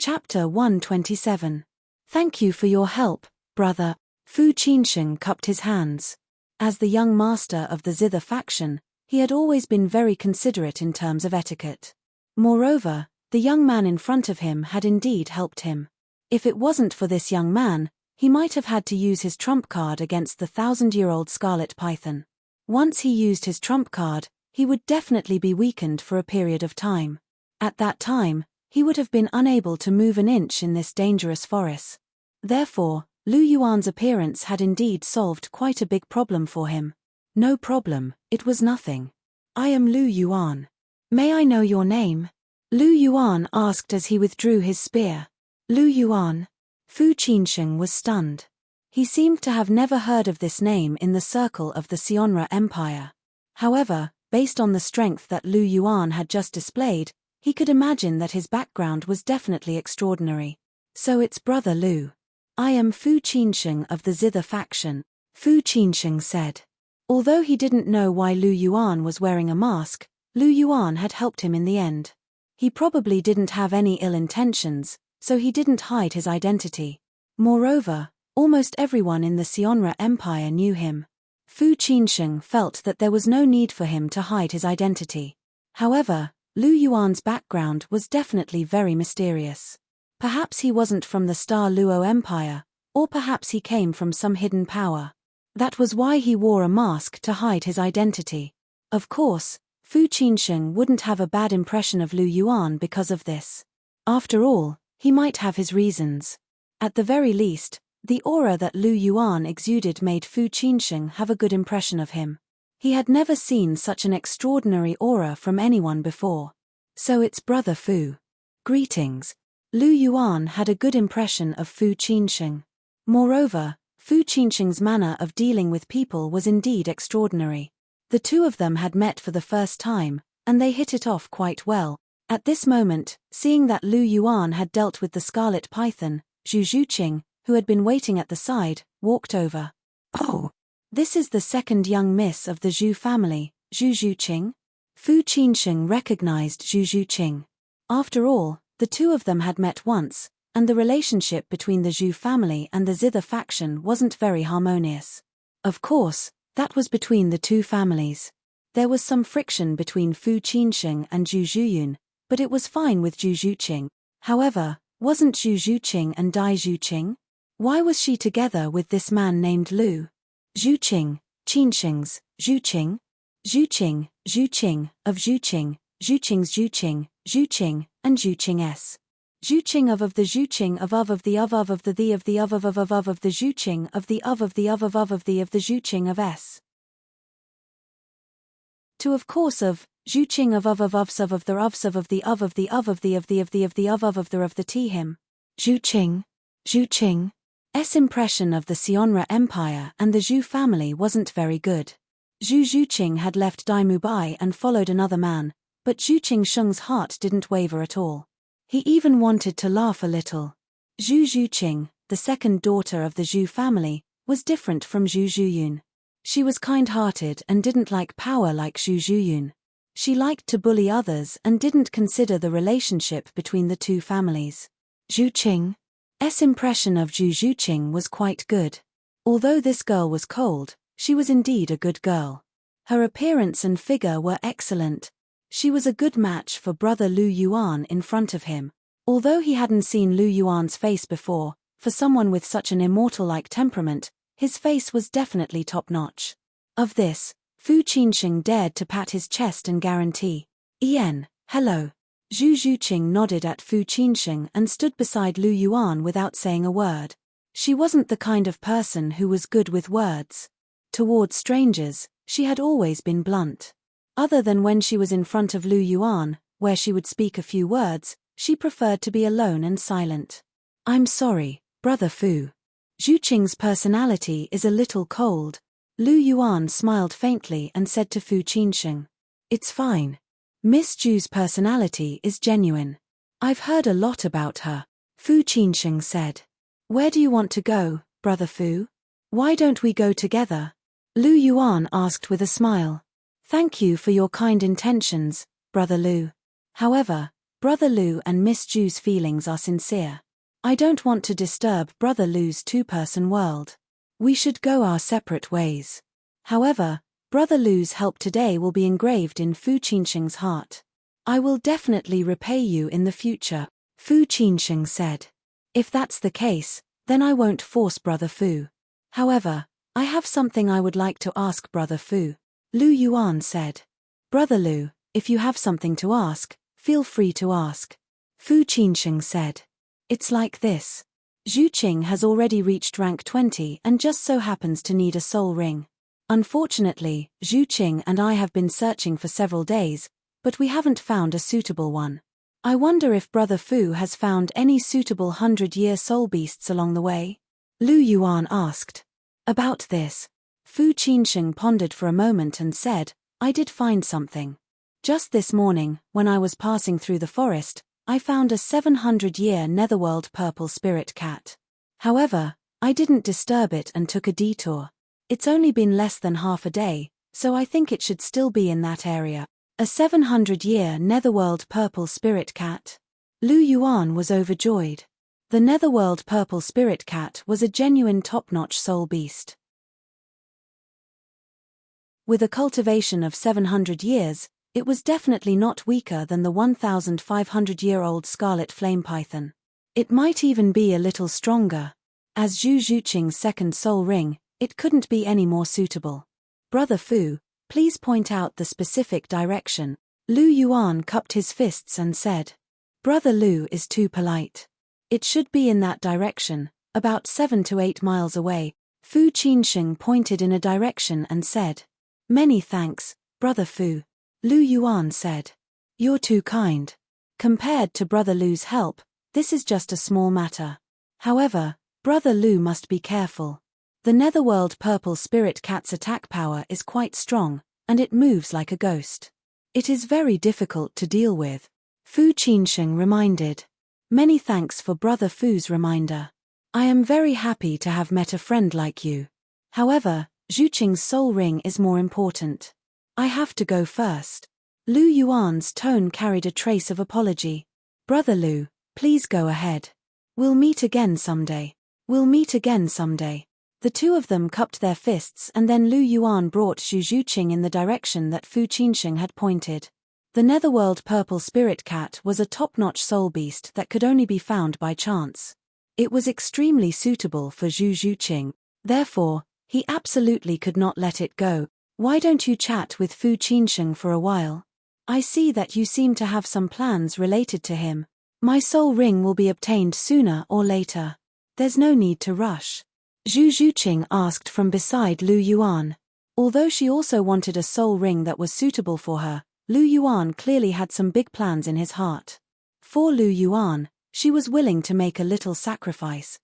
Chapter 127. Thank you for your help, brother. Fu Qinsheng cupped his hands. As the young master of the Zither faction, he had always been very considerate in terms of etiquette. Moreover, the young man in front of him had indeed helped him. If it wasn't for this young man, he might have had to use his trump card against the 1,000-year-old Scarlet Python. Once he used his trump card, he would definitely be weakened for a period of time. At that time, he would have been unable to move an inch in this dangerous forest. Therefore, Lu Yuan's appearance had indeed solved quite a big problem for him. No problem, it was nothing. I am Lu Yuan. May I know your name? Lu Yuan asked as he withdrew his spear. Lu Yuan. Fu Qinsheng was stunned. He seemed to have never heard of this name in the circle of the Sionra Empire. However, based on the strength that Lu Yuan had just displayed, he could imagine that his background was definitely extraordinary. So it's Brother Lu. I am Fu Qinsheng of the Zither faction, Fu Qinsheng said. Although he didn't know why Lu Yuan was wearing a mask, Lu Yuan had helped him in the end. He probably didn't have any ill intentions, so he didn't hide his identity. Moreover, almost everyone in the Sionra Empire knew him. Fu Qinsheng felt that there was no need for him to hide his identity. However, Lu Yuan's background was definitely very mysterious. Perhaps he wasn't from the Star Luo Empire, or perhaps he came from some hidden power. That was why he wore a mask to hide his identity. Of course, Fu Qinsheng wouldn't have a bad impression of Lu Yuan because of this. After all, he might have his reasons. At the very least, the aura that Lu Yuan exuded made Fu Qinsheng have a good impression of him. He had never seen such an extraordinary aura from anyone before. So it's Brother Fu. Greetings. Lu Yuan had a good impression of Fu Qinsheng. Moreover, Fu Qinsheng's manner of dealing with people was indeed extraordinary. The two of them had met for the first time, and they hit it off quite well. At this moment, seeing that Lu Yuan had dealt with the Scarlet Python, Zhu Zhuqing, who had been waiting at the side, walked over. Oh, this is the second young miss of the Zhu family, Zhu Zhuqing? Fu Qinsheng recognized Zhu Zhuqing. After all, the two of them had met once, and the relationship between the Zhu family and the Zither faction wasn't very harmonious. Of course, that was between the two families. There was some friction between Fu Qinsheng and Zhu Zhuyun, but it was fine with Zhu Zhuqing. However, wasn't Zhu Zhuqing and Dai Zhuqing? Why was she together with this man named Lu? Zhuqing, Qinsheng's, Zhuqing? Zhuqing, Zhuqing, of Zhuqing, Zhuqing's Zhuqing, Zhuqing, and Zhuqing-s. Zhuqing of the Zhuqing of the of the of the of the Zhuqing of the of the of the Zhuqing of s. To of course of Zhuqing of the of the of the of the of the of the t him. Zhuqing. Zhuqing. S impression of the Sionra Empire and the Zhu family wasn't very good. Zhu Zhuqing had left Daimubai and followed another man, but Zhu Qingsheng's heart didn't waver at all. He even wanted to laugh a little. Zhu Zhuqing, the second daughter of the Zhu family, was different from Zhu Zhuyun. She was kind-hearted and didn't like power like Zhu Zhuyun. She liked to bully others and didn't consider the relationship between the two families. Zhuqing's impression of Zhu Zhuqing was quite good. Although this girl was cold, she was indeed a good girl. Her appearance and figure were excellent. She was a good match for Brother Lu Yuan in front of him. Although he hadn't seen Lu Yuan's face before, for someone with such an immortal-like temperament, his face was definitely top-notch. Of this, Fu Qinsheng dared to pat his chest and guarantee. Hello. Zhu Zhuqing nodded at Fu Qinsheng and stood beside Lu Yuan without saying a word. She wasn't the kind of person who was good with words. Towards strangers, she had always been blunt. Other than when she was in front of Lu Yuan, where she would speak a few words, she preferred to be alone and silent. I'm sorry, Brother Fu. Zhuqing's personality is a little cold. Lu Yuan smiled faintly and said to Fu Qinsheng. It's fine. Miss Zhu's personality is genuine. I've heard a lot about her. Fu Qinsheng said. Where do you want to go, Brother Fu? Why don't we go together? Lu Yuan asked with a smile. Thank you for your kind intentions, Brother Lu. However, Brother Lu and Miss Zhu's feelings are sincere. I don't want to disturb Brother Lu's two-person world. We should go our separate ways. However, Brother Lu's help today will be engraved in Fu Qinsheng's heart. I will definitely repay you in the future, Fu Qinsheng said. If that's the case, then I won't force Brother Fu. However, I have something I would like to ask Brother Fu, Lu Yuan said. Brother Lu, if you have something to ask, feel free to ask. Fu Qinsheng said. It's like this. Zhuqing has already reached rank 20 and just so happens to need a soul ring. Unfortunately, Zhuqing and I have been searching for several days, but we haven't found a suitable one. I wonder if Brother Fu has found any suitable 100-year soul beasts along the way? Lu Yuan asked. About this, Fu Qinsheng pondered for a moment and said, I did find something. Just this morning, when I was passing through the forest, I found a 700-year netherworld purple spirit cat. However, I didn't disturb it and took a detour. It's only been less than half a day, so I think it should still be in that area. A 700-year netherworld purple spirit cat? Lu Yuan was overjoyed. The netherworld purple spirit cat was a genuine top-notch soul beast. With a cultivation of 700 years, it was definitely not weaker than the 1,500-year-old scarlet flame python. It might even be a little stronger. As Zhu Zhuqing's second soul ring, it couldn't be any more suitable. Brother Fu, please point out the specific direction. Lu Yuan cupped his fists and said. Brother Lu is too polite. It should be in that direction, about 7 to 8 miles away. Fu Qinsheng pointed in a direction and said. Many thanks, Brother Fu. Lu Yuan said. You're too kind. Compared to Brother Lu's help, this is just a small matter. However, Brother Lu must be careful. The netherworld purple spirit cat's attack power is quite strong, and it moves like a ghost. It is very difficult to deal with. Fu Qinsheng reminded. Many thanks for Brother Fu's reminder. I am very happy to have met a friend like you. However, Zhuqing's soul ring is more important. I have to go first. Lu Yuan's tone carried a trace of apology. Brother Lu, please go ahead. We'll meet again someday. We'll meet again someday. The two of them cupped their fists and then Lu Yuan brought Zhu Zhuqing in the direction that Fu Qinsheng had pointed. The netherworld purple spirit cat was a top-notch soul beast that could only be found by chance. It was extremely suitable for Zhu Zhuqing. Therefore, he absolutely could not let it go. Why don't you chat with Fu Qinsheng for a while? I see that you seem to have some plans related to him. My soul ring will be obtained sooner or later. There's no need to rush. Zhu Zhuqing asked from beside Lu Yuan. Although she also wanted a soul ring that was suitable for her, Lu Yuan clearly had some big plans in his heart. For Lu Yuan, she was willing to make a little sacrifice.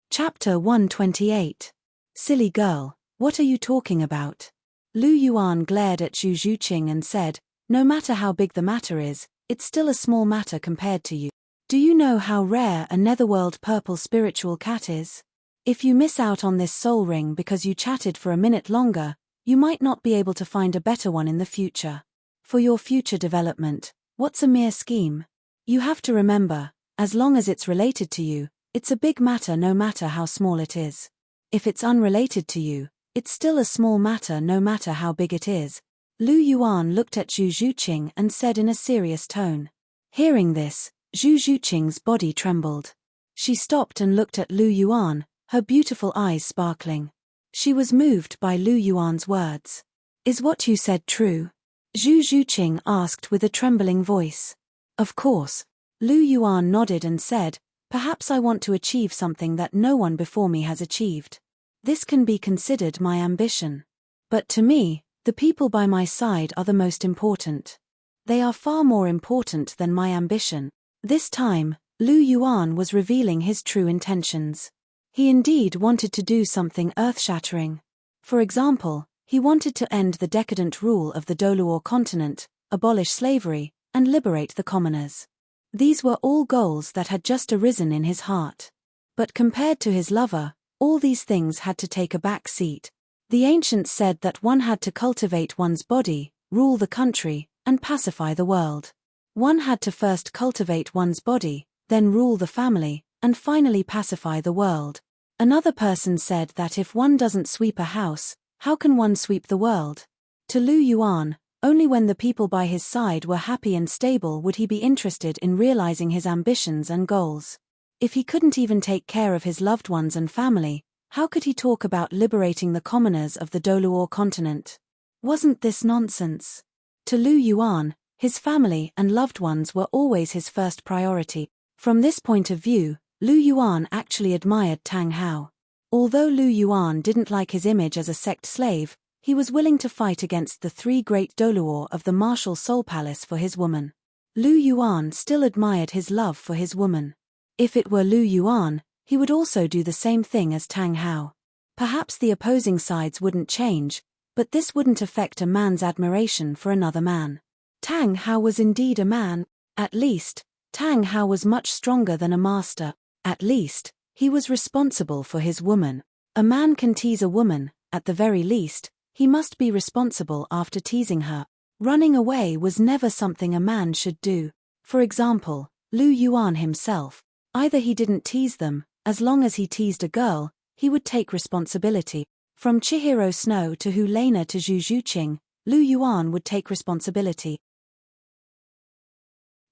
Chapter 128. Silly girl, what are you talking about? Lu Yuan glared at Zhu Zhuqing and said, no matter how big the matter is, it's still a small matter compared to you. Do you know how rare a netherworld purple spiritual cat is? If you miss out on this soul ring because you chatted for a minute longer, you might not be able to find a better one in the future. For your future development, what's a mere scheme? You have to remember, as long as it's related to you, it's a big matter no matter how small it is. If it's unrelated to you, it's still a small matter no matter how big it is. Lu Yuan looked at Zhu Zhuqing and said in a serious tone. Hearing this, Zhu Zhuqing's body trembled. She stopped and looked at Lu Yuan, her beautiful eyes sparkling. She was moved by Lu Yuan's words. "Is what you said true?" Zhu Zhuqing asked with a trembling voice. "Of course." Lu Yuan nodded and said, "Perhaps I want to achieve something that no one before me has achieved. This can be considered my ambition. But to me, the people by my side are the most important. They are far more important than my ambition." This time, Lu Yuan was revealing his true intentions. He indeed wanted to do something earth-shattering. For example, he wanted to end the decadent rule of the Douluo continent, abolish slavery, and liberate the commoners. These were all goals that had just arisen in his heart. But compared to his lover, all these things had to take a back seat. The ancients said that one had to cultivate one's body, rule the country, and pacify the world. One had to first cultivate one's body, then rule the family, and finally pacify the world. Another person said that if one doesn't sweep a house, how can one sweep the world? To Lu Yuan, only when the people by his side were happy and stable would he be interested in realizing his ambitions and goals. If he couldn't even take care of his loved ones and family, how could he talk about liberating the commoners of the Douluo continent? Wasn't this nonsense? To Lu Yuan, his family and loved ones were always his first priority. From this point of view, Lu Yuan actually admired Tang Hao. Although Lu Yuan didn't like his image as a sect slave, he was willing to fight against the three great Douluo of the martial soul palace for his woman. Lu Yuan still admired his love for his woman. If it were Lu Yuan, he would also do the same thing as Tang Hao. Perhaps the opposing sides wouldn't change, but this wouldn't affect a man's admiration for another man. Tang Hao was indeed a man. At least, Tang Hao was much stronger than a master. At least, he was responsible for his woman. A man can tease a woman, at the very least, he must be responsible after teasing her. Running away was never something a man should do. For example, Lu Yuan himself. Either he didn't tease them, as long as he teased a girl, he would take responsibility. From Chihiro Snow to Hu Lena to Zhu Zhuqing, Lu Yuan would take responsibility.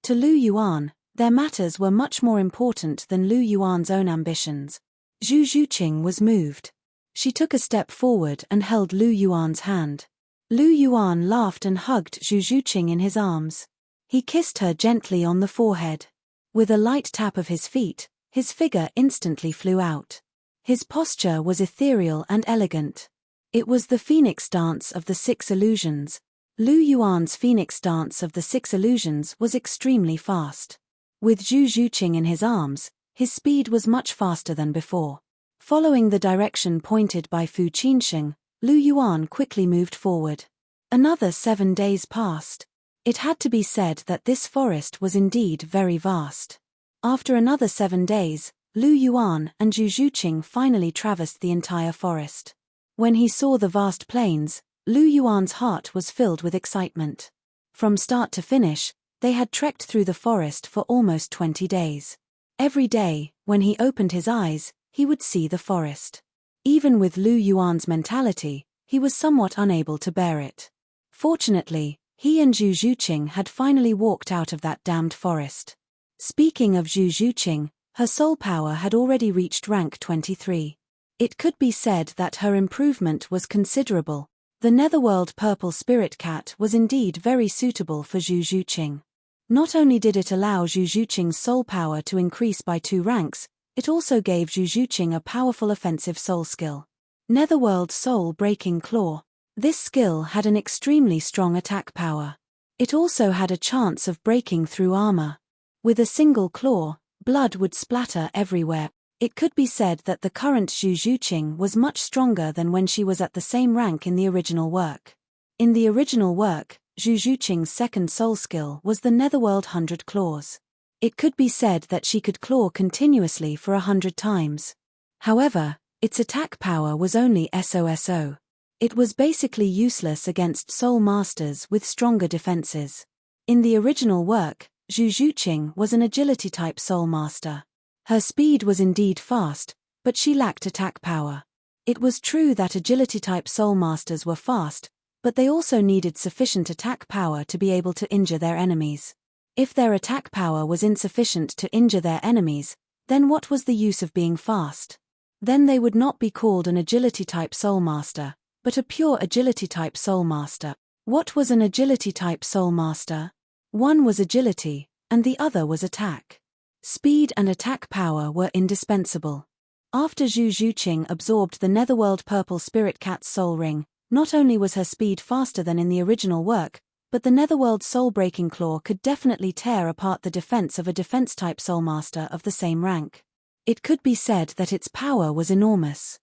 To Lu Yuan, their matters were much more important than Lu Yuan's own ambitions. Zhu Zhuqing was moved. She took a step forward and held Lu Yuan's hand. Lu Yuan laughed and hugged Zhu Zhuqing in his arms. He kissed her gently on the forehead. With a light tap of his feet, his figure instantly flew out. His posture was ethereal and elegant. It was the phoenix dance of the 6 illusions. Lu Yuan's phoenix dance of the 6 illusions was extremely fast. With Zhu Zhuqing in his arms, his speed was much faster than before. Following the direction pointed by Fu Qinsheng, Lu Yuan quickly moved forward. Another 7 days passed. It had to be said that this forest was indeed very vast. After another 7 days, Lu Yuan and Zhu Zhuqing finally traversed the entire forest. When he saw the vast plains, Lu Yuan's heart was filled with excitement. From start to finish, they had trekked through the forest for almost 20 days. Every day, when he opened his eyes, he would see the forest. Even with Lu Yuan's mentality, he was somewhat unable to bear it. Fortunately, he and Zhu Zhuqing had finally walked out of that damned forest. Speaking of Zhu Zhuqing, her soul power had already reached rank 23. It could be said that her improvement was considerable. The Netherworld Purple Spirit Cat was indeed very suitable for Zhu Zhuqing. Not only did it allow Zhu Zhuqing's soul power to increase by 2 ranks, it also gave Zhu Zhuqing a powerful offensive soul skill. Netherworld Soul Breaking Claw. This skill had an extremely strong attack power. It also had a chance of breaking through armor. With a single claw, blood would splatter everywhere. It could be said that the current Zhu Zhuqing was much stronger than when she was at the same rank in the original work. In the original work, Zhu Zhuqing's second soul skill was the Netherworld 100 Claws. It could be said that she could claw continuously for 100 times. However, its attack power was only SOSO. It was basically useless against soul masters with stronger defenses. In the original work, Zhu Zhuqing was an agility-type soul master. Her speed was indeed fast, but she lacked attack power. It was true that agility-type soul masters were fast, but they also needed sufficient attack power to be able to injure their enemies. If their attack power was insufficient to injure their enemies, then what was the use of being fast? Then they would not be called an agility-type soul master, but a pure agility-type soul master. What was an agility-type soul master? One was agility, and the other was attack. Speed and attack power were indispensable. After Zhu Zhuqing absorbed the Netherworld Purple Spirit Cat's soul ring, not only was her speed faster than in the original work, but the Netherworld soul-breaking claw could definitely tear apart the defense of a defense-type soul master of the same rank. It could be said that its power was enormous.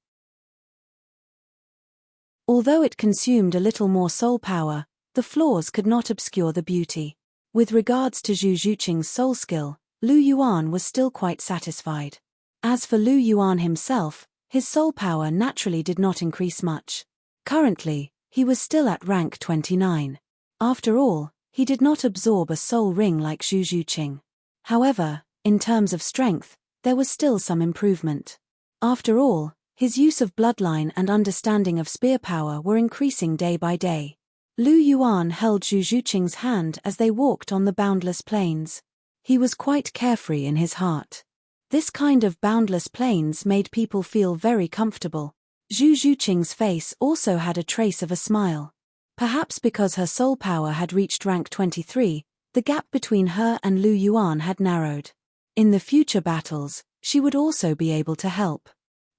Although it consumed a little more soul power, the flaws could not obscure the beauty. With regards to Zhu Zhuqing's soul skill, Lu Yuan was still quite satisfied. As for Lu Yuan himself, his soul power naturally did not increase much. Currently, he was still at rank 29. After all, he did not absorb a soul ring like Zhu Zhuqing. However, in terms of strength, there was still some improvement. After all, his use of bloodline and understanding of spear power were increasing day by day. Lu Yuan held Zhu Zhuqing's hand as they walked on the boundless plains. He was quite carefree in his heart. This kind of boundless plains made people feel very comfortable. Zhu Zhuqing's face also had a trace of a smile. Perhaps because her soul power had reached rank 23, the gap between her and Lu Yuan had narrowed. In the future battles, she would also be able to help.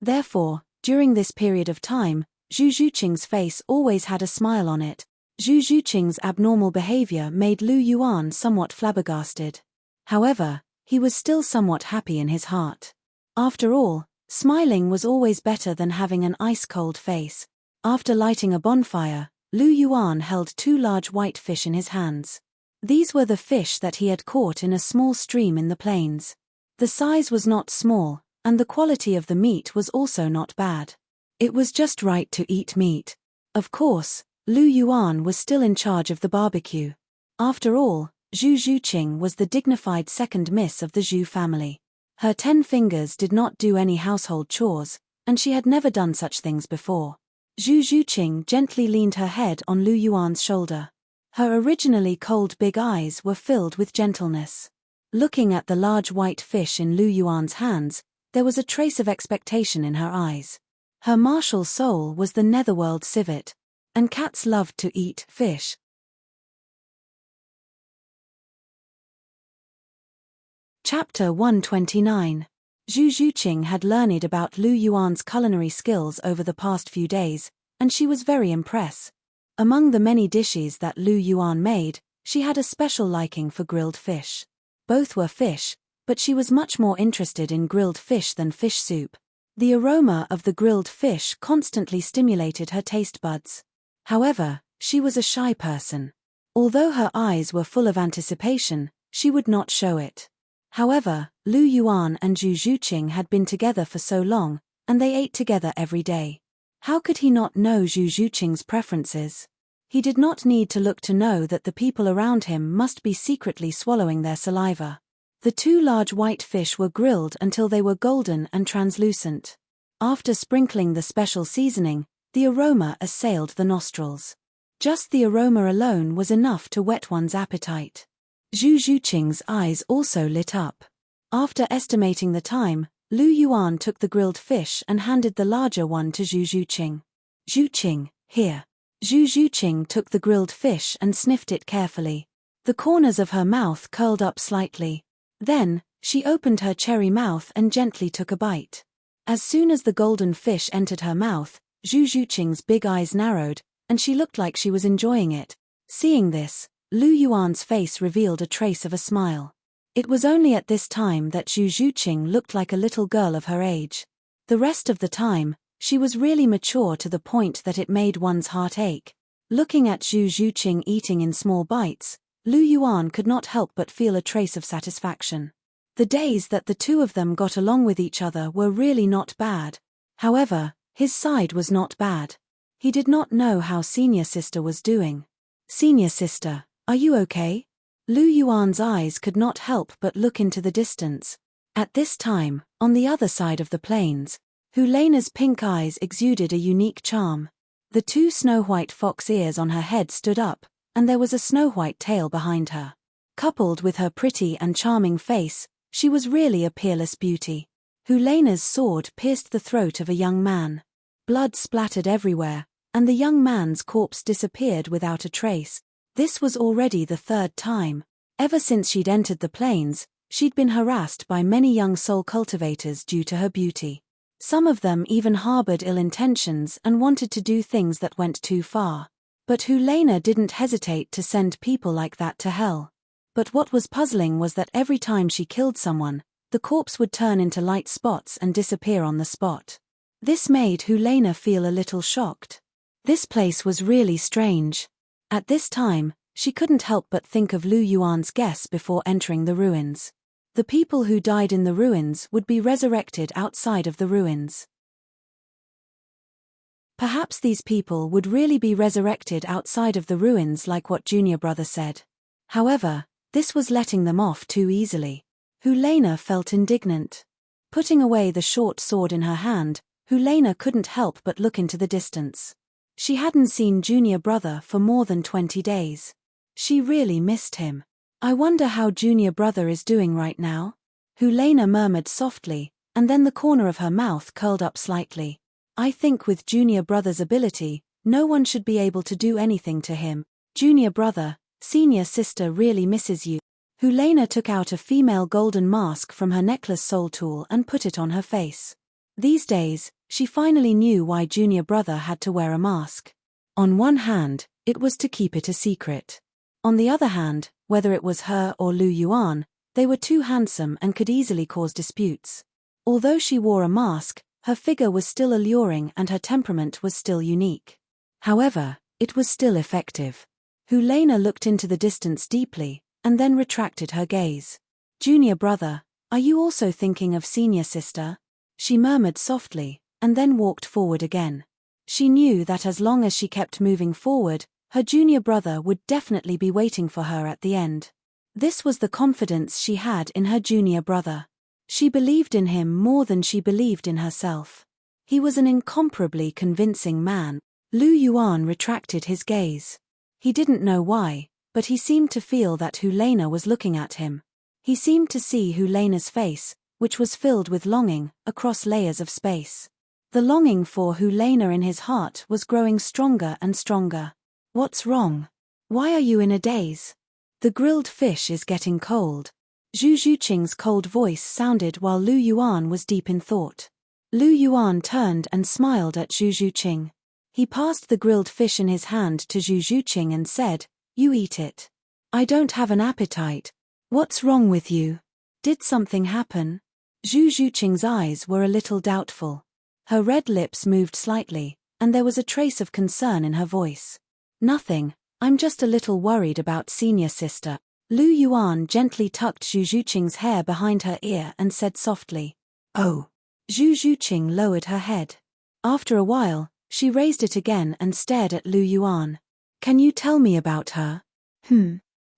Therefore, during this period of time, Zhu Zhuqing's face always had a smile on it. Zhu Zhuqing's abnormal behavior made Lu Yuan somewhat flabbergasted. However, he was still somewhat happy in his heart. After all, smiling was always better than having an ice-cold face. After lighting a bonfire, Lu Yuan held 2 large white fish in his hands. These were the fish that he had caught in a small stream in the plains. The size was not small, and the quality of the meat was also not bad. It was just right to eat meat. Of course, Lu Yuan was still in charge of the barbecue. After all, Zhu Zhuqing was the dignified second miss of the Zhu family. Her 10 fingers did not do any household chores, and she had never done such things before. Zhu Zhuqing gently leaned her head on Lu Yuan's shoulder. Her originally cold big eyes were filled with gentleness. Looking at the large white fish in Lu Yuan's hands, there was a trace of expectation in her eyes. Her martial soul was the netherworld civet, and cats loved to eat fish. Chapter 129. Zhu Zhuqing had learned about Lu Yuan's culinary skills over the past few days, and she was very impressed. Among the many dishes that Lu Yuan made, she had a special liking for grilled fish. Both were fish, but she was much more interested in grilled fish than fish soup. The aroma of the grilled fish constantly stimulated her taste buds. However, she was a shy person. Although her eyes were full of anticipation, she would not show it. However, Lu Yuan and Zhu Zhuqing had been together for so long, and they ate together every day. How could he not know Zhu Zhuqing's preferences? He did not need to look to know that the people around him must be secretly swallowing their saliva. The 2 large white fish were grilled until they were golden and translucent. After sprinkling the special seasoning, the aroma assailed the nostrils. Just the aroma alone was enough to whet one's appetite. Zhu Zhuqing's eyes also lit up. After estimating the time, Lu Yuan took the grilled fish and handed the larger one to Zhu Zhuqing. "Zhuqing, here." Zhu Zhuqing took the grilled fish and sniffed it carefully. The corners of her mouth curled up slightly. Then, she opened her cherry mouth and gently took a bite. As soon as the golden fish entered her mouth, Zhu Zhuqing's big eyes narrowed, and she looked like she was enjoying it. Seeing this, Lu Yuan's face revealed a trace of a smile. It was only at this time that Zhu Zhuqing looked like a little girl of her age. The rest of the time, she was really mature to the point that it made one's heart ache. Looking at Zhu Zhuqing eating in small bites, Lu Yuan could not help but feel a trace of satisfaction. The days that the 2 of them got along with each other were really not bad. However, his side was not bad. He did not know how senior sister was doing. "Senior sister, are you okay?" Lu Yuan's eyes could not help but look into the distance. At this time, on the other side of the plains, Helena's pink eyes exuded a unique charm. The 2 snow-white fox ears on her head stood up, and there was a snow-white tail behind her. Coupled with her pretty and charming face, she was really a peerless beauty. Helena's sword pierced the throat of a young man. Blood splattered everywhere, and the young man's corpse disappeared without a trace. This was already the third time. Ever since she'd entered the plains, she'd been harassed by many young soul cultivators due to her beauty. Some of them even harbored ill intentions and wanted to do things that went too far. But Helena didn't hesitate to send people like that to hell. But what was puzzling was that every time she killed someone, the corpse would turn into light spots and disappear on the spot. This made Helena feel a little shocked. This place was really strange. At this time, she couldn't help but think of Lu Yuan's guess before entering the ruins. The people who died in the ruins would be resurrected outside of the ruins. Perhaps these people would really be resurrected outside of the ruins like what Junior Brother said. However, this was letting them off too easily. Helena felt indignant. Putting away the short sword in her hand, Helena couldn't help but look into the distance. She hadn't seen Junior Brother for more than 20 days. She really missed him. I wonder how Junior Brother is doing right now? Helena murmured softly, and then the corner of her mouth curled up slightly. I think with Junior Brother's ability, no one should be able to do anything to him. Junior Brother, senior sister really misses you. Helena took out a female golden mask from her necklace soul tool and put it on her face. These days, she finally knew why Junior Brother had to wear a mask. On one hand, it was to keep it a secret. On the other hand, whether it was her or Lu Yuan, they were too handsome and could easily cause disputes. Although she wore a mask, her figure was still alluring and her temperament was still unique. However, it was still effective. Helena looked into the distance deeply, and then retracted her gaze. Junior Brother, are you also thinking of senior sister? She murmured softly, and then walked forward again. She knew that as long as she kept moving forward, her junior brother would definitely be waiting for her at the end. This was the confidence she had in her junior brother. She believed in him more than she believed in herself. He was an incomparably convincing man. Lu Yuan retracted his gaze. He didn't know why, but he seemed to feel that Helena was looking at him. He seemed to see Helena's face, which was filled with longing, across layers of space. The longing for Helena in his heart was growing stronger and stronger. What's wrong? Why are you in a daze? The grilled fish is getting cold. Zhu Zhuqing's cold voice sounded while Lu Yuan was deep in thought. Lu Yuan turned and smiled at Zhu Zhuqing. He passed the grilled fish in his hand to Zhu Zhuqing and said, "You eat it. I don't have an appetite. What's wrong with you? Did something happen?" Zhu Zhuqing's eyes were a little doubtful. Her red lips moved slightly, and there was a trace of concern in her voice. "Nothing, I'm just a little worried about senior sister." Lu Yuan gently tucked Zhu Zhuqing's hair behind her ear and said softly, "Oh." Zhu Zhuqing lowered her head. After a while, she raised it again and stared at Lu Yuan. "Can you tell me about her?"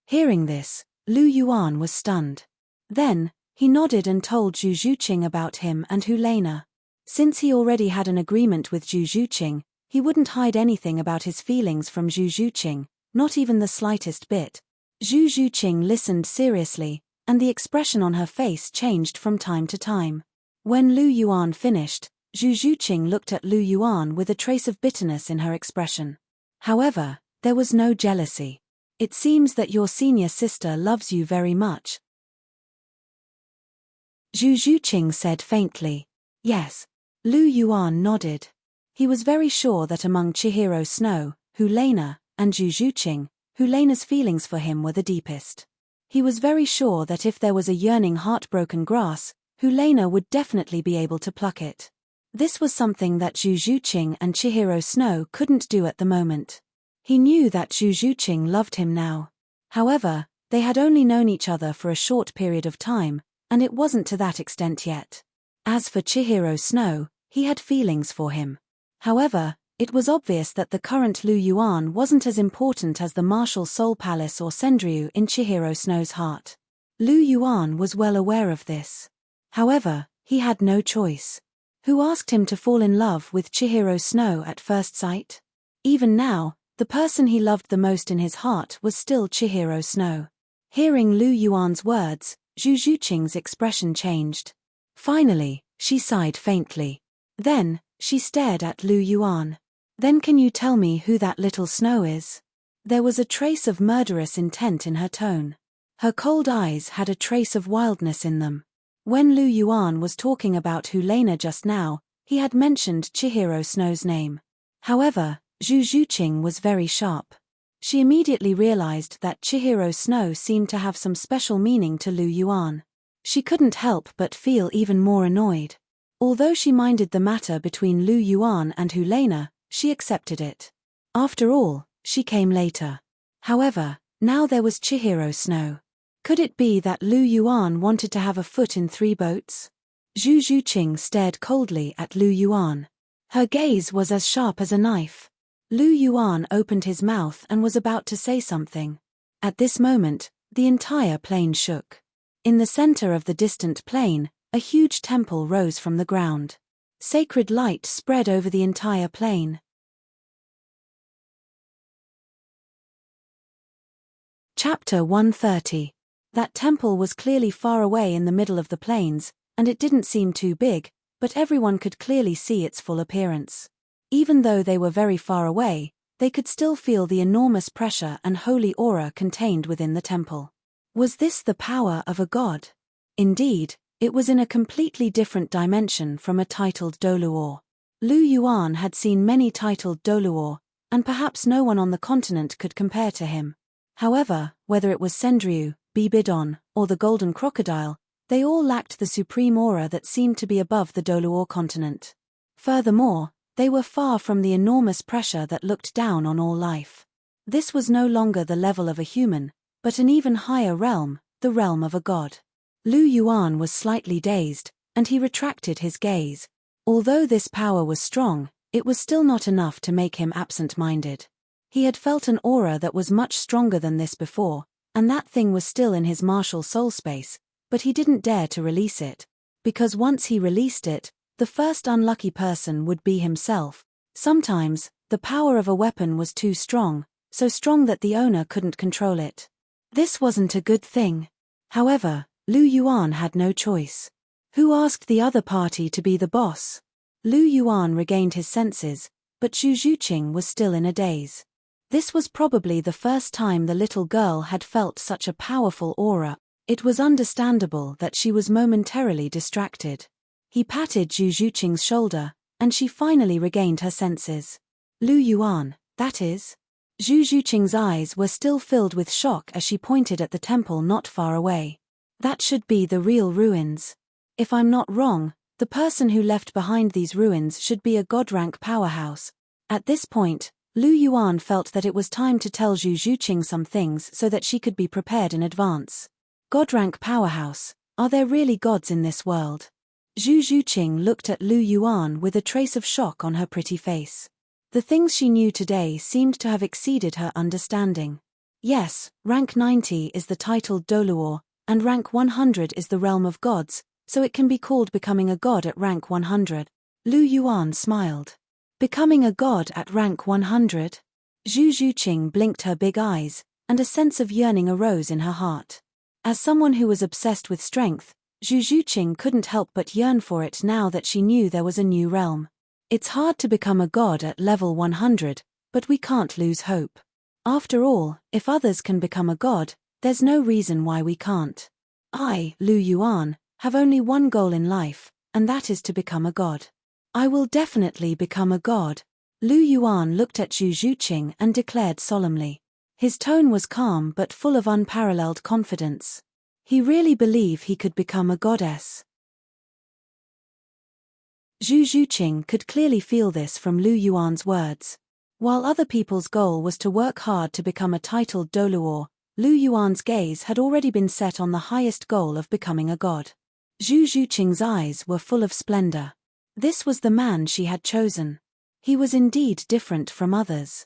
Hearing this, Lu Yuan was stunned. Then, he nodded and told Zhu Zhuqing about him and Helena. Since he already had an agreement with Zhu Zhuqing, he wouldn't hide anything about his feelings from Zhu Zhuqing, not even the slightest bit. Zhu Zhuqing listened seriously, and the expression on her face changed from time to time. When Lu Yuan finished, Zhu Zhuqing looked at Lu Yuan with a trace of bitterness in her expression. However, there was no jealousy. "It seems that your senior sister loves you very much," Zhu Zhuqing said faintly. "Yes." Lu Yuan nodded. He was very sure that among Chihiro Snow, Helena, and Zhu Zhuqing, Helena's feelings for him were the deepest. He was very sure that if there was a yearning heartbroken grass, Helena would definitely be able to pluck it. This was something that Zhu Zhuqing and Chihiro Snow couldn't do at the moment. He knew that Zhu Zhuqing loved him now. However, they had only known each other for a short period of time, and it wasn't to that extent yet. As for Chihiro Snow, he had feelings for him. However, it was obvious that the current Lu Yuan wasn't as important as the martial Soul Palace or Sendryu in Chihiro Snow's heart. Lu Yuan was well aware of this. However, he had no choice. Who asked him to fall in love with Chihiro Snow at first sight? Even now, the person he loved the most in his heart was still Chihiro Snow. Hearing Lu Yuan's words, Zhu Zhuqing's expression changed. Finally, She sighed faintly. Then, she stared at Lu Yuan. Then can you tell me who that little Snow is? There was a trace of murderous intent in her tone. Her cold eyes had a trace of wildness in them. When Lu Yuan was talking about Hulena just now, he had mentioned Chihiro Snow's name. However, Zhu Zhuqing was very sharp. She immediately realized that Chihiro Snow seemed to have some special meaning to Lu Yuan. She couldn't help but feel even more annoyed. Although she minded the matter between Lu Yuan and Hulena, she accepted it. After all, she came later. However, now there was Chihiro Snow. Could it be that Lu Yuan wanted to have a foot in 3 boats? Zhu Zhuqing stared coldly at Lu Yuan. Her gaze was as sharp as a knife. Lu Yuan opened his mouth and was about to say something. At this moment, the entire plain shook. In the center of the distant plain, a huge temple rose from the ground. Sacred light spread over the entire plain. Chapter 130. That temple was clearly far away in the middle of the plains, and it didn't seem too big, but everyone could clearly see its full appearance. Even though they were very far away, they could still feel the enormous pressure and holy aura contained within the temple. Was this the power of a god? Indeed, it was in a completely different dimension from a titled Douluo. Lu Yuan had seen many titled Douluo, and perhaps no one on the continent could compare to him. However, whether it was Sendryu, Bibidon, or the Golden Crocodile, they all lacked the supreme aura that seemed to be above the Douluo continent. Furthermore, they were far from the enormous pressure that looked down on all life. This was no longer the level of a human, but an even higher realm, the realm of a god. Lu Yuan was slightly dazed, and he retracted his gaze. Although this power was strong, it was still not enough to make him absent-minded. He had felt an aura that was much stronger than this before, and that thing was still in his martial soul space, but he didn't dare to release it. Because once he released it, the first unlucky person would be himself. Sometimes, the power of a weapon was too strong, so strong that the owner couldn't control it. This wasn't a good thing. However, Lu Yuan had no choice. Who asked the other party to be the boss? Lu Yuan regained his senses, but Zhu Zhuqing was still in a daze. This was probably the first time the little girl had felt such a powerful aura. It was understandable that she was momentarily distracted. He patted Zhu Zhuqing's shoulder, and she finally regained her senses. Lu Yuan, that is? Zhu Zhuqing's eyes were still filled with shock as she pointed at the temple not far away. That should be the real ruins. If I'm not wrong, the person who left behind these ruins should be a god-rank powerhouse. At this point, Lu Yuan felt that it was time to tell Zhu Zhuqing some things so that she could be prepared in advance. God-rank powerhouse, are there really gods in this world? Zhu Zhuqing looked at Lu Yuan with a trace of shock on her pretty face. The things she knew today seemed to have exceeded her understanding. Yes, rank 90 is the titled Douluo, and rank 100 is the realm of gods, so it can be called becoming a god at rank 100. Lu Yuan smiled. Becoming a god at rank 100? Zhu Zhuqing blinked her big eyes, and a sense of yearning arose in her heart. As someone who was obsessed with strength, Zhu Zhuqing couldn't help but yearn for it now that she knew there was a new realm. It's hard to become a god at level 100, but we can't lose hope. After all, if others can become a god, there's no reason why we can't. I, Lu Yuan, have only one goal in life, and that is to become a god. I will definitely become a god. Lu Yuan looked at Zhu Zhuqing and declared solemnly. His tone was calm but full of unparalleled confidence. He really believed he could become a goddess. Zhu Zhuqing could clearly feel this from Lu Yuan's words. While other people's goal was to work hard to become a titled Douluo, Lu Yuan's gaze had already been set on the highest goal of becoming a god. Zhu Zhuqing's eyes were full of splendor. This was the man she had chosen. He was indeed different from others.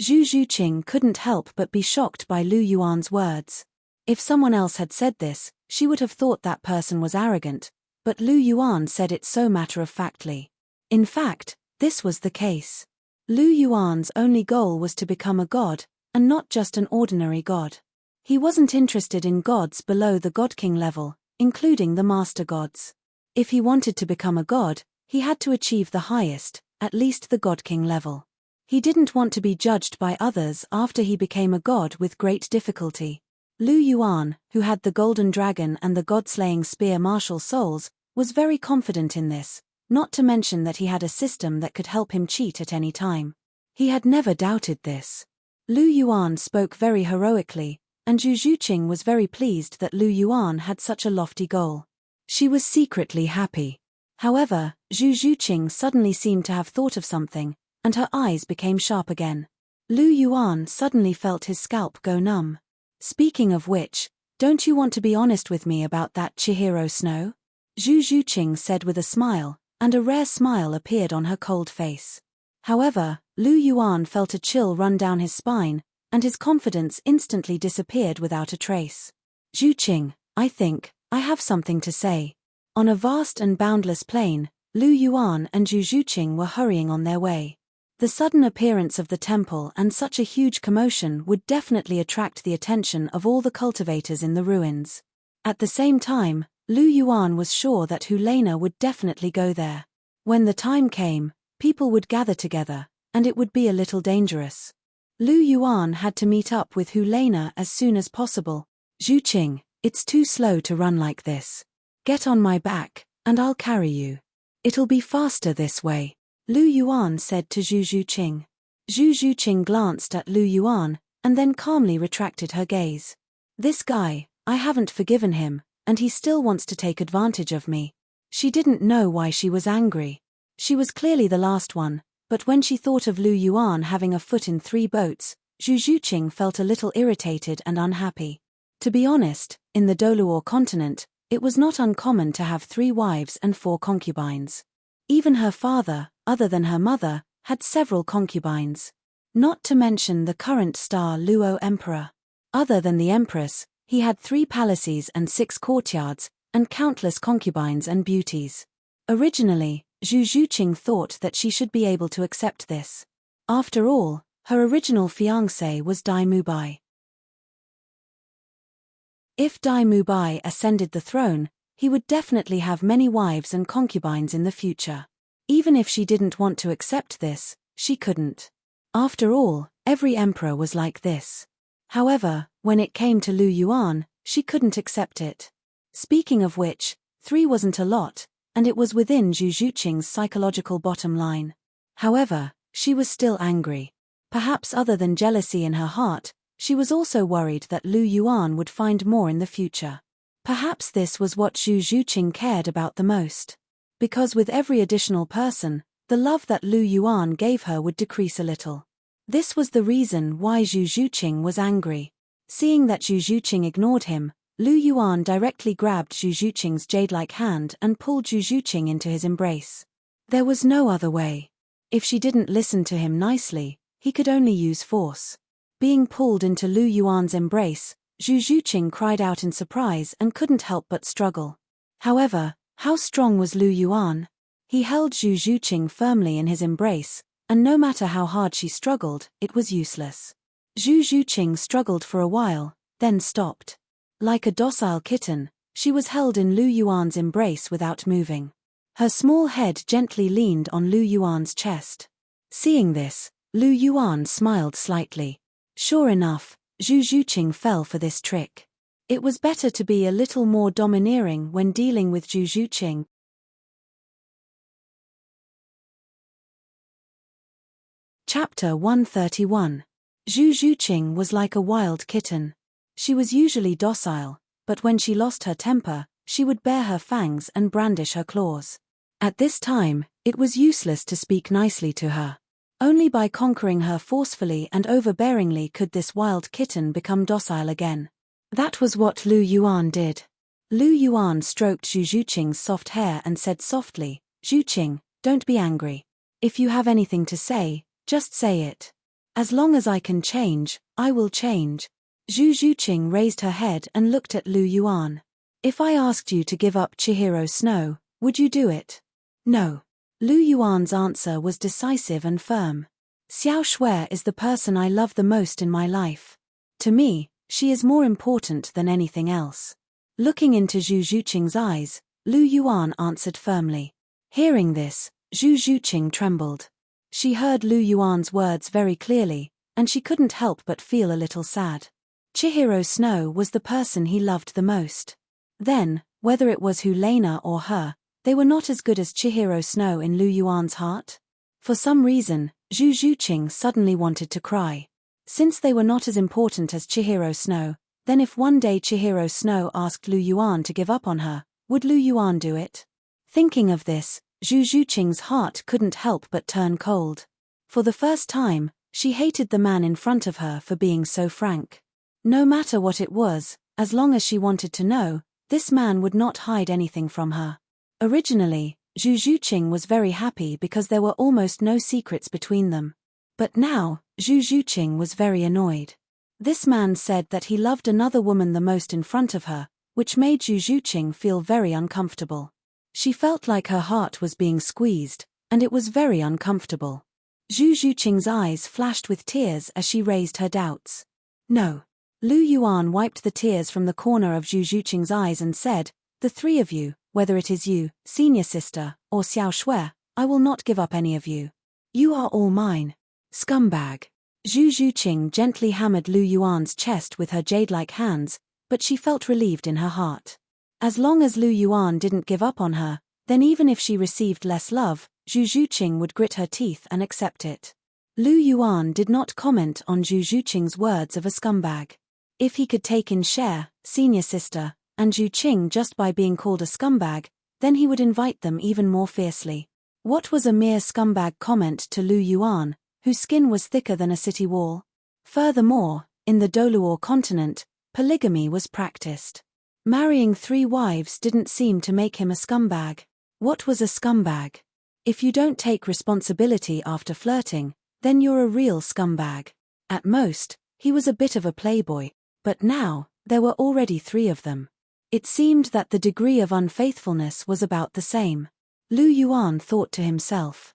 Zhu Zhuqing couldn't help but be shocked by Lu Yuan's words. If someone else had said this, she would have thought that person was arrogant, but Lu Yuan said it so matter-of-factly. In fact, this was the case. Lu Yuan's only goal was to become a god, and not just an ordinary god. He wasn't interested in gods below the God King level, including the master gods. If he wanted to become a god, he had to achieve the highest, at least the God King level. He didn't want to be judged by others after he became a god with great difficulty. Lu Yuan, who had the golden dragon and the god-slaying spear martial souls, was very confident in this, not to mention that he had a system that could help him cheat at any time. He had never doubted this. Lu Yuan spoke very heroically, and Zhu Zhuqing was very pleased that Lu Yuan had such a lofty goal. She was secretly happy. However, Zhu Zhuqing suddenly seemed to have thought of something, and her eyes became sharp again. Lu Yuan suddenly felt his scalp go numb. Speaking of which, don't you want to be honest with me about that Chihiro Snow? Zhu Zhuqing said with a smile, and a rare smile appeared on her cold face. However, Lu Yuan felt a chill run down his spine, and his confidence instantly disappeared without a trace. Zhuqing, I think, I have something to say. On a vast and boundless plain, Lu Yuan and Zhu Zhuqing were hurrying on their way. The sudden appearance of the temple and such a huge commotion would definitely attract the attention of all the cultivators in the ruins. At the same time, Lu Yuan was sure that Helena would definitely go there. When the time came, people would gather together, and it would be a little dangerous. Lu Yuan had to meet up with Helena as soon as possible. Zhuqing, it's too slow to run like this. Get on my back, and I'll carry you. It'll be faster this way, Lu Yuan said to Zhu Zhuqing. Zhu Zhuqing glanced at Lu Yuan, and then calmly retracted her gaze. This guy, I haven't forgiven him, and he still wants to take advantage of me. She didn't know why she was angry. She was clearly the last one, but when she thought of Lu Yuan having a foot in 3 boats, Zhu Zhuqing felt a little irritated and unhappy. To be honest, in the Douluo continent, it was not uncommon to have 3 wives and 4 concubines. Even her father, other than her mother, had several concubines. Not to mention the current star Luo Emperor. Other than the Empress, he had 3 palaces and 6 courtyards, and countless concubines and beauties. Originally, Zhu Zhuqing thought that she should be able to accept this. After all, her original fiancé was Dai Mubai. If Dai Mubai ascended the throne, he would definitely have many wives and concubines in the future. Even if she didn't want to accept this, she couldn't. After all, every emperor was like this. However, when it came to Lu Yuan, she couldn't accept it. Speaking of which, 3 wasn't a lot, and it was within Zhu Zhuqing's psychological bottom line. However, she was still angry. Perhaps other than jealousy in her heart, she was also worried that Lu Yuan would find more in the future. Perhaps this was what Zhu Zhuqing cared about the most. Because with every additional person, the love that Lu Yuan gave her would decrease a little. This was the reason why Zhu Zhuqing was angry. Seeing that Zhu Zhuqing ignored him, Lu Yuan directly grabbed Zhu Zhuqing's jade-like hand and pulled Zhu Zhuqing into his embrace. There was no other way. If she didn't listen to him nicely, he could only use force. Being pulled into Lu Yuan's embrace, Zhu Zhuqing cried out in surprise and couldn't help but struggle. However, how strong was Lu Yuan? He held Zhu Zhuqing firmly in his embrace, and no matter how hard she struggled, it was useless. Zhu Zhuqing struggled for a while, then stopped. Like a docile kitten, she was held in Lu Yuan's embrace without moving. Her small head gently leaned on Lu Yuan's chest. Seeing this, Lu Yuan smiled slightly. Sure enough, Zhu Zhuqing fell for this trick. It was better to be a little more domineering when dealing with Zhu Zhuqing. Chapter 131. Zhu Zhuqing was like a wild kitten. She was usually docile, but when she lost her temper, she would bare her fangs and brandish her claws. At this time, it was useless to speak nicely to her. Only by conquering her forcefully and overbearingly could this wild kitten become docile again. That was what Lu Yuan did. Lu Yuan stroked Zhu Zhuqing's soft hair and said softly, "Zhuqing, don't be angry. If you have anything to say, just say it. As long as I can change, I will change." Zhu Zhuqing raised her head and looked at Lu Yuan. "If I asked you to give up Chihiro Snow, would you do it?" "No." Lu Yuan's answer was decisive and firm. "Xiao Shui is the person I love the most in my life. To me, she is more important than anything else." Looking into Zhu Zhuqing's eyes, Lu Yuan answered firmly. Hearing this, Zhu Zhuqing trembled. She heard Lu Yuan's words very clearly, and she couldn't help but feel a little sad. Chihiro Snow was the person he loved the most. Then, whether it was Helena or her, they were not as good as Chihiro Snow in Lu Yuan's heart. For some reason, Zhu Zhuqing suddenly wanted to cry. Since they were not as important as Chihiro Snow, then if one day Chihiro Snow asked Lu Yuan to give up on her, would Lu Yuan do it? Thinking of this, Zhu Zhuqing's heart couldn't help but turn cold. For the first time, she hated the man in front of her for being so frank. No matter what it was, as long as she wanted to know, this man would not hide anything from her. Originally, Zhu Zhuqing was very happy because there were almost no secrets between them. But now, Zhu Zhuqing was very annoyed. This man said that he loved another woman the most in front of her, which made Zhu Zhuqing feel very uncomfortable. She felt like her heart was being squeezed, and it was very uncomfortable. Zhu Zhuqing's eyes flashed with tears as she raised her doubts. No. Lu Yuan wiped the tears from the corner of Zhu Zhuqing's eyes and said, the three of you, whether it is you, senior sister, or Xiao Shui, I will not give up any of you. You are all mine. Scumbag. Zhu Zhuqing gently hammered Lu Yuan's chest with her jade-like hands, but she felt relieved in her heart. As long as Lu Yuan didn't give up on her, then even if she received less love, Zhu Zhuqing would grit her teeth and accept it. Lu Yuan did not comment on Zhu Zhuqing's words of a scumbag. If he could take in Cher, senior sister, and Zhuqing just by being called a scumbag, then he would invite them even more fiercely. What was a mere scumbag comment to Lu Yuan, whose skin was thicker than a city wall? Furthermore, in the Douluo continent, polygamy was practiced. Marrying 3 wives didn't seem to make him a scumbag. What was a scumbag? If you don't take responsibility after flirting, then you're a real scumbag. At most, he was a bit of a playboy. But now, there were already 3 of them. It seemed that the degree of unfaithfulness was about the same. Lu Yuan thought to himself.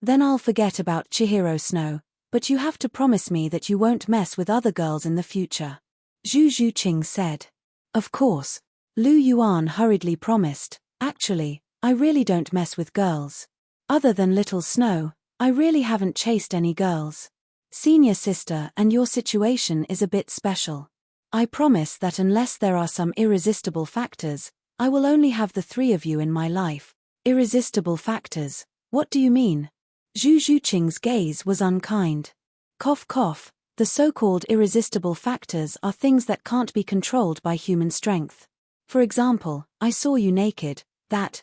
Then I'll forget about Chihiro Snow, but you have to promise me that you won't mess with other girls in the future. Zhu Zhuqing said. Of course. Lu Yuan hurriedly promised, actually, I really don't mess with girls. Other than Little Snow, I really haven't chased any girls. Senior sister, and your situation is a bit special. I promise that unless there are some irresistible factors, I will only have the 3 of you in my life. Irresistible factors? What do you mean? Zhu Zhuqing's gaze was unkind. Cough cough, the so-called irresistible factors are things that can't be controlled by human strength. For example, I saw you naked, that,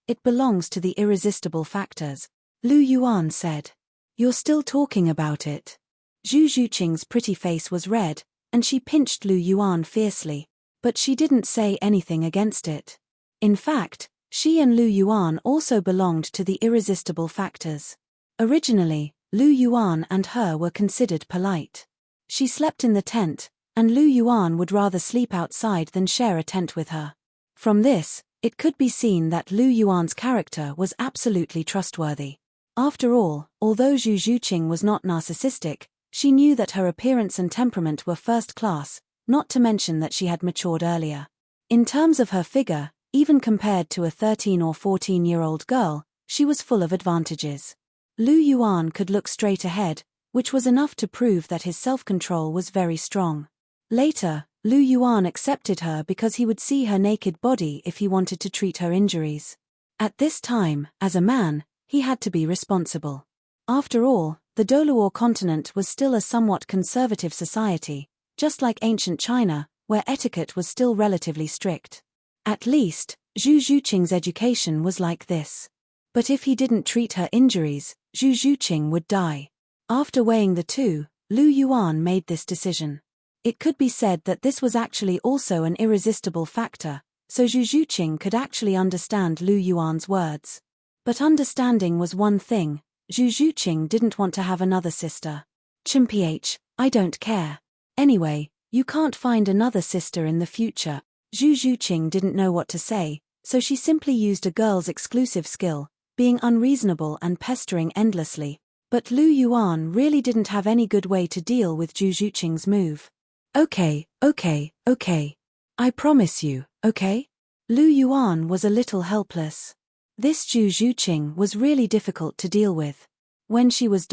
it belongs to the irresistible factors. Lu Yuan said. You're still talking about it. Zhu Zhuqing's pretty face was red, and she pinched Lu Yuan fiercely, but she didn't say anything against it. In fact, she and Lu Yuan also belonged to the irresistible factors. Originally, Lu Yuan and her were considered polite. She slept in the tent, and Lu Yuan would rather sleep outside than share a tent with her. From this, it could be seen that Lu Yuan's character was absolutely trustworthy. After all, although Zhu Zhuqing was not narcissistic, she knew that her appearance and temperament were first class, not to mention that she had matured earlier. In terms of her figure, even compared to a 13 or 14-year-old girl, she was full of advantages. Lu Yuan could look straight ahead, which was enough to prove that his self-control was very strong. Later, Lu Yuan accepted her because he would see her naked body if he wanted to treat her injuries. At this time, as a man, he had to be responsible. After all, the Douluo continent was still a somewhat conservative society, just like ancient China, where etiquette was still relatively strict. At least, Zhu Zhuqing's education was like this. But if he didn't treat her injuries, Zhu Zhuqing would die. After weighing the two, Lu Yuan made this decision. It could be said that this was actually also an irresistible factor, so Zhu Zhuqing could actually understand Lu Yuan's words. But understanding was one thing, Zhu Zhuqing didn't want to have another sister. Chimph, I don't care. Anyway, you can't find another sister in the future. Zhu Zhuqing didn't know what to say, so she simply used a girl's exclusive skill, being unreasonable and pestering endlessly. But Lu Yuan really didn't have any good way to deal with Zhu Zhuqing's move. Okay, okay, okay. I promise you, okay? Lu Yuan was a little helpless. This Zhu Zhuqing was really difficult to deal with. When she was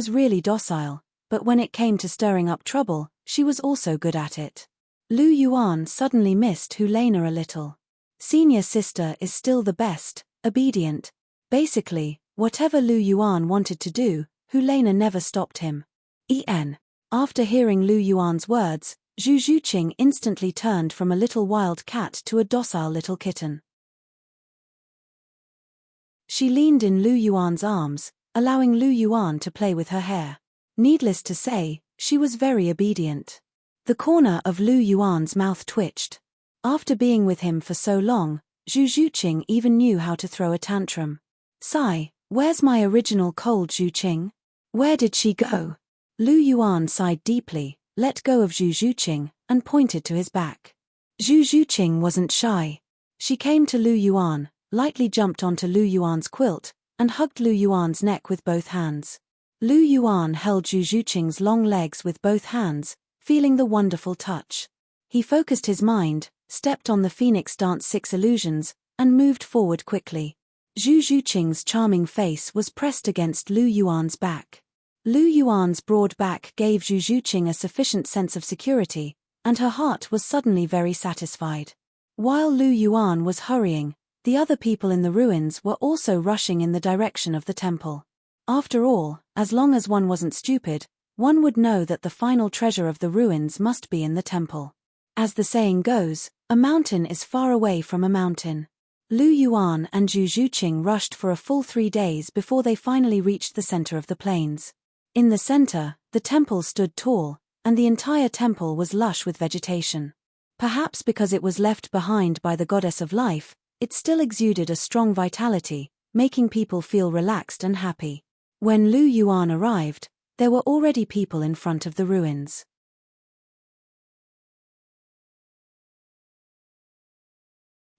really docile, but when it came to stirring up trouble, she was also good at it. Lu Yuan suddenly missed Helena a little. Senior sister is still the best, obedient. Basically, whatever Lu Yuan wanted to do, Helena never stopped him. After hearing Lu Yuan's words, Zhu Zhuqing instantly turned from a little wild cat to a docile little kitten. She leaned in Lu Yuan's arms, allowing Lu Yuan to play with her hair. Needless to say, she was very obedient. The corner of Lu Yuan's mouth twitched. After being with him for so long, Zhu Zhuqing even knew how to throw a tantrum. Sigh, where's my original cold Zhuqing? Where did she go? Lu Yuan sighed deeply, let go of Zhu Zhuqing, and pointed to his back. Zhu Zhuqing wasn't shy. She came to Lu Yuan, lightly jumped onto Lu Yuan's quilt, and hugged Lu Yuan's neck with both hands. Lu Yuan held Zhu Zhuqing's long legs with both hands, feeling the wonderful touch. He focused his mind, stepped on the Phoenix Dance 6 illusions, and moved forward quickly. Zhu Zhuqing's charming face was pressed against Lu Yuan's back. Lu Yuan's broad back gave Zhu Zhuqing a sufficient sense of security, and her heart was suddenly very satisfied. While Lu Yuan was hurrying, the other people in the ruins were also rushing in the direction of the temple. After all, as long as one wasn't stupid, one would know that the final treasure of the ruins must be in the temple. As the saying goes, a mountain is far away from a mountain. Lu Yuan and Zhu Zhuqing rushed for a full 3 days before they finally reached the center of the plains. In the center, the temple stood tall, and the entire temple was lush with vegetation. Perhaps because it was left behind by the goddess of life, it still exuded a strong vitality, making people feel relaxed and happy. When Lu Yuan arrived, there were already people in front of the ruins.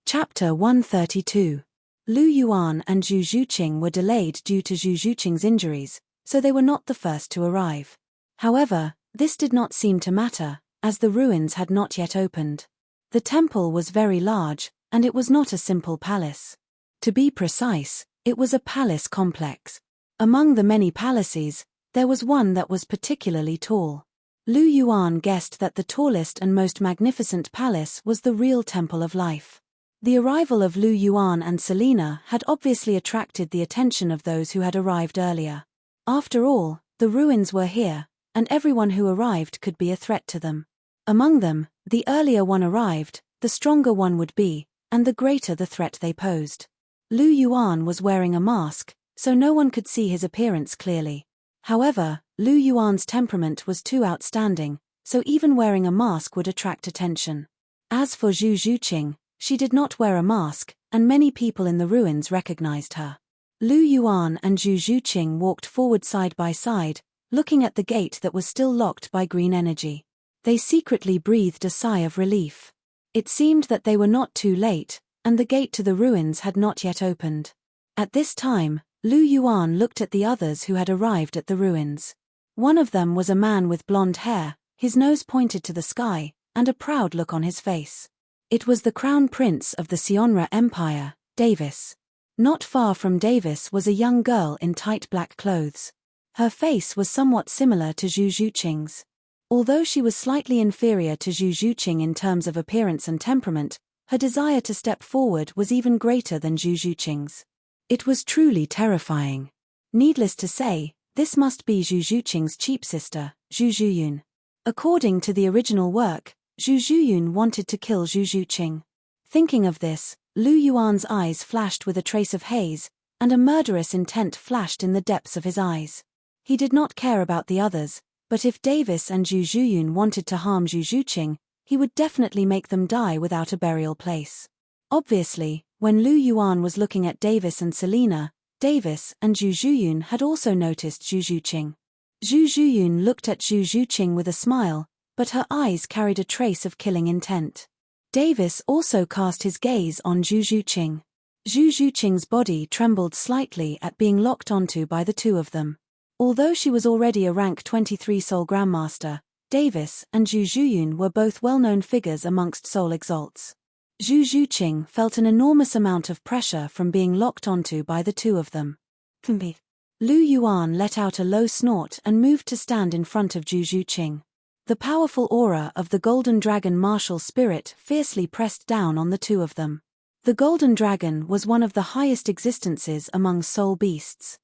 Chapter 132. Lu Yuan and Zhu Zhuqing were delayed due to Zhu Zhuqing's injuries, so they were not the first to arrive. However, this did not seem to matter, as the ruins had not yet opened. The temple was very large, and it was not a simple palace. To be precise, it was a palace complex. Among the many palaces, there was one that was particularly tall. Lu Yuan guessed that the tallest and most magnificent palace was the real Temple of Life. The arrival of Lu Yuan and Selena had obviously attracted the attention of those who had arrived earlier. After all, the ruins were here, and everyone who arrived could be a threat to them. Among them, the earlier one arrived, the stronger one would be, and the greater the threat they posed. Lu Yuan was wearing a mask, so no one could see his appearance clearly. However, Lu Yuan's temperament was too outstanding, so even wearing a mask would attract attention. As for Zhu Zhuqing, she did not wear a mask, and many people in the ruins recognized her. Lu Yuan and Zhu Zhuqing walked forward side by side, looking at the gate that was still locked by green energy. They secretly breathed a sigh of relief. It seemed that they were not too late, and the gate to the ruins had not yet opened. At this time, Lu Yuan looked at the others who had arrived at the ruins. One of them was a man with blonde hair, his nose pointed to the sky, and a proud look on his face. It was the crown prince of the Sionra Empire, Davis. Not far from Davis was a young girl in tight black clothes. Her face was somewhat similar to Zhu Zhuqing's. Although she was slightly inferior to Zhu Zhuqing in terms of appearance and temperament, her desire to step forward was even greater than Zhu Zhuqing's. It was truly terrifying. Needless to say, this must be Zhu Zhuqing's cheap sister, Zhu Zhuyun. According to the original work, Zhu Zhuyun wanted to kill Zhu Zhuqing. Thinking of this, Lu Yuan's eyes flashed with a trace of haze, and a murderous intent flashed in the depths of his eyes. He did not care about the others, but if Davis and Zhu Zhuyun wanted to harm Zhu Zhuqing, he would definitely make them die without a burial place. Obviously, when Lu Yuan was looking at Davis and Selena, Davis and Zhu Zhuyun had also noticed Zhu Zhuqing. Zhu Zhuyun looked at Zhu Zhuqing with a smile, but her eyes carried a trace of killing intent. Davis also cast his gaze on Zhu Zhuqing. Zhu Zhuqing's body trembled slightly at being locked onto by the two of them. Although she was already a rank 23 Soul Grandmaster, Davis, and Zhu Zhuyun were both well-known figures amongst soul exalts. Zhu Zhuqing felt an enormous amount of pressure from being locked onto by the two of them. Lu Yuan let out a low snort and moved to stand in front of Zhu Zhuqing. The powerful aura of the Golden Dragon martial spirit fiercely pressed down on the two of them. The Golden Dragon was one of the highest existences among soul beasts.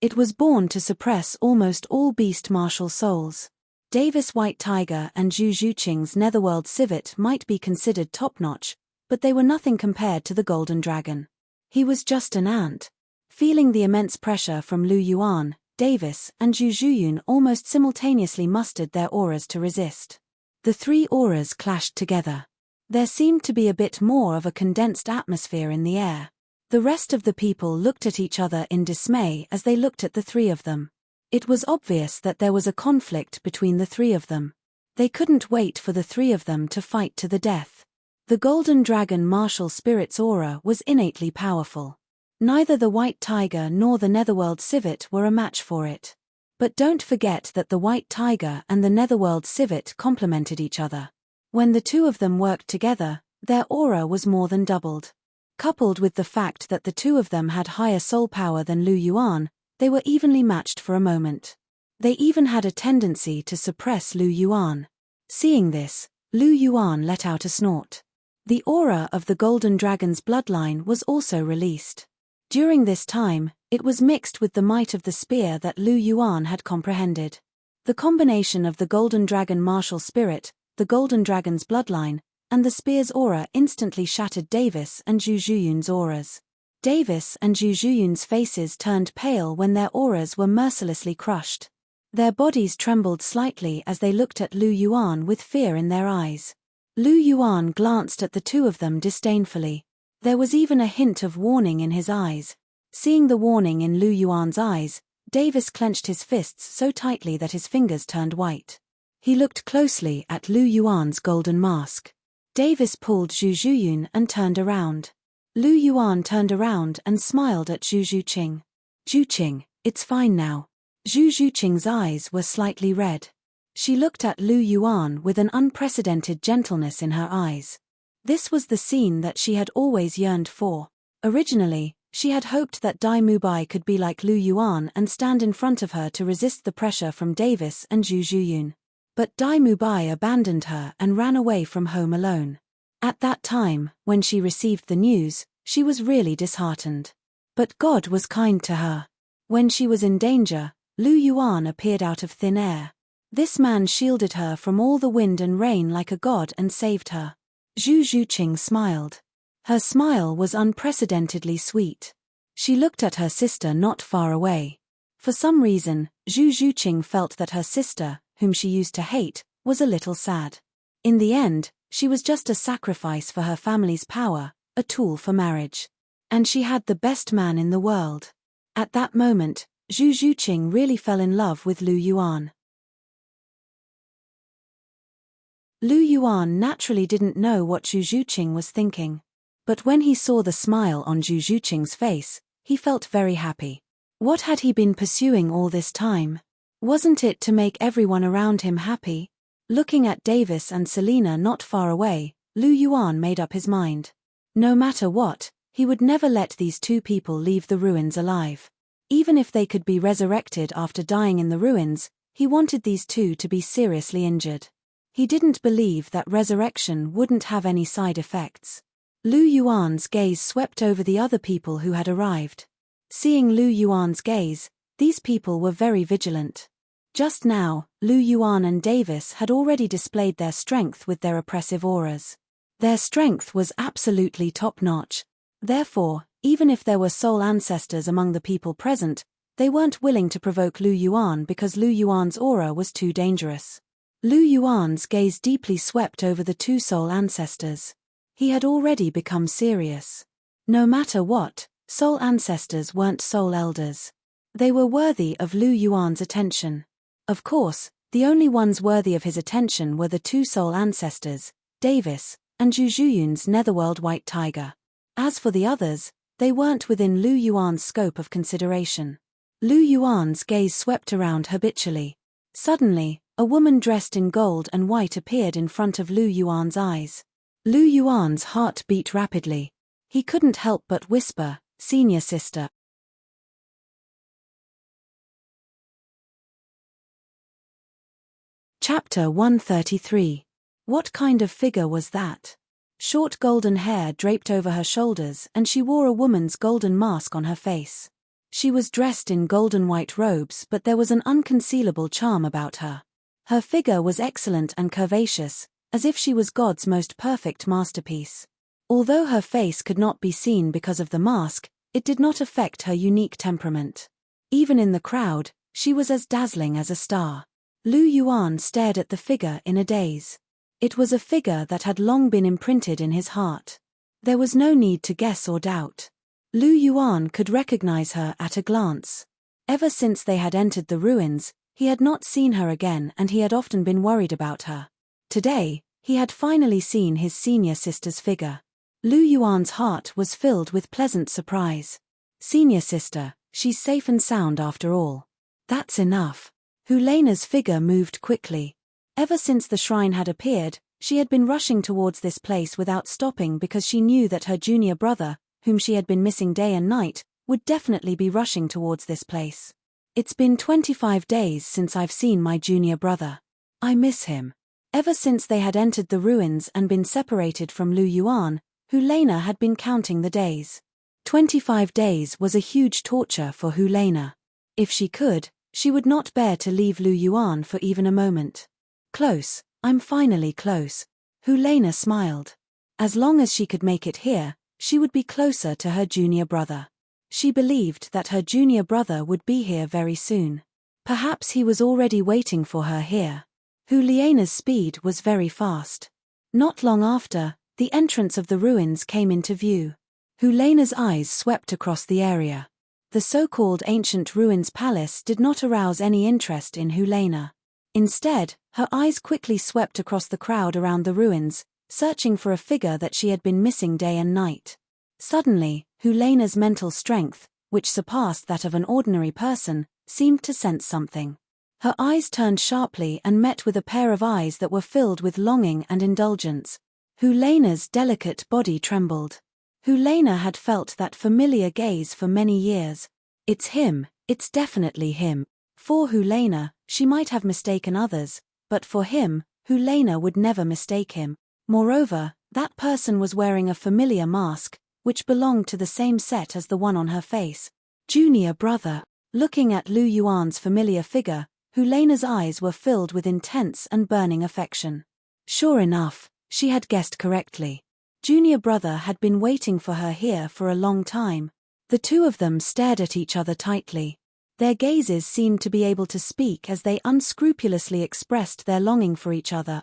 It was born to suppress almost all beast martial souls. Davis White Tiger and Zhu Zhuqing's Netherworld Civet might be considered top-notch, but they were nothing compared to the Golden Dragon. He was just an ant. Feeling the immense pressure from Lu Yuan, Davis and Zhu Zhuyun almost simultaneously mustered their auras to resist. The three auras clashed together. There seemed to be a bit more of a condensed atmosphere in the air. The rest of the people looked at each other in dismay as they looked at the three of them. It was obvious that there was a conflict between the three of them. They couldn't wait for the three of them to fight to the death. The Golden Dragon martial spirit's aura was innately powerful. Neither the White Tiger nor the Netherworld Civet were a match for it. But don't forget that the White Tiger and the Netherworld Civet complemented each other. When the two of them worked together, their aura was more than doubled. Coupled with the fact that the two of them had higher soul power than Lu Yuan, they were evenly matched for a moment. They even had a tendency to suppress Lu Yuan. Seeing this, Lu Yuan let out a snort. The aura of the Golden Dragon's bloodline was also released. During this time, it was mixed with the might of the spear that Lu Yuan had comprehended. The combination of the Golden Dragon martial spirit, the Golden Dragon's bloodline, and the spear's aura instantly shattered Davis and Zhu Zhuyun's auras. Davis and Zhu Zhuyun's faces turned pale when their auras were mercilessly crushed. Their bodies trembled slightly as they looked at Lu Yuan with fear in their eyes. Lu Yuan glanced at the two of them disdainfully. There was even a hint of warning in his eyes. Seeing the warning in Lu Yuan's eyes, Davis clenched his fists so tightly that his fingers turned white. He looked closely at Lu Yuan's golden mask. Davis pulled Zhu Zhuyun and turned around. Lu Yuan turned around and smiled at Zhu Zhuqing. Zhuqing, it's fine now. Zhu Zhuqing's eyes were slightly red. She looked at Lu Yuan with an unprecedented gentleness in her eyes. This was the scene that she had always yearned for. Originally, she had hoped that Dai Mubai could be like Lu Yuan and stand in front of her to resist the pressure from Davis and Zhu Zhuyun. But Dai Mubai abandoned her and ran away from home alone. At that time, when she received the news, she was really disheartened. But God was kind to her. When she was in danger, Lu Yuan appeared out of thin air. This man shielded her from all the wind and rain like a god and saved her. Zhu Zhuqing smiled. Her smile was unprecedentedly sweet. She looked at her sister not far away. For some reason, Zhu Zhuqing felt that her sister, whom she used to hate, was a little sad. In the end, she was just a sacrifice for her family's power, a tool for marriage. And she had the best man in the world. At that moment, Zhu Zhuqing really fell in love with Lu Yuan. Lu Yuan naturally didn't know what Zhu Zhuqing was thinking. But when he saw the smile on Zhu Zhuqing's face, he felt very happy. What had he been pursuing all this time? Wasn't it to make everyone around him happy? Looking at Davis and Selena not far away, Lu Yuan made up his mind. No matter what, he would never let these two people leave the ruins alive. Even if they could be resurrected after dying in the ruins, he wanted these two to be seriously injured. He didn't believe that resurrection wouldn't have any side effects. Lu Yuan's gaze swept over the other people who had arrived. Seeing Lu Yuan's gaze, these people were very vigilant. Just now, Lu Yuan and Davis had already displayed their strength with their oppressive auras. Their strength was absolutely top-notch. Therefore, even if there were soul ancestors among the people present, they weren't willing to provoke Lu Yuan because Lu Yuan's aura was too dangerous. Lu Yuan's gaze deeply swept over the two soul ancestors. He had already become serious. No matter what, soul ancestors weren't soul elders. They were worthy of Lu Yuan's attention. Of course, the only ones worthy of his attention were the two soul ancestors, Davis, and Zhu Zhuyun's Netherworld White Tiger. As for the others, they weren't within Lu Yuan's scope of consideration. Lu Yuan's gaze swept around habitually. Suddenly, a woman dressed in gold and white appeared in front of Lu Yuan's eyes. Lu Yuan's heart beat rapidly. He couldn't help but whisper, "Senior sister." Chapter 133. What kind of figure was that? Short golden hair draped over her shoulders, and she wore a woman's golden mask on her face. She was dressed in golden white robes, but there was an unconcealable charm about her. Her figure was excellent and curvaceous, as if she was God's most perfect masterpiece. Although her face could not be seen because of the mask, it did not affect her unique temperament. Even in the crowd, she was as dazzling as a star. Lu Yuan stared at the figure in a daze. It was a figure that had long been imprinted in his heart. There was no need to guess or doubt. Lu Yuan could recognize her at a glance. Ever since they had entered the ruins, he had not seen her again, and he had often been worried about her. Today, he had finally seen his senior sister's figure. Lu Yuan's heart was filled with pleasant surprise. "Senior sister, she's safe and sound after all." "That's enough." Helena's figure moved quickly. Ever since the shrine had appeared, she had been rushing towards this place without stopping because she knew that her junior brother, whom she had been missing day and night, would definitely be rushing towards this place. "It's been 25 days since I've seen my junior brother. I miss him." Ever since they had entered the ruins and been separated from Lu Yuan, Helena had been counting the days. 25 days was a huge torture for Helena. If she could, she would not bear to leave Lu Yuan for even a moment. "Close, I'm finally close." Helena smiled. As long as she could make it here, she would be closer to her junior brother. She believed that her junior brother would be here very soon. Perhaps he was already waiting for her here. Helena's speed was very fast. Not long after, the entrance of the ruins came into view. Helena's eyes swept across the area. The so-called ancient ruins palace did not arouse any interest in Helena. Instead, her eyes quickly swept across the crowd around the ruins, searching for a figure that she had been missing day and night. Suddenly, Helena's mental strength, which surpassed that of an ordinary person, seemed to sense something. Her eyes turned sharply and met with a pair of eyes that were filled with longing and indulgence. Helena's delicate body trembled. Helena had felt that familiar gaze for many years. "It's him, it's definitely him." For Helena, she might have mistaken others, but for him, Helena would never mistake him. Moreover, that person was wearing a familiar mask, which belonged to the same set as the one on her face. Junior brother. Looking at Lu Yuan's familiar figure, Helena's eyes were filled with intense and burning affection. Sure enough, she had guessed correctly. Junior brother had been waiting for her here for a long time. The two of them stared at each other tightly. Their gazes seemed to be able to speak as they unscrupulously expressed their longing for each other.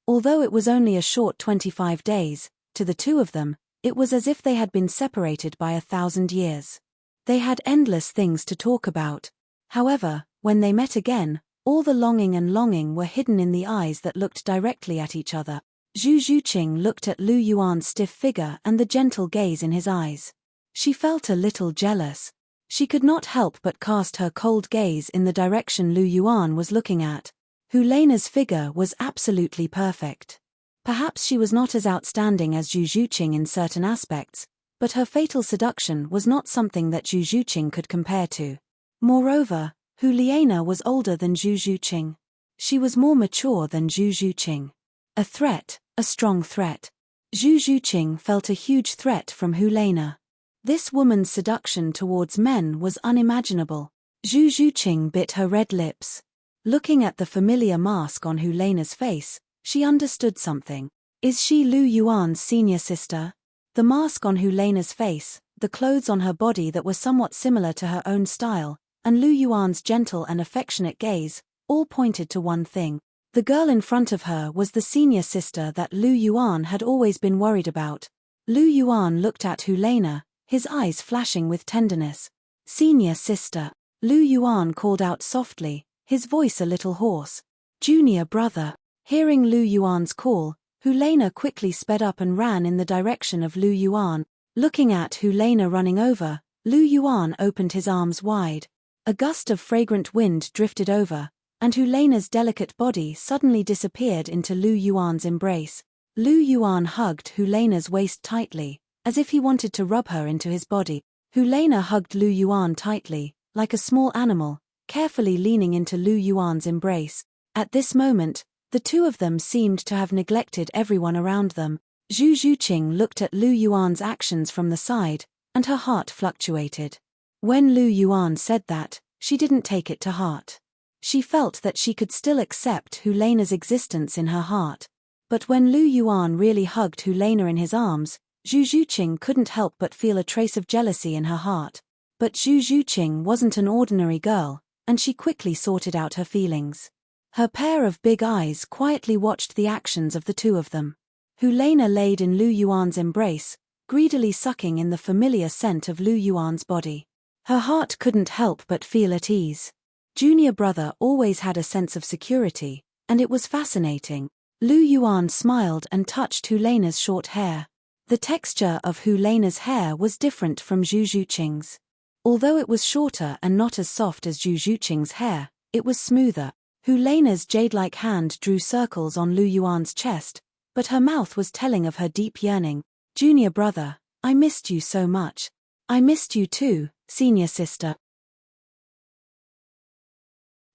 Although it was only a short 25 days, to the two of them, it was as if they had been separated by 1,000 years. They had endless things to talk about. However, when they met again, all the longing were hidden in the eyes that looked directly at each other. Zhu Zhuqing looked at Lu Yuan's stiff figure and the gentle gaze in his eyes. She felt a little jealous. She could not help but cast her cold gaze in the direction Lu Yuan was looking at. Helena's figure was absolutely perfect. Perhaps she was not as outstanding as Zhu Zhuqing in certain aspects, but her fatal seduction was not something that Zhu Zhuqing could compare to. Moreover, Helena was older than Zhu Zhuqing. She was more mature than Zhu Zhuqing. A threat, a strong threat. Zhu Zhuqing felt a huge threat from Helena. This woman's seduction towards men was unimaginable. Zhu Zhuqing bit her red lips. Looking at the familiar mask on Helena's face, she understood something. Is she Lu Yuan's senior sister? The mask on Helena's face, the clothes on her body that were somewhat similar to her own style, and Lu Yuan's gentle and affectionate gaze, all pointed to one thing. The girl in front of her was the senior sister that Lu Yuan had always been worried about. Lu Yuan looked at Helena, his eyes flashing with tenderness. "Senior sister." Lu Yuan called out softly, his voice a little hoarse. "Junior brother." Hearing Lu Yuan's call, Helena quickly sped up and ran in the direction of Lu Yuan. Looking at Helena running over, Lu Yuan opened his arms wide. A gust of fragrant wind drifted over, and Helena's delicate body suddenly disappeared into Lu Yuan's embrace. Lu Yuan hugged Helena's waist tightly, as if he wanted to rub her into his body. Helena hugged Lu Yuan tightly, like a small animal, carefully leaning into Lu Yuan's embrace. At this moment, the two of them seemed to have neglected everyone around them. Zhu Zhuqing looked at Lu Yuan's actions from the side, and her heart fluctuated. When Lu Yuan said that, she didn't take it to heart. She felt that she could still accept Helena's existence in her heart. But when Lu Yuan really hugged Helena in his arms, Zhu Zhuqing couldn't help but feel a trace of jealousy in her heart. But Zhu Zhuqing wasn't an ordinary girl, and she quickly sorted out her feelings. Her pair of big eyes quietly watched the actions of the two of them. Helena laid in Lu Yuan's embrace, greedily sucking in the familiar scent of Lu Yuan's body. Her heart couldn't help but feel at ease. Junior brother always had a sense of security, and it was fascinating. Lu Yuan smiled and touched Helena's short hair. The texture of Helena's hair was different from Zhu Zhuqing's. Although it was shorter and not as soft as Zhu Zhuqing's hair, it was smoother. Helena's jade-like hand drew circles on Lu Yuan's chest, but her mouth was telling of her deep yearning. Junior brother, I missed you so much. I missed you too, senior sister.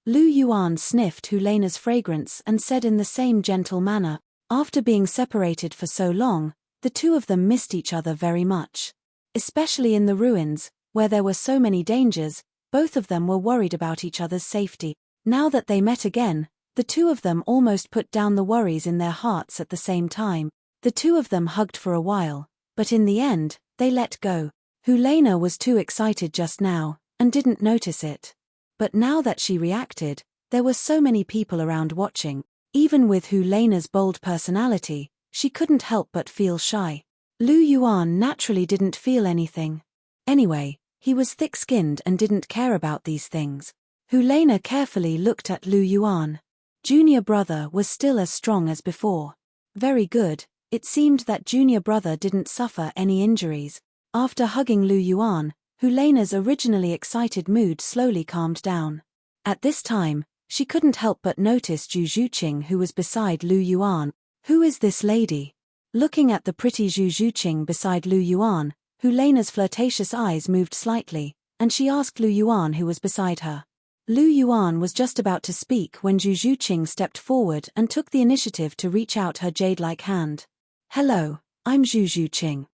Lu Yuan sniffed Helena's fragrance and said in the same gentle manner, after being separated for so long, the two of them missed each other very much. Especially in the ruins, where there were so many dangers, both of them were worried about each other's safety. Now that they met again, the two of them almost put down the worries in their hearts at the same time. The two of them hugged for a while, but in the end, they let go. Helena was too excited just now, and didn't notice it. But now that she reacted, there were so many people around watching. Even with Helena's bold personality, she couldn't help but feel shy. Lu Yuan naturally didn't feel anything. Anyway, he was thick-skinned and didn't care about these things. Helena carefully looked at Lu Yuan. Junior brother was still as strong as before. Very good, it seemed that junior brother didn't suffer any injuries. After hugging Lu Yuan, Helena's originally excited mood slowly calmed down. At this time, she couldn't help but notice Zhu Zhuqing, who was beside Lu Yuan. Who is this lady? Looking at the pretty Zhu Zhuqing beside Lu Yuan, Helena's flirtatious eyes moved slightly, and she asked Lu Yuan who was beside her. Lu Yuan was just about to speak when Zhu Zhuqing stepped forward and took the initiative to reach out her jade-like hand. Hello, I'm Zhu Zhuqing.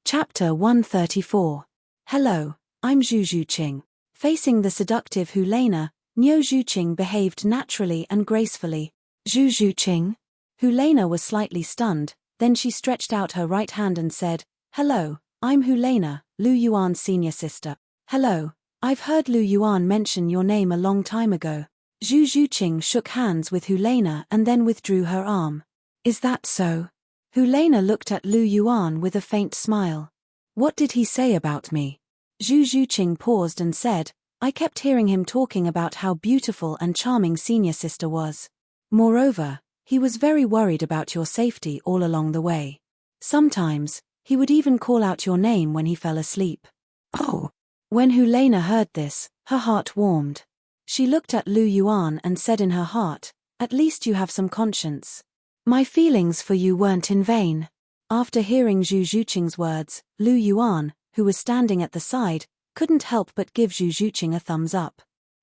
Chapter 134. Hello, I'm Zhu Zhuqing. Facing the seductive Helena, Niu Zhuqing behaved naturally and gracefully. Zhu Zhuqing? Helena was slightly stunned, then she stretched out her right hand and said, Hello, I'm Helena, Lu Yuan's senior sister. Hello, I've heard Lu Yuan mention your name a long time ago. Zhu Zhuqing shook hands with Helena and then withdrew her arm. Is that so? Helena looked at Lu Yuan with a faint smile. What did he say about me? Zhu Zhuqing paused and said, I kept hearing him talking about how beautiful and charming senior sister was. Moreover, he was very worried about your safety all along the way. Sometimes, he would even call out your name when he fell asleep. Oh! When Helena heard this, her heart warmed. She looked at Lu Yuan and said in her heart, At least you have some conscience. My feelings for you weren't in vain. After hearing Zhu Zhuqing's words, Lu Yuan, who was standing at the side, couldn't help but give Zhu Zhuqing a thumbs up.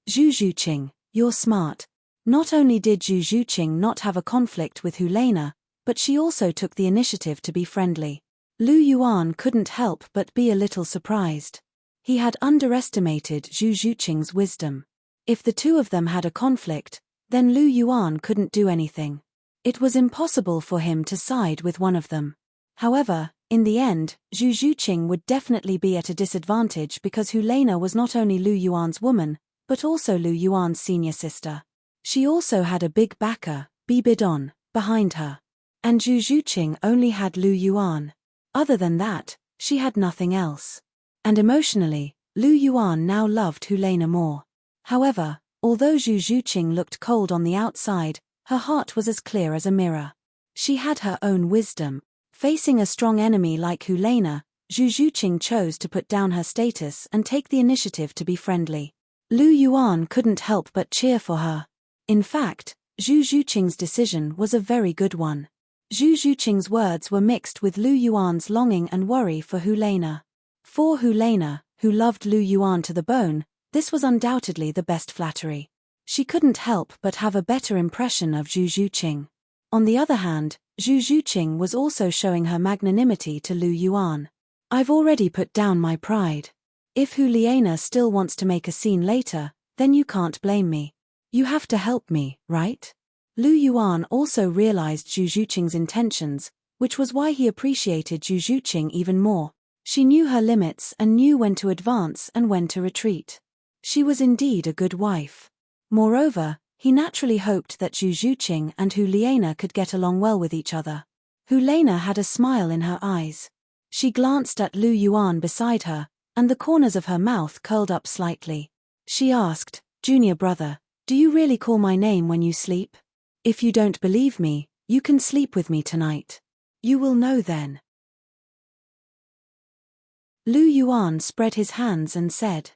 Zhu Zhuqing, you're smart. Not only did Zhu Zhuqing not have a conflict with Helena, but she also took the initiative to be friendly. Lu Yuan couldn't help but be a little surprised. He had underestimated Zhu Zhuqing's wisdom. If the two of them had a conflict, then Lu Yuan couldn't do anything. It was impossible for him to side with one of them. However, in the end, Zhu Zhuqing would definitely be at a disadvantage because Helena was not only Lu Yuan's woman, but also Lu Yuan's senior sister. She also had a big backer, Bibidon, behind her. And Zhu Zhuqing only had Lu Yuan. Other than that, she had nothing else. And emotionally, Lu Yuan now loved Helena more. However, although Zhu Zhuqing looked cold on the outside, her heart was as clear as a mirror. She had her own wisdom. Facing a strong enemy like Hulena, Zhu Zhuqing chose to put down her status and take the initiative to be friendly. Lu Yuan couldn't help but cheer for her. In fact, Zhu Zhuqing's decision was a very good one. Zhu Zhuqing's words were mixed with Lu Yuan's longing and worry for Hulena. For Hulena, who loved Lu Yuan to the bone, this was undoubtedly the best flattery. She couldn't help but have a better impression of Zhu Zhuqing. On the other hand, Zhu Zhuqing was also showing her magnanimity to Lu Yuan. I've already put down my pride. If Hulena still wants to make a scene later, then you can't blame me. You have to help me, right? Lu Yuan also realized Zhu Zhuqing's intentions, which was why he appreciated Zhu Zhuqing even more. She knew her limits and knew when to advance and when to retreat. She was indeed a good wife. Moreover, he naturally hoped that Zhu Zhuqing and Hulena could get along well with each other. Hulena had a smile in her eyes. She glanced at Lu Yuan beside her, and the corners of her mouth curled up slightly. She asked, "Junior brother, do you really call my name when you sleep? If you don't believe me, you can sleep with me tonight. You will know then." Lu Yuan spread his hands and said,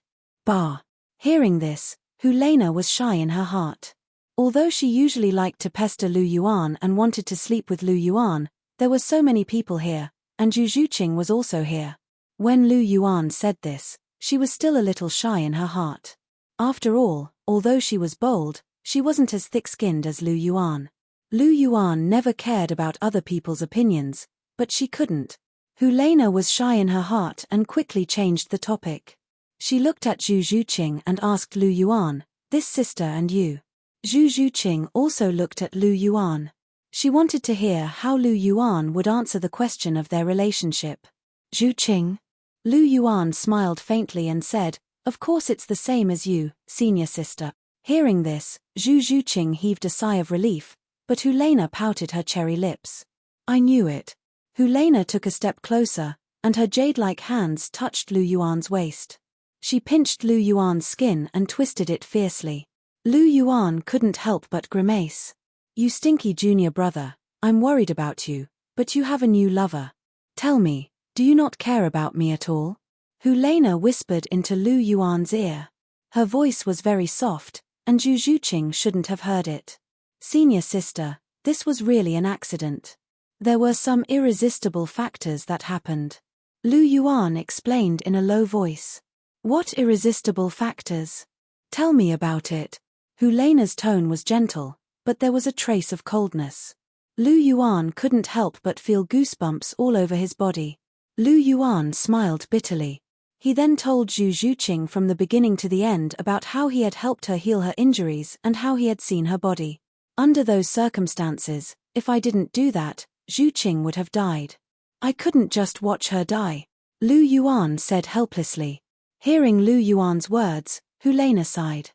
"Bah." Hearing this, Hulena was shy in her heart. Although she usually liked to pester Lu Yuan and wanted to sleep with Lu Yuan, there were so many people here, and Zhu Zhuqing was also here. When Lu Yuan said this, she was still a little shy in her heart. After all, although she was bold, she wasn't as thick-skinned as Lu Yuan. Lu Yuan never cared about other people's opinions, but she couldn't. Hulena was shy in her heart and quickly changed the topic. She looked at Zhu Zhuqing and asked Lu Yuan, "This sister and you?" Zhu Zhuqing also looked at Lu Yuan. She wanted to hear how Lu Yuan would answer the question of their relationship. "Zhuqing?" Lu Yuan smiled faintly and said, "Of course it's the same as you, senior sister." Hearing this, Zhu Zhuqing heaved a sigh of relief, but Hulena pouted her cherry lips. "I knew it." Hulena took a step closer, and her jade-like hands touched Lu Yuan's waist. She pinched Lu Yuan's skin and twisted it fiercely. Lu Yuan couldn't help but grimace. "You stinky junior brother, I'm worried about you, but you have a new lover. Tell me, do you not care about me at all?" Hulena whispered into Lu Yuan's ear. Her voice was very soft, and Zhu Zhuqing shouldn't have heard it. "Senior sister, this was really an accident. There were some irresistible factors that happened." Lu Yuan explained in a low voice. "What irresistible factors? Tell me about it." Hulena's tone was gentle, but there was a trace of coldness. Lu Yuan couldn't help but feel goosebumps all over his body. Lu Yuan smiled bitterly. He then told Zhu Zhuqing from the beginning to the end about how he had helped her heal her injuries and how he had seen her body. "Under those circumstances, if I didn't do that, Zhuqing would have died. I couldn't just watch her die," Lu Yuan said helplessly. Hearing Lu Yuan's words, Hulena sighed.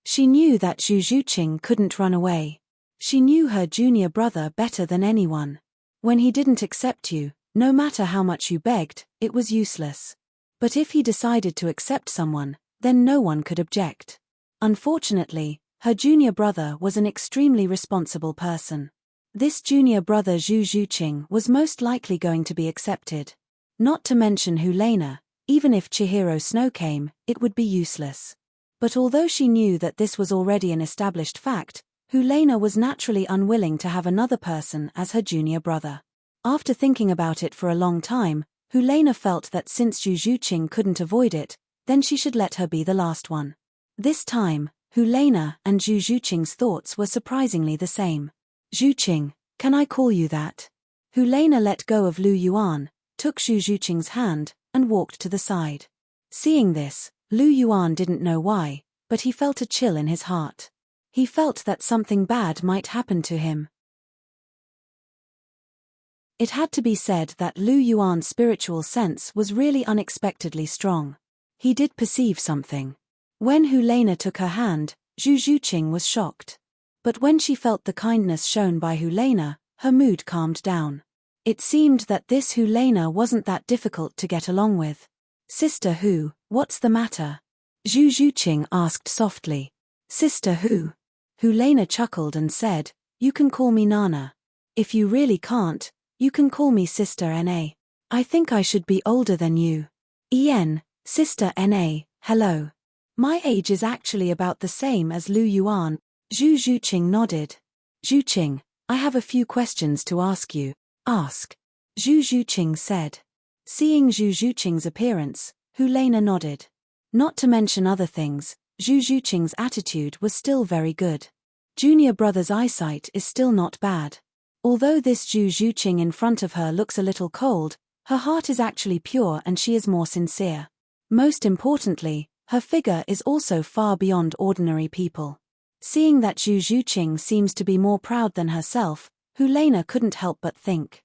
She knew that Zhu Zhuqing couldn't run away. She knew her junior brother better than anyone. When he didn't accept you, no matter how much you begged, it was useless. But if he decided to accept someone, then no one could object. Unfortunately, her junior brother was an extremely responsible person. This junior brother Zhu Zhuqing was most likely going to be accepted. Not to mention Hulena, even if Chihiro Snow came, it would be useless. But although she knew that this was already an established fact, Hulena was naturally unwilling to have another person as her junior brother. After thinking about it for a long time, Hulena felt that since Zhu Zhuqing couldn't avoid it, then she should let her be the last one. This time, Hulena and Zhu Zhuqing's thoughts were surprisingly the same. "Zhuqing, can I call you that?" Hulena let go of Lu Yuan, took Zhu Zhuqing's hand, and walked to the side. Seeing this, Lu Yuan didn't know why, but he felt a chill in his heart. He felt that something bad might happen to him. It had to be said that Lu Yuan's spiritual sense was really unexpectedly strong. He did perceive something. When Hulena took her hand, Zhu Zhuqing was shocked. But when she felt the kindness shown by Hulena, her mood calmed down. It seemed that this Hulena wasn't that difficult to get along with. "Sister Hu, what's the matter?" Zhu Zhuqing asked softly. "Sister Hu?" Hulena chuckled and said, "You can call me Nana. If you really can't, You can call me Sister Na. I think I should be older than you. Sister Na, hello. My age is actually about the same as Lu Yuan. Zhu Zhuqing nodded. Zhuqing, I have a few questions to ask you. Ask. Zhu Zhuqing said. Seeing Zhu Zhuqing's appearance, Helena nodded. Not to mention other things, Zhu Zhuqing's attitude was still very good. Junior brother's eyesight is still not bad. Although this Zhu Zhuqing in front of her looks a little cold, her heart is actually pure and she is more sincere. Most importantly, her figure is also far beyond ordinary people. Seeing that Zhu Zhuqing seems to be more proud than herself, Helena couldn't help but think.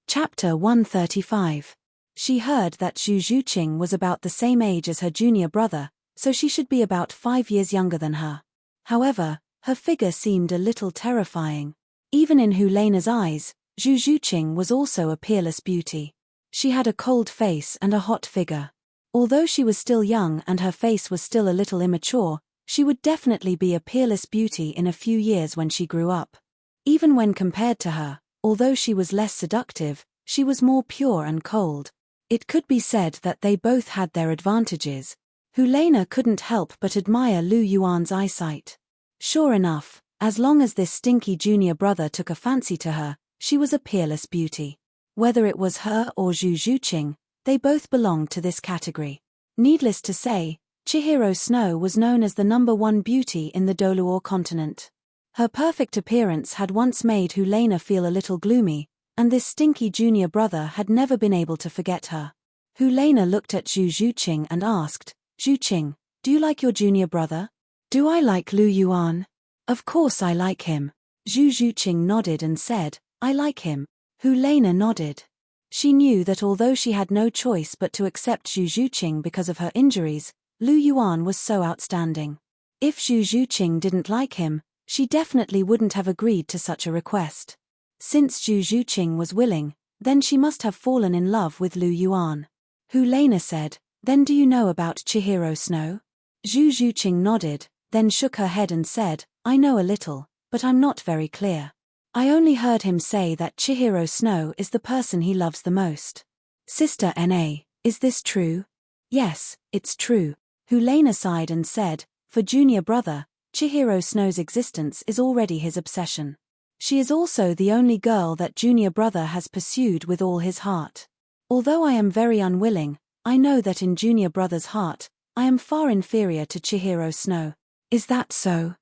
Chapter 135. She heard that Zhu Zhuqing was about the same age as her junior brother, so she should be about 5 years younger than her. However, her figure seemed a little terrifying. Even in Helena's eyes, Zhu Zhuqing was also a peerless beauty. She had a cold face and a hot figure. Although she was still young and her face was still a little immature, she would definitely be a peerless beauty in a few years when she grew up. Even when compared to her, although she was less seductive, she was more pure and cold. It could be said that they both had their advantages. Helena couldn't help but admire Lu Yuan's eyesight. Sure enough, as long as this stinky junior brother took a fancy to her, she was a peerless beauty. Whether it was her or Zhu Zhuqing, they both belonged to this category. Needless to say, Chihiro Snow was known as the #1 beauty in the Douluo continent. Her perfect appearance had once made Helena feel a little gloomy, and this stinky junior brother had never been able to forget her. Helena looked at Zhu Zhuqing and asked, Zhuqing, do you like your junior brother? Do I like Lu Yuan? Of course I like him. Zhu Zhuqing nodded and said, I like him. Helena nodded. She knew that although she had no choice but to accept Zhu Zhuqing because of her injuries, Lu Yuan was so outstanding. If Zhu Zhuqing didn't like him, she definitely wouldn't have agreed to such a request. Since Zhu Zhuqing was willing, then she must have fallen in love with Lu Yuan. Helena said, Then do you know about Chihiro Snow? Zhu Zhuqing nodded, then shook her head and said, I know a little, but I'm not very clear. I only heard him say that Chihiro Snow is the person he loves the most. Sister Na, is this true? Yes, it's true. Helena sighed and said, for junior brother, Chihiro Snow's existence is already his obsession. She is also the only girl that junior brother has pursued with all his heart. Although I am very unwilling, I know that in junior brother's heart, I am far inferior to Chihiro Snow. Is that so?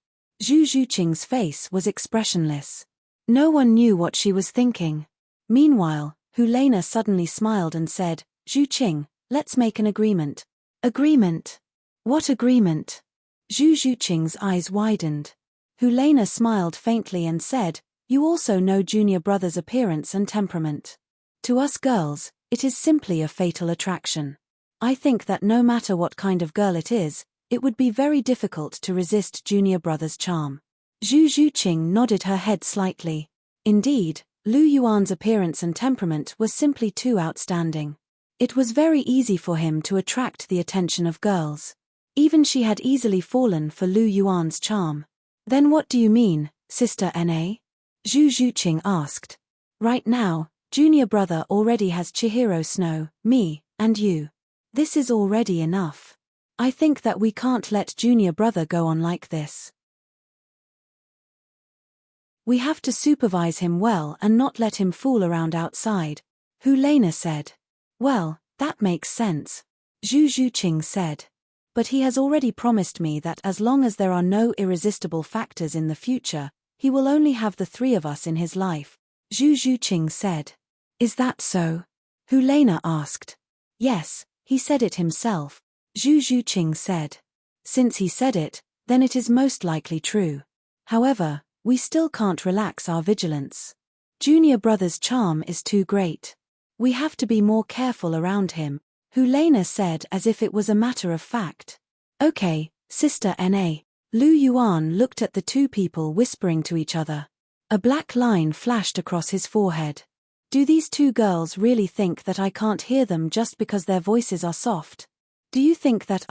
Zhu Zhuqing's face was expressionless. No one knew what she was thinking. Meanwhile, Helena suddenly smiled and said, Zhuqing, let's make an agreement. Agreement? What agreement? Zhu Zhuqing's eyes widened. Helena smiled faintly and said, You also know junior brother's appearance and temperament. To us girls, it is simply a fatal attraction. I think that no matter what kind of girl it is, it would be very difficult to resist junior brother's charm. Zhu Zhuqing nodded her head slightly. Indeed, Lu Yuan's appearance and temperament were simply too outstanding. It was very easy for him to attract the attention of girls. Even she had easily fallen for Lu Yuan's charm. Then what do you mean, Sister Na? Zhu Zhuqing asked. Right now, junior brother already has Chihiro Snow, me, and you. This is already enough. I think that we can't let junior brother go on like this. We have to supervise him well and not let him fool around outside, Helena said. Well, that makes sense, Zhu Zhuqing said. But he has already promised me that as long as there are no irresistible factors in the future, he will only have the three of us in his life, Zhu Zhuqing said. Is that so? Helena asked. Yes, he said it himself, Zhu Zhuqing said. Since he said it, then it is most likely true. However, we still can't relax our vigilance. Junior brother's charm is too great. We have to be more careful around him, Helena said as if it was a matter of fact. Okay, Sister Na. Lu Yuan looked at the two people whispering to each other. A black line flashed across his forehead. Do these two girls really think that I can't hear them just because their voices are soft? Do you think that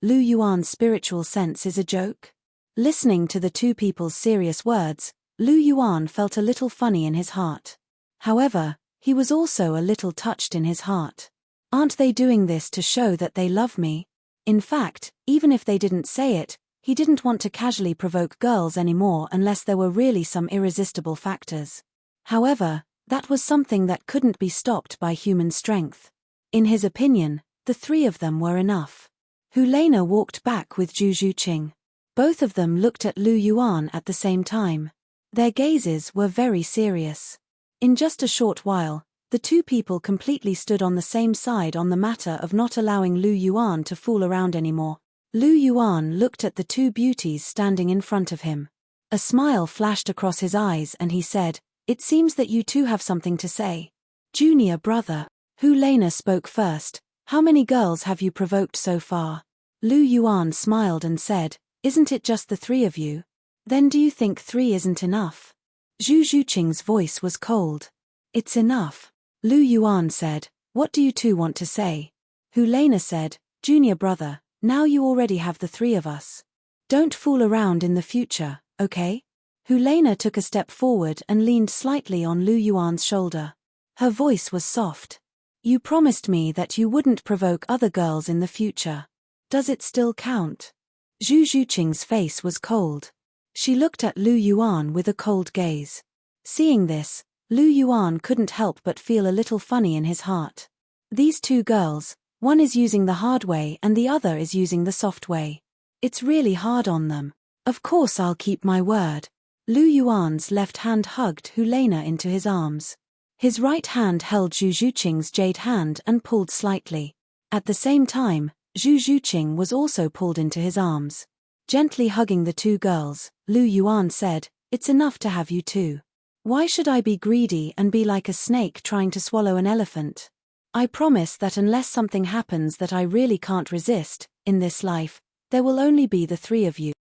Lu Yuan's spiritual sense is a joke? Listening to the two people's serious words, Lu Yuan felt a little funny in his heart. However, he was also a little touched in his heart. Aren't they doing this to show that they love me? In fact, even if they didn't say it, he didn't want to casually provoke girls anymore unless there were really some irresistible factors. However, that was something that couldn't be stopped by human strength. In his opinion, the three of them were enough. Helena walked back with Zhu Zhuqing. Both of them looked at Lu Yuan at the same time. Their gazes were very serious. In just a short while, the two people completely stood on the same side on the matter of not allowing Lu Yuan to fool around anymore. Lu Yuan looked at the two beauties standing in front of him. A smile flashed across his eyes and he said, "It seems that you two have something to say." "Junior brother." Helena spoke first. "How many girls have you provoked so far?" Lu Yuan smiled and said, "Isn't it just the three of you? Then do you think 3 isn't enough?" Zhu Zhuqing's voice was cold. "It's enough." Lu Yuan said, "What do you two want to say?" Helena said, "Junior brother, now you already have the 3 of us. Don't fool around in the future, okay?" Helena took a step forward and leaned slightly on Lu Yuan's shoulder. Her voice was soft. "You promised me that you wouldn't provoke other girls in the future. Does it still count?" Zhu Zhuqing's face was cold. She looked at Lu Yuan with a cold gaze. Seeing this, Lu Yuan couldn't help but feel a little funny in his heart. These two girls, one is using the hard way and the other is using the soft way. It's really hard on them. Of course I'll keep my word. Lu Yuan's left hand hugged Helena into his arms. His right hand held Zhu Zhuqing's jade hand and pulled slightly. At the same time, Zhu Zhuqing was also pulled into his arms. Gently hugging the two girls, Lu Yuan said, "It's enough to have you two. Why should I be greedy and be like a snake trying to swallow an elephant? I promise that unless something happens that I really can't resist, in this life, there will only be the 3 of you.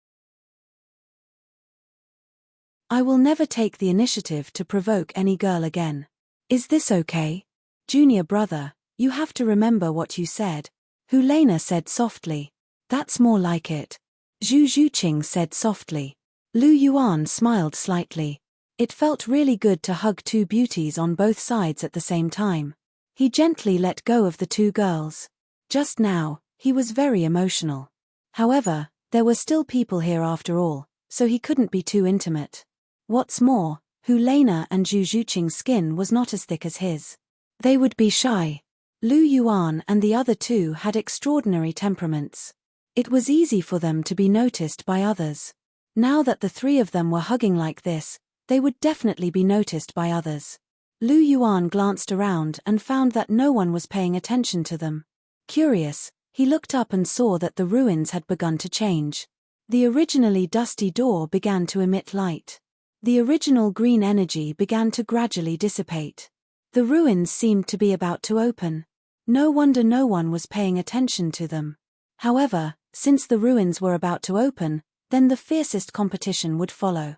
I will never take the initiative to provoke any girl again. Is this okay? Junior brother, you have to remember what you said." Helena said softly. "That's more like it." Zhu Zhuqing said softly. Lu Yuan smiled slightly. It felt really good to hug two beauties on both sides at the same time. He gently let go of the two girls. Just now, he was very emotional. However, there were still people here after all, so he couldn't be too intimate. What's more, Helena and Zhu Zhuqing's skin was not as thick as his. They would be shy. Lu Yuan and the other two had extraordinary temperaments. It was easy for them to be noticed by others. Now that the 3 of them were hugging like this, they would definitely be noticed by others. Lu Yuan glanced around and found that no one was paying attention to them. Curious, he looked up and saw that the ruins had begun to change. The originally dusty door began to emit light. The original green energy began to gradually dissipate. The ruins seemed to be about to open. No wonder no one was paying attention to them. However, since the ruins were about to open, then the fiercest competition would follow.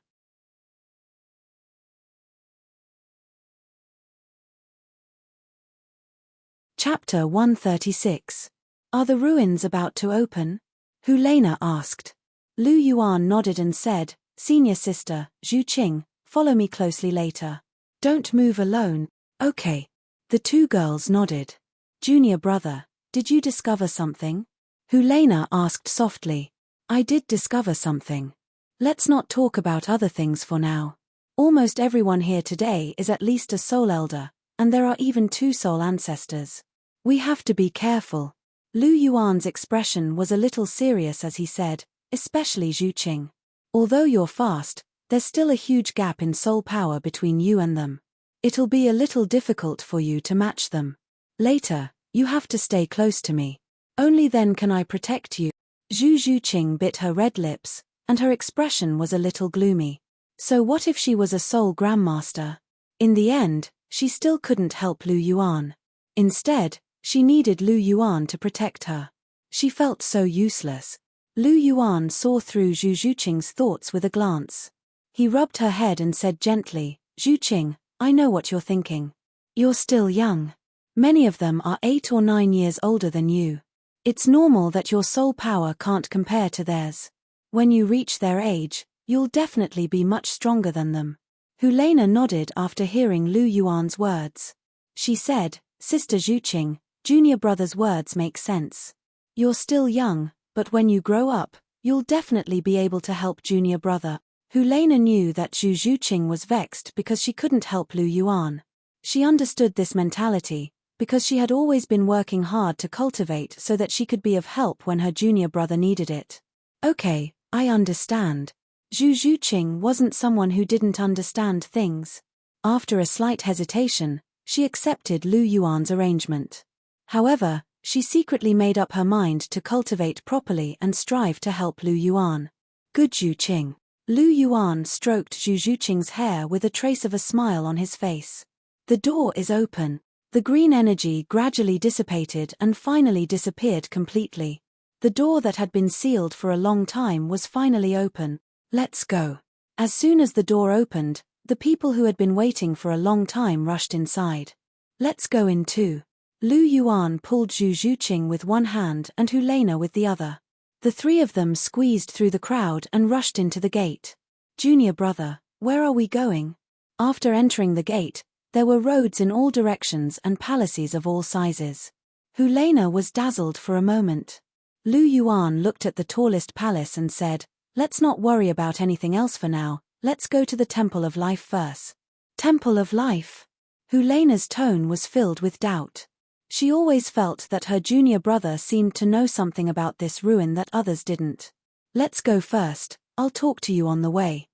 Chapter 136. Are the ruins about to open? Helena asked. Lu Yuan nodded and said, "Senior sister, Zhu Qing, follow me closely later. Don't move alone." "Okay." The two girls nodded. "Junior brother, did you discover something?" Helena asked softly. "I did discover something. Let's not talk about other things for now. Almost everyone here today is at least a soul elder, and there are even 2 soul ancestors. We have to be careful." Lu Yuan's expression was a little serious as he said, "Especially Zhu Qing. Although you're fast, there's still a huge gap in soul power between you and them. It'll be a little difficult for you to match them. Later, you have to stay close to me. Only then can I protect you." Zhu Zhuqing bit her red lips, and her expression was a little gloomy. So what if she was a soul grandmaster? In the end, she still couldn't help Lu Yuan. Instead, she needed Lu Yuan to protect her. She felt so useless. Lu Yuan saw through Zhu Zhuqing's thoughts with a glance. He rubbed her head and said gently, "Zhu Qing, I know what you're thinking. You're still young. Many of them are 8 or 9 years older than you. It's normal that your soul power can't compare to theirs. When you reach their age, you'll definitely be much stronger than them. Helena nodded after hearing Lu Yuan's words. She said, Sister Zhuqing, junior brother's words make sense. You're still young, but when you grow up, you'll definitely be able to help junior brother. Helena knew that Zhu Zhuqing was vexed because she couldn't help Lu Yuan. She understood this mentality, because she had always been working hard to cultivate so that she could be of help when her junior brother needed it. Okay, I understand. Zhu Zhuqing wasn't someone who didn't understand things. After a slight hesitation, she accepted Lu Yuan's arrangement. However, she secretly made up her mind to cultivate properly and strive to help Lu Yuan. Good Zhuqing. Lu Yuan stroked Zhu Zhuqing's hair with a trace of a smile on his face. The door is open. The green energy gradually dissipated and finally disappeared completely. The door that had been sealed for a long time was finally open. Let's go. As soon as the door opened, the people who had been waiting for a long time rushed inside. Let's go in too. Lu Yuan pulled Zhu Zhuqing with one hand and Helena with the other. The three of them squeezed through the crowd and rushed into the gate. Junior brother, where are we going? After entering the gate, there were roads in all directions and palaces of all sizes. Helena was dazzled for a moment. Lu Yuan looked at the tallest palace and said, Let's not worry about anything else for now, let's go to the Temple of Life first. Temple of Life? Helena's tone was filled with doubt. She always felt that her junior brother seemed to know something about this ruin that others didn't. Let's go first, I'll talk to you on the way.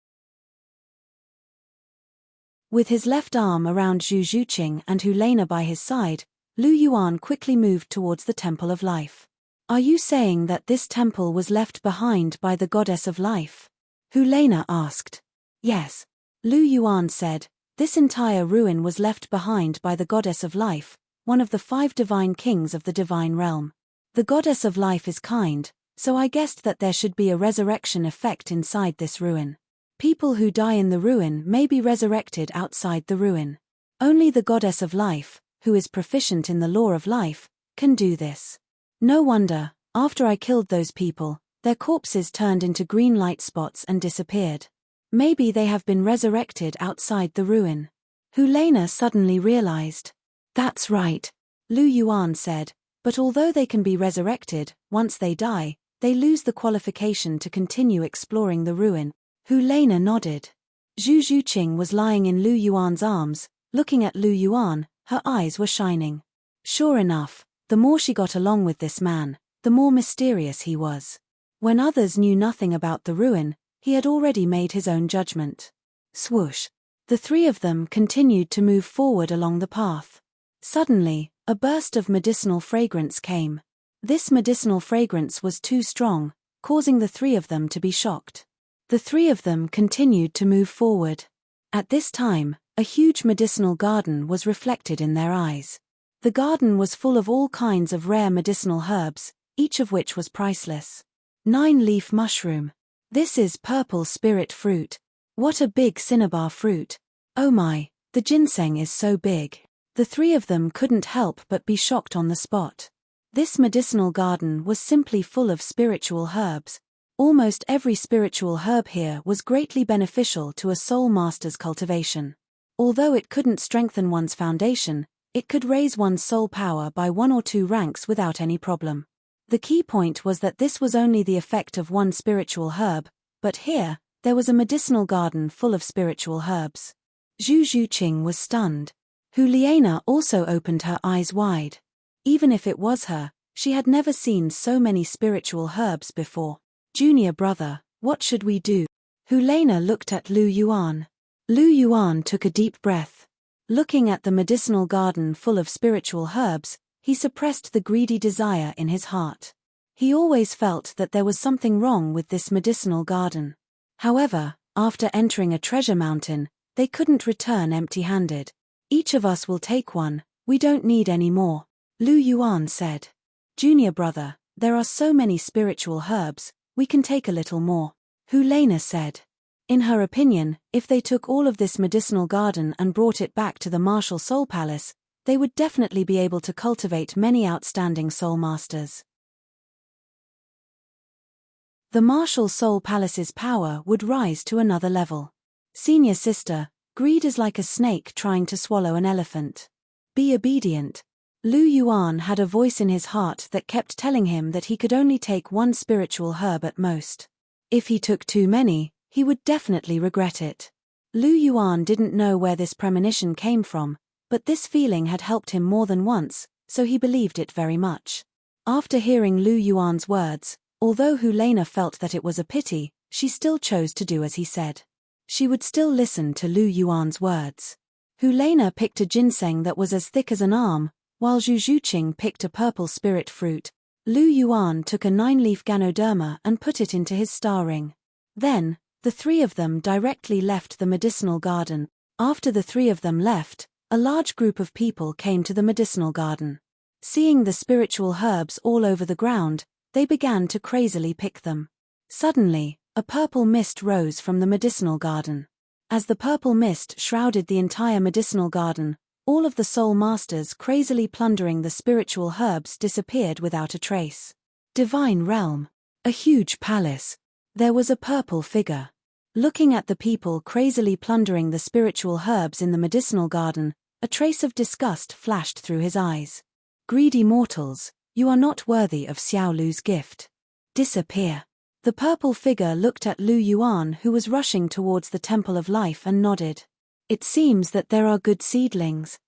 With his left arm around Zhu Zhuqing and Helena by his side, Lu Yuan quickly moved towards the Temple of Life. Are you saying that this temple was left behind by the Goddess of Life? Helena asked. Yes. Lu Yuan said, this entire ruin was left behind by the Goddess of Life, one of the 5 divine kings of the divine realm. The Goddess of Life is kind, so I guessed that there should be a resurrection effect inside this ruin. People who die in the ruin may be resurrected outside the ruin. Only the Goddess of Life, who is proficient in the law of life, can do this. No wonder, after I killed those people, their corpses turned into green light spots and disappeared. Maybe they have been resurrected outside the ruin. Helena suddenly realized. That's right, Lu Yuan said, but although they can be resurrected, once they die, they lose the qualification to continue exploring the ruin. Helena nodded. Zhu Zhuqing was lying in Lu Yuan's arms, looking at Lu Yuan, her eyes were shining. Sure enough, the more she got along with this man, the more mysterious he was. When others knew nothing about the ruin, he had already made his own judgment. Swoosh. The three of them continued to move forward along the path. Suddenly, a burst of medicinal fragrance came. This medicinal fragrance was too strong, causing the three of them to be shocked. The three of them continued to move forward. At this time, a huge medicinal garden was reflected in their eyes. The garden was full of all kinds of rare medicinal herbs, each of which was priceless. 9-leaf mushroom. This is purple spirit fruit. What a big cinnabar fruit. Oh my, the ginseng is so big. The three of them couldn't help but be shocked on the spot. This medicinal garden was simply full of spiritual herbs. Almost every spiritual herb here was greatly beneficial to a soul master's cultivation. Although it couldn't strengthen one's foundation, it could raise one's soul power by 1 or 2 ranks without any problem. The key point was that this was only the effect of one spiritual herb, but here, there was a medicinal garden full of spiritual herbs. Zhu Zhuqing was stunned. Helena also opened her eyes wide. Even if it was her, she had never seen so many spiritual herbs before. Junior brother, what should we do? Helena looked at Lu Yuan. Lu Yuan took a deep breath. Looking at the medicinal garden full of spiritual herbs, he suppressed the greedy desire in his heart. He always felt that there was something wrong with this medicinal garden. However, after entering a treasure mountain, they couldn't return empty-handed. Each of us will take one, we don't need any more, Lu Yuan said. Junior brother, there are so many spiritual herbs, we can take a little more, Helena said. In her opinion, if they took all of this medicinal garden and brought it back to the Martial Soul Palace, they would definitely be able to cultivate many outstanding soul masters. The martial soul palace's power would rise to another level. Senior sister, greed is like a snake trying to swallow an elephant. Be obedient. Lu Yuan had a voice in his heart that kept telling him that he could only take one spiritual herb at most. If he took too many, he would definitely regret it. Lu Yuan didn't know where this premonition came from, but this feeling had helped him more than once, so he believed it very much. After hearing Lu Yuan's words, although Helena felt that it was a pity, she still chose to do as he said. She would still listen to Lu Yuan's words. Helena picked a ginseng that was as thick as an arm, while Zhu Zhuqing picked a purple spirit fruit. Lu Yuan took a 9-leaf Ganoderma and put it into his star ring. Then, the three of them directly left the medicinal garden. After the three of them left, a large group of people came to the medicinal garden. Seeing the spiritual herbs all over the ground, they began to crazily pick them. Suddenly, a purple mist rose from the medicinal garden. As the purple mist shrouded the entire medicinal garden, all of the soul masters crazily plundering the spiritual herbs disappeared without a trace. Divine realm. A huge palace. There was a purple figure. Looking at the people crazily plundering the spiritual herbs in the medicinal garden, a trace of disgust flashed through his eyes. Greedy mortals, you are not worthy of Xiao Lu's gift. Disappear. The purple figure looked at Lu Yuan, who was rushing towards the Temple of Life, and nodded. It seems that there are good seedlings.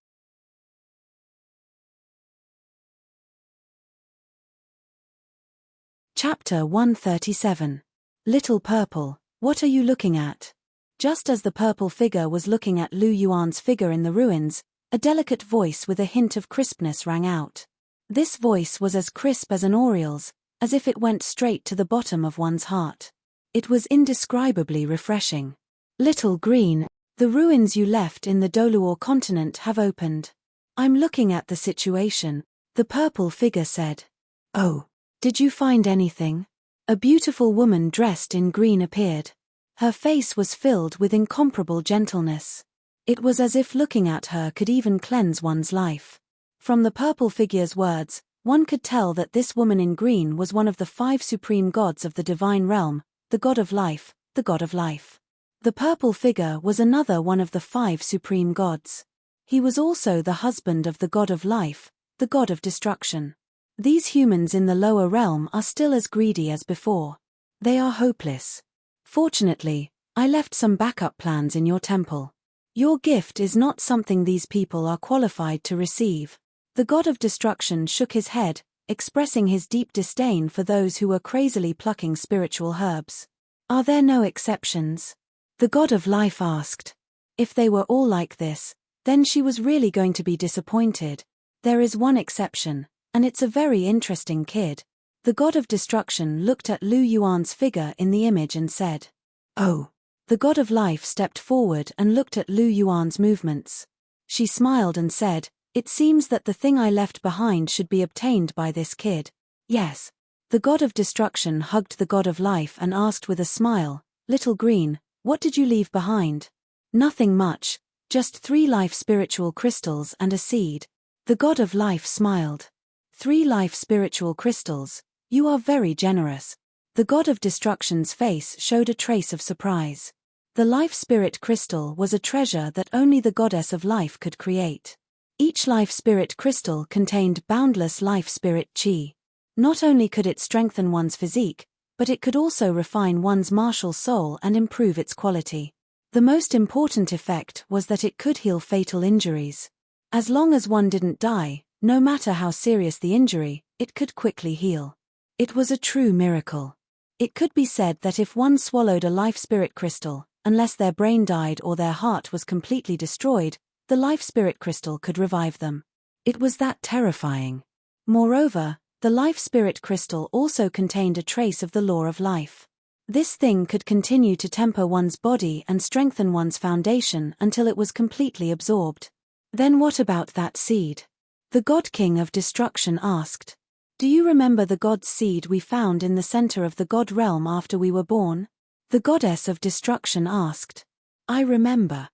Chapter 137. Little Purple, what are you looking at? Just as the purple figure was looking at Lu Yuan's figure in the ruins, a delicate voice with a hint of crispness rang out. This voice was as crisp as an oriole's, as if it went straight to the bottom of one's heart. It was indescribably refreshing. Little Green, the ruins you left in the Douluo continent have opened. I'm looking at the situation, the purple figure said. Oh, did you find anything? A beautiful woman dressed in green appeared. Her face was filled with incomparable gentleness. It was as if looking at her could even cleanse one's life. From the purple figure's words, one could tell that this woman in green was one of the 5 supreme gods of the divine realm, the god of life, the god of life. The purple figure was another one of the 5 supreme gods. He was also the husband of the god of life, the god of destruction. These humans in the lower realm are still as greedy as before. They are hopeless. Fortunately, I left some backup plans in your temple. Your gift is not something these people are qualified to receive. The god of destruction shook his head, expressing his deep disdain for those who were crazily plucking spiritual herbs. Are there no exceptions? The god of life asked. If they were all like this, then she was really going to be disappointed. There is one exception, and it's a very interesting kid. The god of destruction looked at Lu Yuan's figure in the image and said, "Oh." The god of life stepped forward and looked at Lu Yuan's movements. She smiled and said, "It seems that the thing I left behind should be obtained by this kid." Yes. The god of destruction hugged the god of life and asked with a smile, "Little Green, what did you leave behind?" "Nothing much, just 3 life spiritual crystals and a seed." The god of life smiled. 3 life spiritual crystals, you are very generous. The god of destruction's face showed a trace of surprise. The life spirit crystal was a treasure that only the goddess of life could create. Each life spirit crystal contained boundless life spirit chi. Not only could it strengthen one's physique, but it could also refine one's martial soul and improve its quality. The most important effect was that it could heal fatal injuries. As long as one didn't die, no matter how serious the injury, it could quickly heal. It was a true miracle. It could be said that if one swallowed a life spirit crystal, unless their brain died or their heart was completely destroyed, the life spirit crystal could revive them. It was that terrifying. Moreover, the life spirit crystal also contained a trace of the law of life. This thing could continue to temper one's body and strengthen one's foundation until it was completely absorbed. Then what about that seed? The God King of Destruction asked. Do you remember the god's seed we found in the center of the god realm after we were born? The goddess of destruction asked. I remember.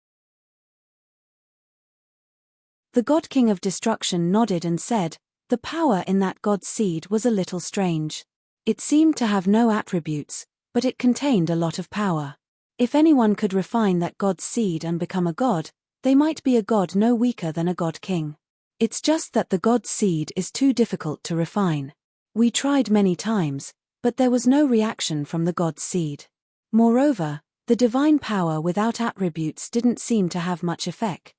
The God King of Destruction nodded and said, the power in that god's seed was a little strange. It seemed to have no attributes, but it contained a lot of power. If anyone could refine that god's seed and become a god, they might be a god no weaker than a god king. It's just that the god's seed is too difficult to refine. We tried many times, but there was no reaction from the god's seed. Moreover, the divine power without attributes didn't seem to have much effect.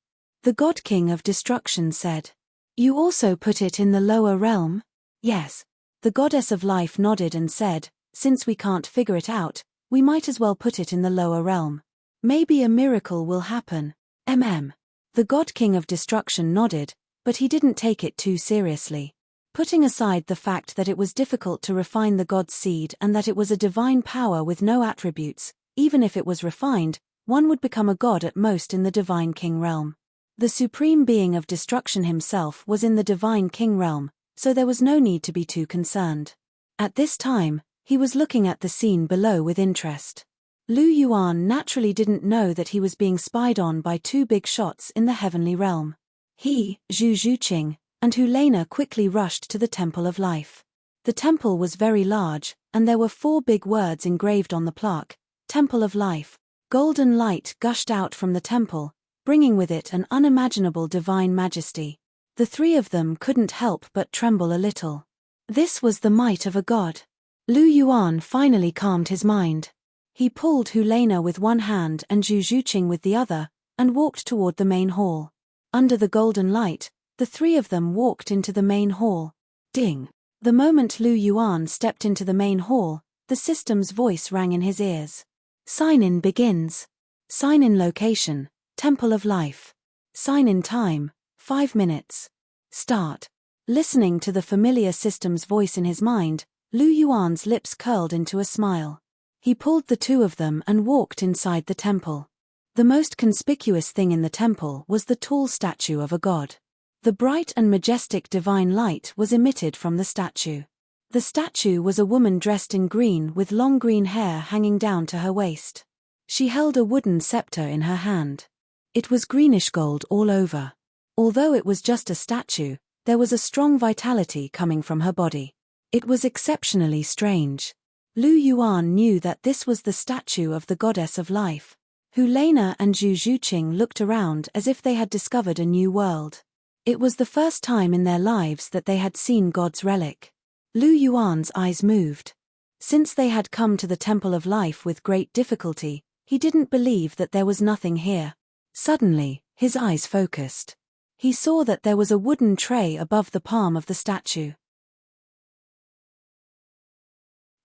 The god king of destruction said, "You also put it in the lower realm?" "Yes." The goddess of life nodded and said, "Since we can't figure it out, we might as well put it in the lower realm. Maybe a miracle will happen." The god king of destruction nodded, but he didn't take it too seriously. Putting aside the fact that it was difficult to refine the god's seed and that it was a divine power with no attributes, even if it was refined, one would become a god at most in the divine king realm. The supreme being of destruction himself was in the divine king realm, so there was no need to be too concerned. At this time, he was looking at the scene below with interest. Lu Yuan naturally didn't know that he was being spied on by two big shots in the heavenly realm. He, Zhu Zhuqing, and Helena quickly rushed to the Temple of Life. The temple was very large, and there were 4 big words engraved on the plaque, Temple of Life. Golden light gushed out from the temple, bringing with it an unimaginable divine majesty. The 3 of them couldn't help but tremble a little. This was the might of a god. Lu Yuan finally calmed his mind. He pulled Helena with one hand and Zhu Zhuqing with the other, and walked toward the main hall. Under the golden light, the 3 of them walked into the main hall. Ding! The moment Lu Yuan stepped into the main hall, the system's voice rang in his ears. Sign-in begins. Sign-in location, Temple of Life. Sign-in time, 5 minutes. Start. Listening to the familiar system's voice in his mind, Lu Yuan's lips curled into a smile. He pulled the 2 of them and walked inside the temple. The most conspicuous thing in the temple was the tall statue of a god. The bright and majestic divine light was emitted from the statue. The statue was a woman dressed in green with long green hair hanging down to her waist. She held a wooden scepter in her hand. It was greenish gold all over. Although it was just a statue, there was a strong vitality coming from her body. It was exceptionally strange. Lu Yuan knew that this was the statue of the goddess of life. Helena and Zhu Zhuqing looked around as if they had discovered a new world. It was the first time in their lives that they had seen God's relic. Lu Yuan's eyes moved. Since they had come to the Temple of Life with great difficulty, he didn't believe that there was nothing here. Suddenly, his eyes focused. He saw that there was a wooden tray above the palm of the statue.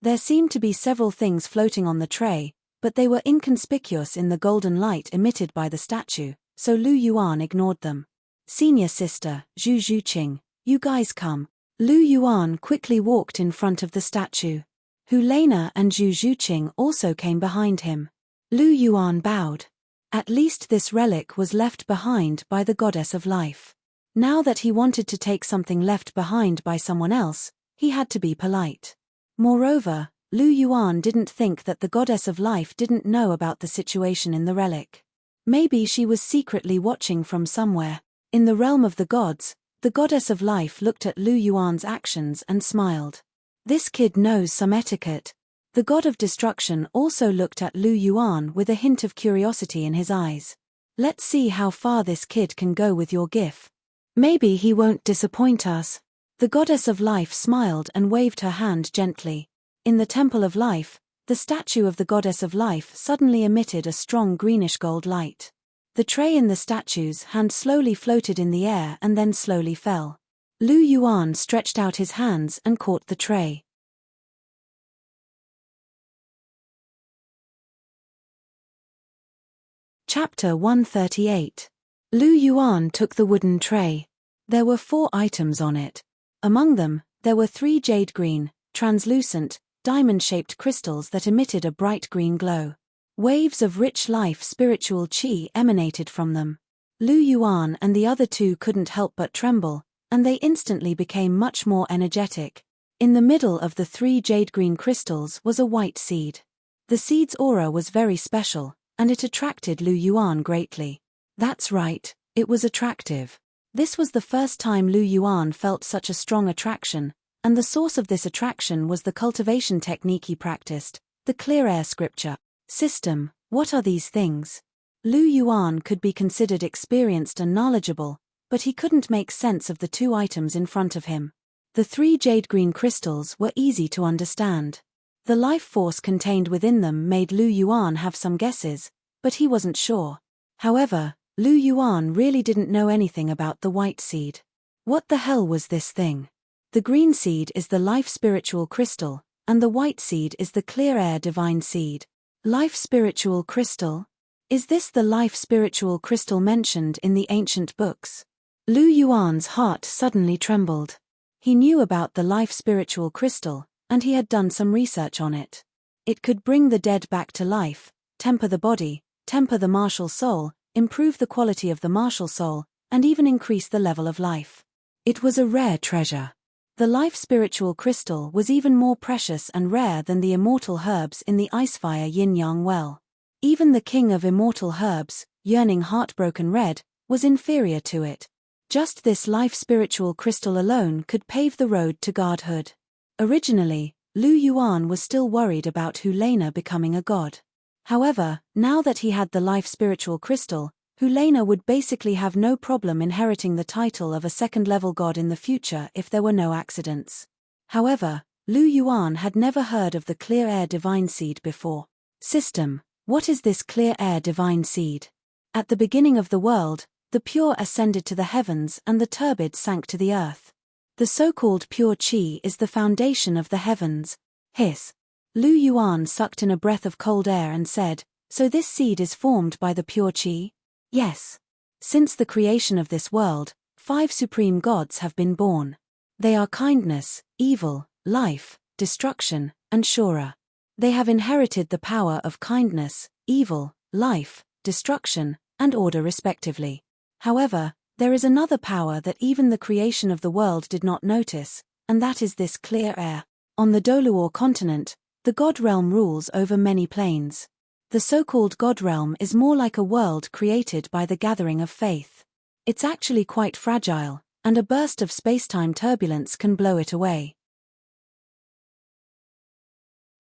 There seemed to be several things floating on the tray, but they were inconspicuous in the golden light emitted by the statue, so Lu Yuan ignored them. Senior sister, Zhu Zhuqing, you guys come. Lu Yuan quickly walked in front of the statue. Helena and Zhu Zhuqing also came behind him. Lu Yuan bowed. At least this relic was left behind by the goddess of life. Now that he wanted to take something left behind by someone else, he had to be polite. Moreover, Lu Yuan didn't think that the goddess of life didn't know about the situation in the relic. Maybe she was secretly watching from somewhere. In the realm of the gods, the goddess of life looked at Lu Yuan's actions and smiled. This kid knows some etiquette. The god of destruction also looked at Lu Yuan with a hint of curiosity in his eyes. Let's see how far this kid can go with your gift. Maybe he won't disappoint us. The goddess of life smiled and waved her hand gently. In the Temple of Life, the statue of the goddess of life suddenly emitted a strong greenish gold light. The tray in the statue's hand slowly floated in the air and then slowly fell. Lu Yuan stretched out his hands and caught the tray. Chapter 138. Lu Yuan took the wooden tray. There were 4 items on it. Among them, there were 3 jade green, translucent, diamond-shaped crystals that emitted a bright green glow. Waves of rich life spiritual qi emanated from them. Lu Yuan and the other 2 couldn't help but tremble, and they instantly became much more energetic. In the middle of the 3 jade green crystals was a white seed. The seed's aura was very special, and it attracted Lu Yuan greatly. That's right, it was attractive. This was the first time Lu Yuan felt such a strong attraction, and the source of this attraction was the cultivation technique he practiced, the clear air scripture system. What are these things? Lu Yuan could be considered experienced and knowledgeable, but he couldn't make sense of the two items in front of him. The 3 jade green crystals were easy to understand. The life force contained within them made Lu Yuan have some guesses, but he wasn't sure. However, Lu Yuan really didn't know anything about the white seed. What the hell was this thing? The green seed is the life spiritual crystal, and the white seed is the clear air divine seed. Life spiritual crystal? Is this the life spiritual crystal mentioned in the ancient books? Lu Yuan's heart suddenly trembled. He knew about the life spiritual crystal, and he had done some research on it. It could bring the dead back to life, temper the body, temper the martial soul, improve the quality of the martial soul, and even increase the level of life. It was a rare treasure. The life spiritual crystal was even more precious and rare than the immortal herbs in the Icefire Yin-Yang well. Even the king of immortal herbs, yearning heartbroken red, was inferior to it. Just this life spiritual crystal alone could pave the road to godhood. Originally, Lu Yuan was still worried about Hulena becoming a god. However, now that he had the life spiritual crystal, Hulena would basically have no problem inheriting the title of a second-level god in the future if there were no accidents. However, Lu Yuan had never heard of the clear air divine seed before. System: what is this clear air divine seed? At the beginning of the world, the pure ascended to the heavens and the turbid sank to the earth. The so-called pure qi is the foundation of the heavens. Hiss. Lu Yuan sucked in a breath of cold air and said, "So this seed is formed by the pure qi?" "Yes. Since the creation of this world, 5 supreme gods have been born. They are kindness, evil, life, destruction, and Shura. They have inherited the power of kindness, evil, life, destruction, and order respectively. However, there is another power that even the creation of the world did not notice, and that is this clear air. On the Douluo continent, the God realm rules over many planes. The so-called God realm is more like a world created by the gathering of faith. It's actually quite fragile, and a burst of space-time turbulence can blow it away.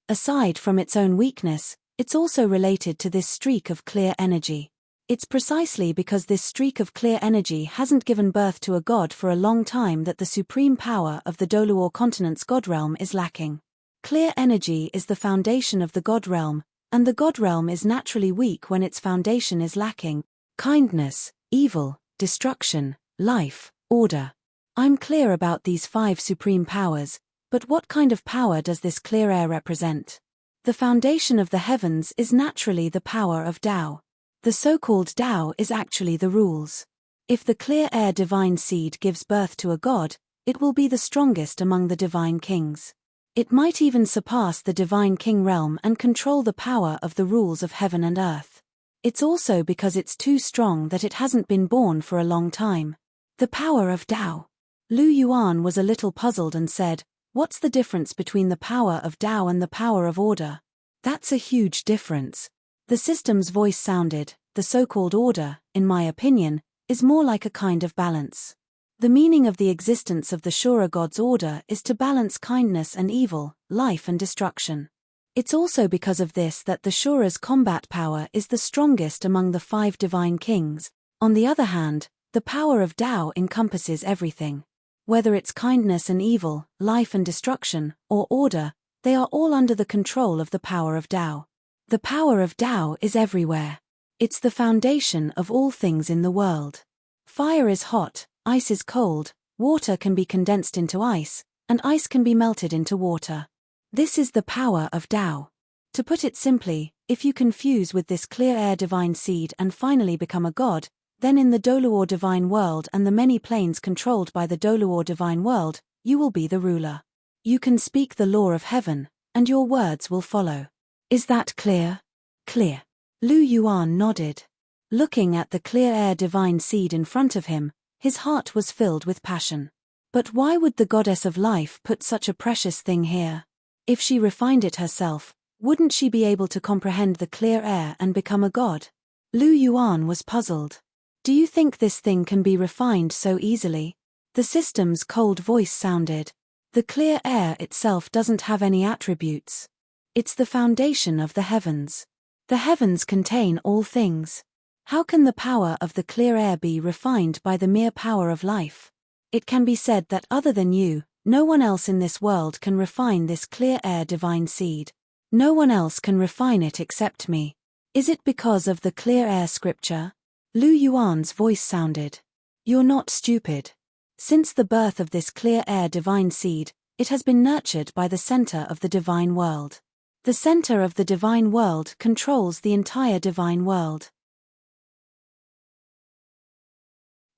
Aside from its own weakness, it's also related to this streak of clear energy. It's precisely because this streak of clear energy hasn't given birth to a god for a long time that the supreme power of the Douluo continent's god realm is lacking. Clear energy is the foundation of the god realm, and the god realm is naturally weak when its foundation is lacking. Kindness, evil, destruction, life, order. I'm clear about these 5 supreme powers, but what kind of power does this clear air represent? The foundation of the heavens is naturally the power of Tao. The so-called Tao is actually the rules. If the clear air divine seed gives birth to a god, it will be the strongest among the divine kings. It might even surpass the divine king realm and control the power of the rules of heaven and earth. It's also because it's too strong that it hasn't been born for a long time. The power of Tao. Lu Yuan was a little puzzled and said, "What's the difference between the power of Tao and the power of order?" "That's a huge difference." The system's voice sounded, "The so-called order, in my opinion, is more like a kind of balance. The meaning of the existence of the Shura god's order is to balance kindness and evil, life and destruction. It's also because of this that the Shura's combat power is the strongest among the 5 divine kings. On the other hand, the power of Tao encompasses everything. Whether it's kindness and evil, life and destruction, or order, they are all under the control of the power of Tao. The power of Tao is everywhere. It's the foundation of all things in the world. Fire is hot, ice is cold, water can be condensed into ice, and ice can be melted into water. This is the power of Tao. To put it simply, if you can fuse with this clear air divine seed and finally become a god, then in the Douluo divine world and the many planes controlled by the Douluo divine world, you will be the ruler. You can speak the law of heaven, and your words will follow. Is that clear? Clear. Lu Yuan nodded. Looking at the clear air divine seed in front of him, his heart was filled with passion. But why would the goddess of life put such a precious thing here? If she refined it herself, wouldn't she be able to comprehend the clear air and become a god? Lu Yuan was puzzled. Do you think this thing can be refined so easily? The system's cold voice sounded. The clear air itself doesn't have any attributes. It's the foundation of the heavens. The heavens contain all things. How can the power of the clear air be refined by the mere power of life? It can be said that other than you, no one else in this world can refine this clear air divine seed. No one else can refine it except me. Is it because of the clear air scripture? Lu Yuan's voice sounded. You're not stupid. Since the birth of this clear air divine seed, it has been nurtured by the center of the divine world. The center of the divine world controls the entire divine world.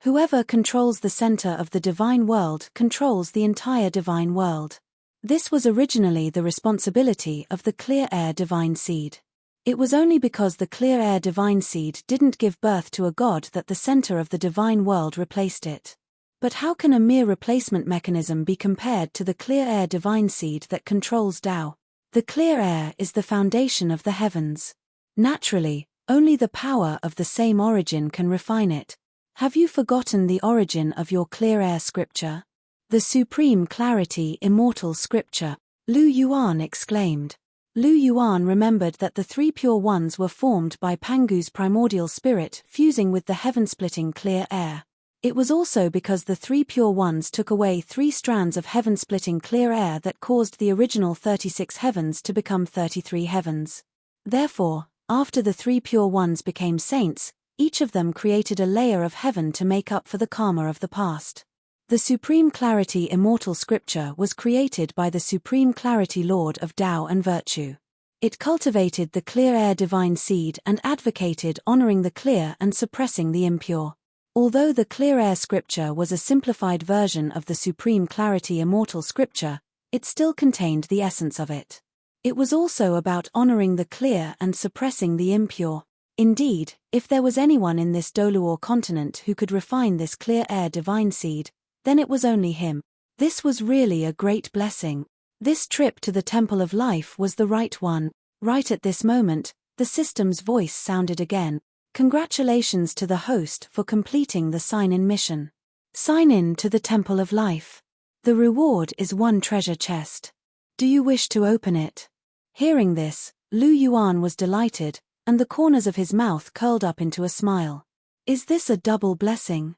Whoever controls the center of the divine world controls the entire divine world. This was originally the responsibility of the clear air divine seed. It was only because the clear air divine seed didn't give birth to a god that the center of the divine world replaced it. But how can a mere replacement mechanism be compared to the clear air divine seed that controls Tao? The clear air is the foundation of the heavens. Naturally, only the power of the same origin can refine it. Have you forgotten the origin of your clear air scripture? The supreme clarity immortal scripture, Lu Yuan exclaimed. Lu Yuan remembered that the three pure ones were formed by Pangu's primordial spirit fusing with the heaven-splitting clear air. It was also because the three pure ones took away 3 strands of heaven-splitting clear air that caused the original 36 heavens to become 33 heavens. Therefore, after the 3 pure ones became saints, each of them created a layer of heaven to make up for the karma of the past. The Supreme Clarity Immortal Scripture was created by the Supreme Clarity Lord of Tao and Virtue. It cultivated the clear air divine seed and advocated honoring the clear and suppressing the impure. Although the clear air scripture was a simplified version of the Supreme Clarity Immortal Scripture, it still contained the essence of it. It was also about honoring the clear and suppressing the impure. Indeed, if there was anyone in this Douluo continent who could refine this clear air divine seed, then it was only him. This was really a great blessing. This trip to the Temple of Life was the right one. Right at this moment, the system's voice sounded again. Congratulations to the host for completing the sign-in mission. Sign in to the Temple of Life. The reward is 1 treasure chest. Do you wish to open it? Hearing this, Lu Yuan was delighted, and the corners of his mouth curled up into a smile. Is this a double blessing?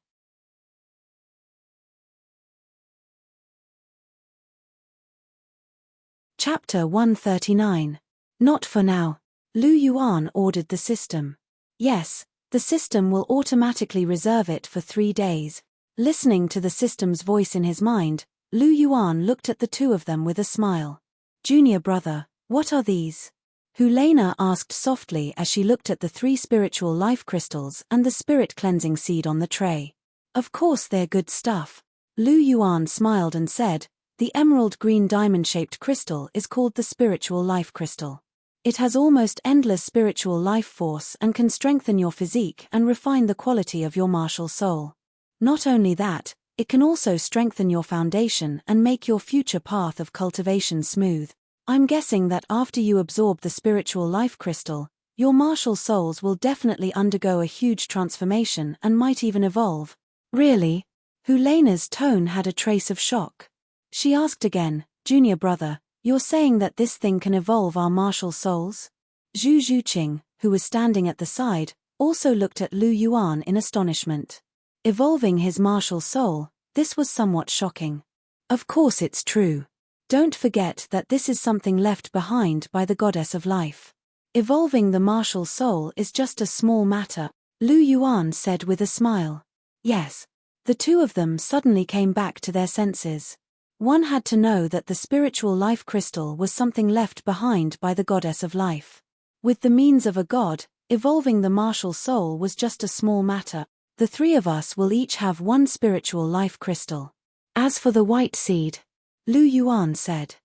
Chapter 139. Not for now. Lu Yuan ordered the system. Yes, the system will automatically reserve it for 3 days. Listening to the system's voice in his mind, Lu Yuan looked at the two of them with a smile. Junior brother, what are these? Helena asked softly as she looked at the 3 spiritual life crystals and the spirit cleansing seed on the tray. Of course they're good stuff. Lu Yuan smiled and said, the emerald green diamond-shaped crystal is called the spiritual life crystal. It has almost endless spiritual life force and can strengthen your physique and refine the quality of your martial soul. Not only that, it can also strengthen your foundation and make your future path of cultivation smooth. I'm guessing that after you absorb the spiritual life crystal, your martial souls will definitely undergo a huge transformation and might even evolve. Really? Helena's tone had a trace of shock. She asked again, Junior brother, you're saying that this thing can evolve our martial souls? Zhu Zhuqing, who was standing at the side, also looked at Lu Yuan in astonishment. Evolving his martial soul, this was somewhat shocking. Of course it's true. Don't forget that this is something left behind by the goddess of life. Evolving the martial soul is just a small matter, Lu Yuan said with a smile. Yes. The two of them suddenly came back to their senses. One had to know that the spiritual life crystal was something left behind by the goddess of life. With the means of a god, evolving the martial soul was just a small matter. The 3 of us will each have 1 spiritual life crystal. As for the white seed, Lu Yuan said.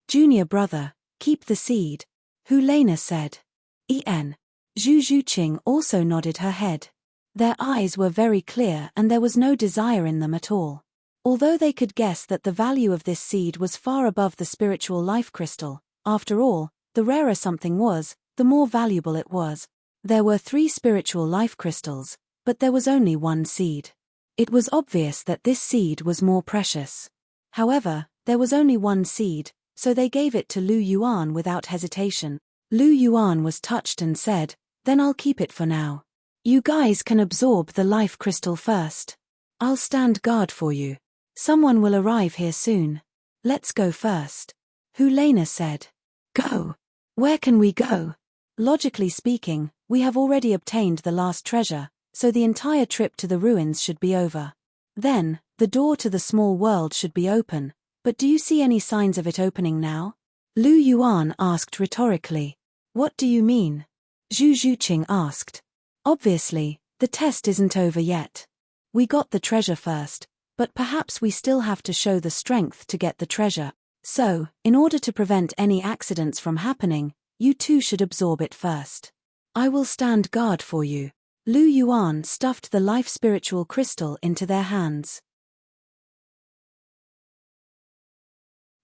Junior brother, keep the seed. Helena said. En. Zhu Zhuqing also nodded her head. Their eyes were very clear and there was no desire in them at all. Although they could guess that the value of this seed was far above the spiritual life crystal, after all, the rarer something was, the more valuable it was. There were 3 spiritual life crystals, but there was only 1 seed. It was obvious that this seed was more precious. However, There was only one seed, so they gave it to Lu Yuan without hesitation. Lu Yuan was touched and said, "Then I'll keep it for now. You guys can absorb the life crystal first. I'll stand guard for you. Someone will arrive here soon. Let's go first." Helena said. "Go? Where can we go?" Logically speaking, we have already obtained the last treasure, so the entire trip to the ruins should be over. Then, the door to the small world should be open, but do you see any signs of it opening now? Lu Yuan asked rhetorically. What do you mean? Zhu Zhuqing asked. Obviously, the test isn't over yet. We got the treasure first, but perhaps we still have to show the strength to get the treasure. So, in order to prevent any accidents from happening, you two should absorb it first. I will stand guard for you. Lu Yuan stuffed the life spiritual crystal into their hands.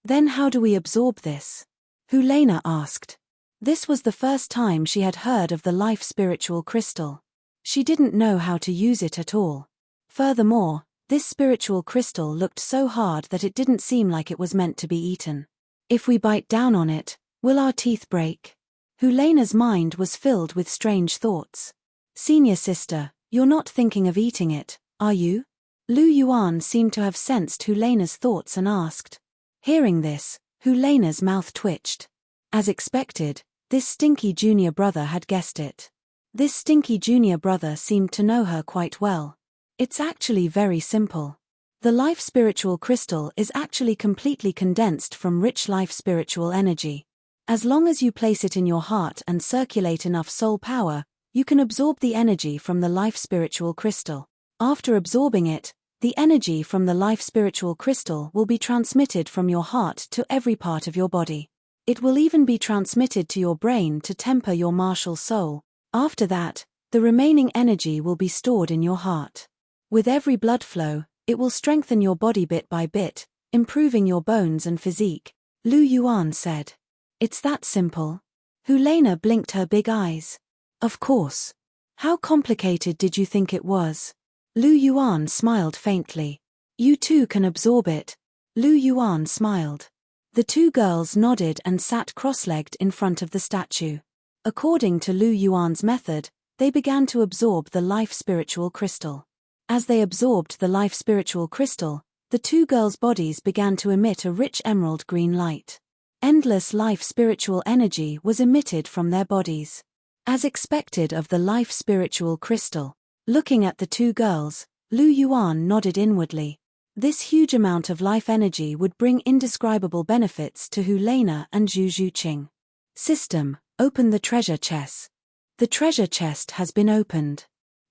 Then how do we absorb this? Helena asked. This was the first time she had heard of the life spiritual crystal. She didn't know how to use it at all. Furthermore, this spiritual crystal looked so hard that it didn't seem like it was meant to be eaten. If we bite down on it, will our teeth break? Helena's mind was filled with strange thoughts. Senior sister, you're not thinking of eating it, are you? Lu Yuan seemed to have sensed Helena's thoughts and asked. Hearing this, Helena's mouth twitched. As expected, this stinky junior brother had guessed it. This stinky junior brother seemed to know her quite well. It's actually very simple. The life spiritual crystal is actually completely condensed from rich life spiritual energy. As long as you place it in your heart and circulate enough soul power, you can absorb the energy from the life spiritual crystal. After absorbing it, the energy from the life spiritual crystal will be transmitted from your heart to every part of your body. It will even be transmitted to your brain to temper your martial soul. After that, the remaining energy will be stored in your heart. With every blood flow, it will strengthen your body bit by bit, improving your bones and physique, Lu Yuan said. It's that simple? Helena blinked her big eyes. Of course. How complicated did you think it was? Lu Yuan smiled faintly. You too can absorb it. Lu Yuan smiled. The two girls nodded and sat cross-legged in front of the statue. According to Lu Yuan's method, they began to absorb the life spiritual crystal. As they absorbed the life spiritual crystal, the two girls' bodies began to emit a rich emerald green light. Endless life spiritual energy was emitted from their bodies. As expected of the life spiritual crystal, looking at the two girls, Lu Yuan nodded inwardly. This huge amount of life energy would bring indescribable benefits to Helena and Zhu Zhuqing. System, open the treasure chest. The treasure chest has been opened.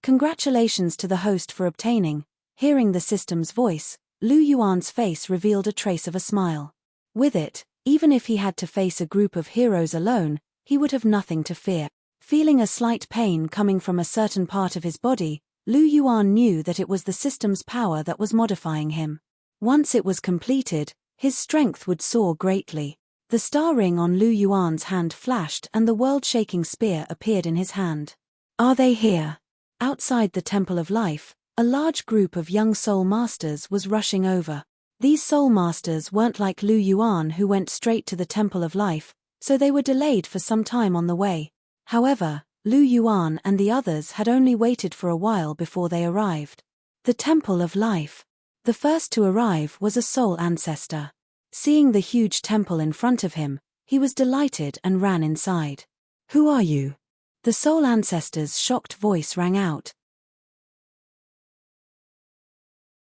Congratulations to the host for obtaining. Hearing the system's voice, Lu Yuan's face revealed a trace of a smile. With it, even if he had to face a group of heroes alone, he would have nothing to fear. Feeling a slight pain coming from a certain part of his body, Lu Yuan knew that it was the system's power that was modifying him. Once it was completed, his strength would soar greatly. The star ring on Lu Yuan's hand flashed and the world-shaking spear appeared in his hand. Are they here? Outside the Temple of Life, a large group of young soul masters was rushing over. These soul masters weren't like Lu Yuan who went straight to the Temple of Life, so they were delayed for some time on the way. However, Lu Yuan and the others had only waited for a while before they arrived. The Temple of Life. The first to arrive was a soul ancestor. Seeing the huge temple in front of him, he was delighted and ran inside. Who are you? The soul ancestor's shocked voice rang out.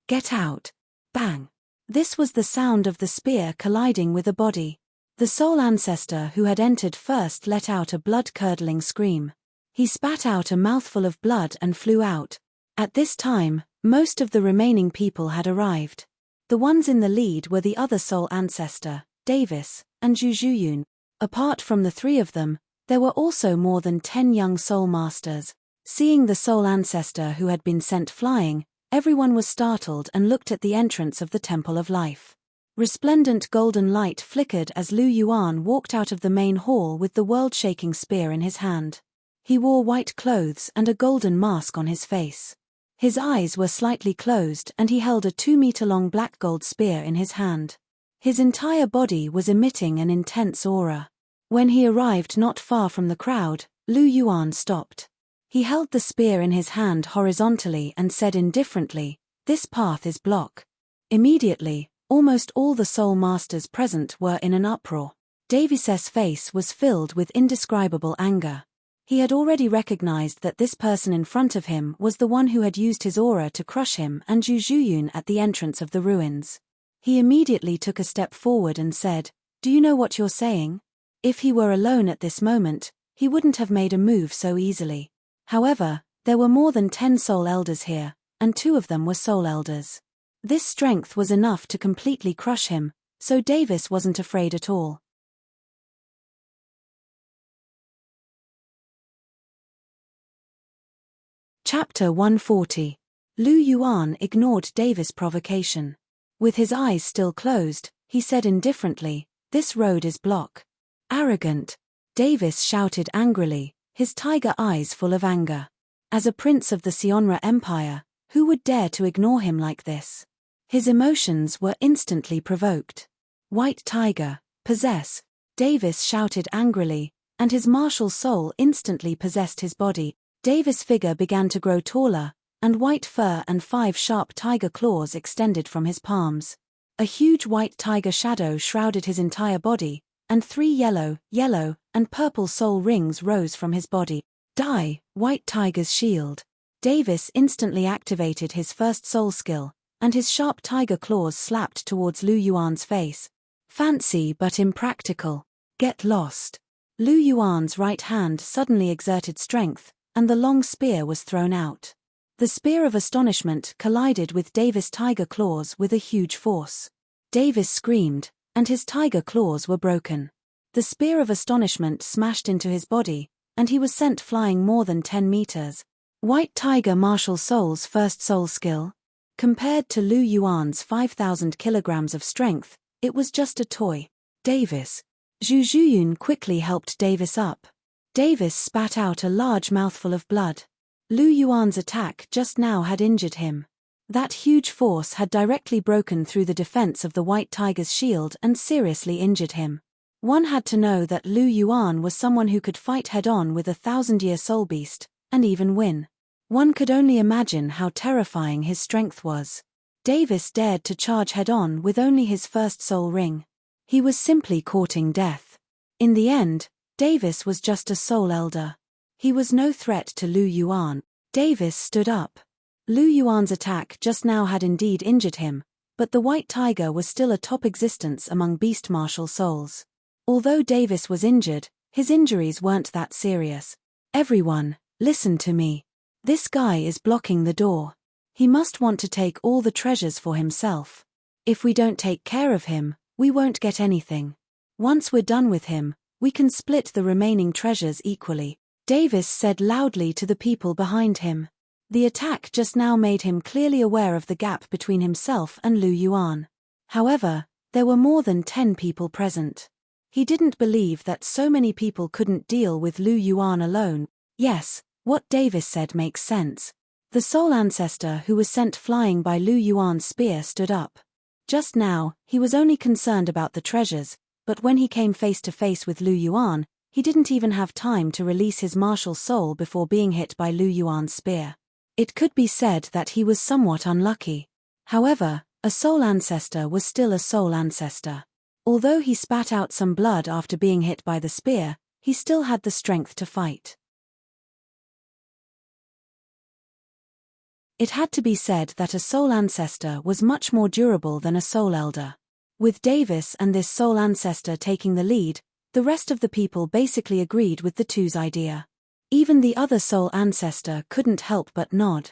Get out. Bang. This was the sound of the spear colliding with a body. The soul ancestor who had entered first let out a blood-curdling scream. He spat out a mouthful of blood and flew out. At this time, most of the remaining people had arrived. The ones in the lead were the other soul ancestor, Davis, and Zhu Zhuyun. Apart from the three of them, there were also more than 10 young soul masters. Seeing the soul ancestor who had been sent flying, everyone was startled and looked at the entrance of the Temple of Life. Resplendent golden light flickered as Lu Yuan walked out of the main hall with the world-shaking spear in his hand. He wore white clothes and a golden mask on his face. His eyes were slightly closed and he held a 2-meter-long black gold spear in his hand. His entire body was emitting an intense aura. When he arrived not far from the crowd, Lu Yuan stopped. He held the spear in his hand horizontally and said indifferently, "This path is blocked." Immediately, almost all the soul masters present were in an uproar. Davis's face was filled with indescribable anger. He had already recognized that this person in front of him was the one who had used his aura to crush him and Zhu Zhuyun at the entrance of the ruins. He immediately took a step forward and said, "Do you know what you're saying?" If he were alone at this moment, he wouldn't have made a move so easily. However, there were more than 10 soul elders here, and 2 of them were soul elders. This strength was enough to completely crush him, so Davis wasn't afraid at all. Chapter 140. Lu Yuan ignored Davis' provocation. With his eyes still closed, he said indifferently, "This road is blocked." "Arrogant!" Davis shouted angrily, his tiger eyes full of anger. As a prince of the Sionra Empire, who would dare to ignore him like this? His emotions were instantly provoked. "White tiger, possess!" Davis shouted angrily, and his martial soul instantly possessed his body. Davis' figure began to grow taller, and white fur and 5 sharp tiger claws extended from his palms. A huge white tiger shadow shrouded his entire body, and 3 yellow, and purple soul rings rose from his body. "Die, White Tiger's Shield!" Davis instantly activated his first soul skill, and his sharp tiger claws slapped towards Lu Yuan's face. "Fancy but impractical. Get lost." Lu Yuan's right hand suddenly exerted strength, and the long spear was thrown out. The Spear of Astonishment collided with Davis' tiger claws with a huge force. Davis screamed, and his tiger claws were broken. The Spear of Astonishment smashed into his body, and he was sent flying more than 10 meters. White Tiger Martial Soul's first soul skill. Compared to Lu Yuan's 5,000 kilograms of strength, it was just a toy. Davis. Zhu Zhuyun quickly helped Davis up. Davis spat out a large mouthful of blood. Lu Yuan's attack just now had injured him. That huge force had directly broken through the defense of the White Tiger's shield and seriously injured him. One had to know that Lu Yuan was someone who could fight head-on with a 1,000-year soul beast, and even win. One could only imagine how terrifying his strength was. Davis dared to charge head-on with only his first soul ring. He was simply courting death. In the end, Davis was just a soul elder. He was no threat to Lu Yuan. Davis stood up. Lu Yuan's attack just now had indeed injured him, but the White Tiger was still a top existence among beast martial souls. Although Davis was injured, his injuries weren't that serious. "Everyone, listen to me. This guy is blocking the door. He must want to take all the treasures for himself. If we don't take care of him, we won't get anything. Once we're done with him, we can split the remaining treasures equally," Davis said loudly to the people behind him. The attack just now made him clearly aware of the gap between himself and Lu Yuan. However, there were more than 10 people present. He didn't believe that so many people couldn't deal with Lu Yuan alone. Yes, what Davis said makes sense. The soul ancestor who was sent flying by Lu Yuan's spear stood up. Just now, he was only concerned about the treasures, but when he came face to face with Lu Yuan, he didn't even have time to release his martial soul before being hit by Lu Yuan's spear. It could be said that he was somewhat unlucky. However, a soul ancestor was still a soul ancestor. Although he spat out some blood after being hit by the spear, he still had the strength to fight. It had to be said that a soul ancestor was much more durable than a soul elder. With Davis and this soul ancestor taking the lead, the rest of the people basically agreed with the two's idea. Even the other soul ancestor couldn't help but nod.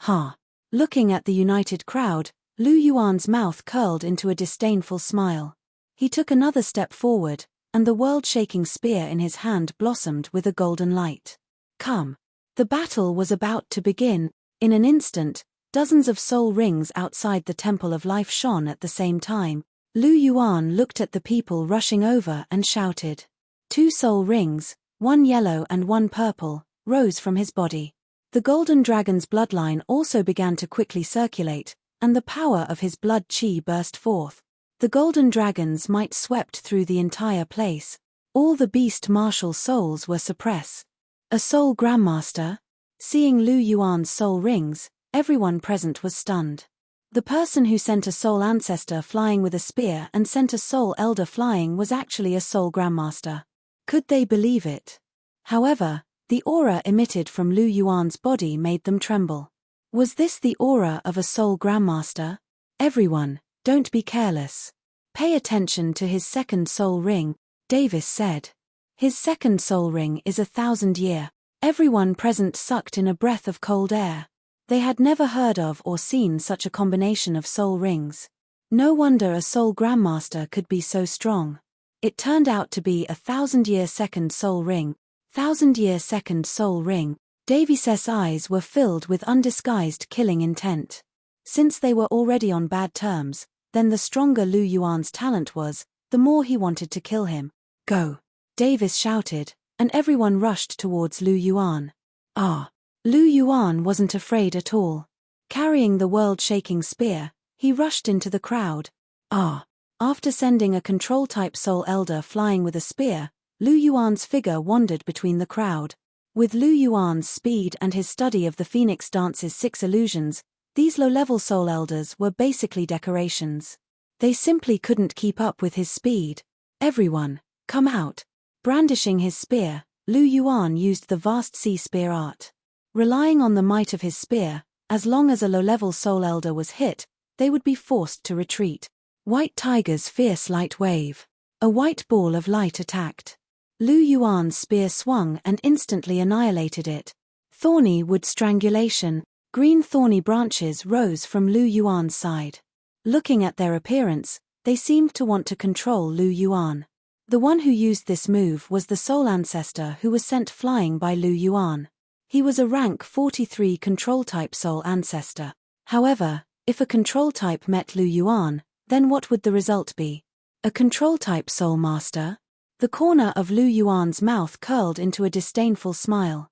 Ha! Looking at the united crowd, Lu Yuan's mouth curled into a disdainful smile. He took another step forward, and the world-shaking spear in his hand blossomed with a golden light. Come! The battle was about to begin. In an instant, dozens of soul rings outside the Temple of Life shone at the same time. Lu Yuan looked at the people rushing over and shouted. 2 soul rings, 1 yellow and 1 purple, rose from his body. The golden dragon's bloodline also began to quickly circulate, and the power of his blood chi burst forth. The golden dragons might swept through the entire place. All the beast martial souls were suppressed. A soul grandmaster? Seeing Lu Yuan's soul rings, everyone present was stunned. The person who sent a soul ancestor flying with a spear and sent a soul elder flying was actually a soul grandmaster. Could they believe it? However, the aura emitted from Lu Yuan's body made them tremble. Was this the aura of a soul grandmaster? Everyone, don't be careless. Pay attention to his second soul ring, Davis said. His second soul ring is 1,000-year. Everyone present sucked in a breath of cold air. They had never heard of or seen such a combination of soul rings. No wonder a soul grandmaster could be so strong. It turned out to be 1,000-year second soul ring. 1,000-year second soul ring. Davis's eyes were filled with undisguised killing intent. Since they were already on bad terms, then the stronger Lu Yuan's talent was, the more he wanted to kill him. Go! Davis shouted, and everyone rushed towards Lu Yuan. Lu Yuan wasn't afraid at all. Carrying the world-shaking spear, he rushed into the crowd. After sending a control-type soul elder flying with a spear, Lu Yuan's figure wandered between the crowd. With Lu Yuan's speed and his study of the Phoenix Dance's 6 illusions, these low-level soul elders were basically decorations. They simply couldn't keep up with his speed. Everyone, come out. Brandishing his spear, Lu Yuan used the vast sea spear art. Relying on the might of his spear, as long as a low-level soul elder was hit, they would be forced to retreat. White Tiger's fierce light wave. A white ball of light attacked. Lu Yuan's spear swung and instantly annihilated it. Thorny wood strangulation. Green thorny branches rose from Lu Yuan's side. Looking at their appearance, they seemed to want to control Lu Yuan. The one who used this move was the soul ancestor who was sent flying by Lu Yuan. He was a rank 43 control-type soul ancestor. However, if a control-type met Lu Yuan, then what would the result be? A control-type soul master? The corner of Lu Yuan's mouth curled into a disdainful smile.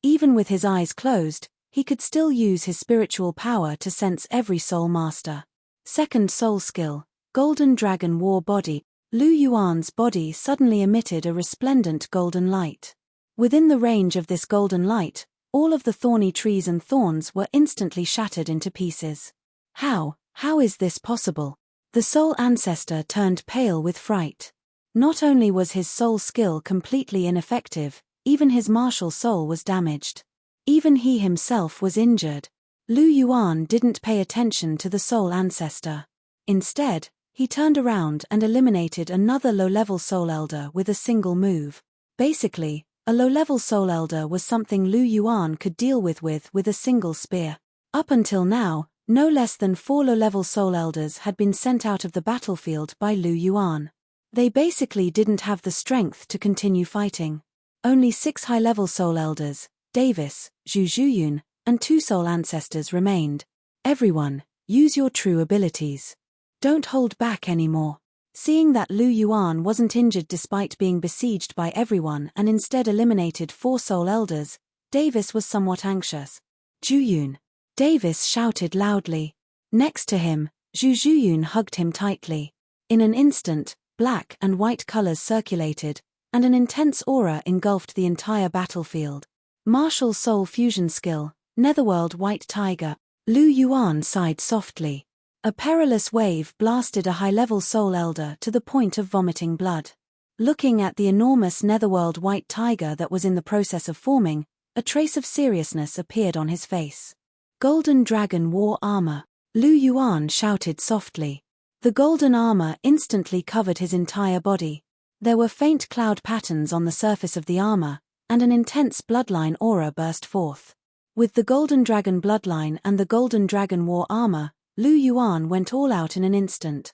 Even with his eyes closed, he could still use his spiritual power to sense every soul master. Second soul skill, Golden Dragon War Body. Lu Yuan's body suddenly emitted a resplendent golden light. Within the range of this golden light, all of the thorny trees and thorns were instantly shattered into pieces. How is this possible? The soul ancestor turned pale with fright. Not only was his soul skill completely ineffective, even his martial soul was damaged. Even he himself was injured. Lu Yuan didn't pay attention to the soul ancestor. Instead, he turned around and eliminated another low-level soul elder with a single move. Basically, a low-level soul elder was something Lu Yuan could deal with a single spear. Up until now, no less than 4 low-level soul elders had been sent out of the battlefield by Lu Yuan. They basically didn't have the strength to continue fighting. Only 6 high-level soul elders, Davis, Zhu Zhuyun, and 2 soul ancestors remained. Everyone, use your true abilities. Don't hold back anymore. Seeing that Lu Yuan wasn't injured despite being besieged by everyone and instead eliminated 4 soul elders, Davis was somewhat anxious. Zhuyun. Davis shouted loudly. Next to him, Zhu Zhuyun hugged him tightly. In an instant, black and white colors circulated, and an intense aura engulfed the entire battlefield. Martial Soul Fusion Skill, Netherworld White Tiger. Lu Yuan sighed softly. A perilous wave blasted a high-level soul elder to the point of vomiting blood. Looking at the enormous Netherworld White Tiger that was in the process of forming, a trace of seriousness appeared on his face. Golden Dragon War Armor. Lu Yuan shouted softly. The golden armor instantly covered his entire body. There were faint cloud patterns on the surface of the armor, and an intense bloodline aura burst forth. With the Golden Dragon bloodline and the Golden Dragon War Armor, Lu Yuan went all out in an instant.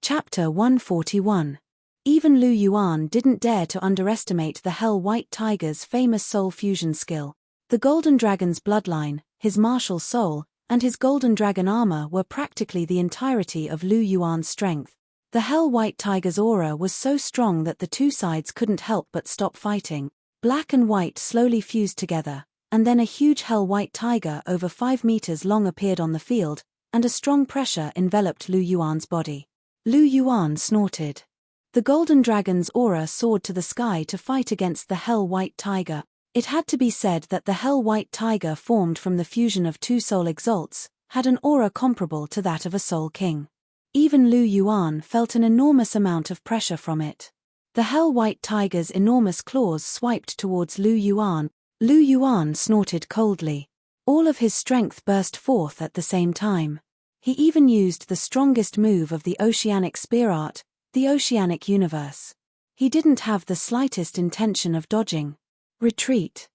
Chapter 141. Even Lu Yuan didn't dare to underestimate the Hell White Tiger's famous soul fusion skill. The Golden Dragon's bloodline, his martial soul, and his Golden Dragon armor were practically the entirety of Lu Yuan's strength. The Hell White Tiger's aura was so strong that the two sides couldn't help but stop fighting. Black and white slowly fused together, and then a huge hell-white tiger over 5 meters long appeared on the field, and a strong pressure enveloped Lu Yuan's body. Lu Yuan snorted. The golden dragon's aura soared to the sky to fight against the hell-white tiger. It had to be said that the hell-white tiger, formed from the fusion of 2 soul exalts, had an aura comparable to that of a soul king. Even Lu Yuan felt an enormous amount of pressure from it. The hell-white tiger's enormous claws swiped towards Lu Yuan. Lu Yuan snorted coldly. All of his strength burst forth at the same time. He even used the strongest move of the oceanic spear art, the oceanic universe. He didn't have the slightest intention of dodging. Retreat.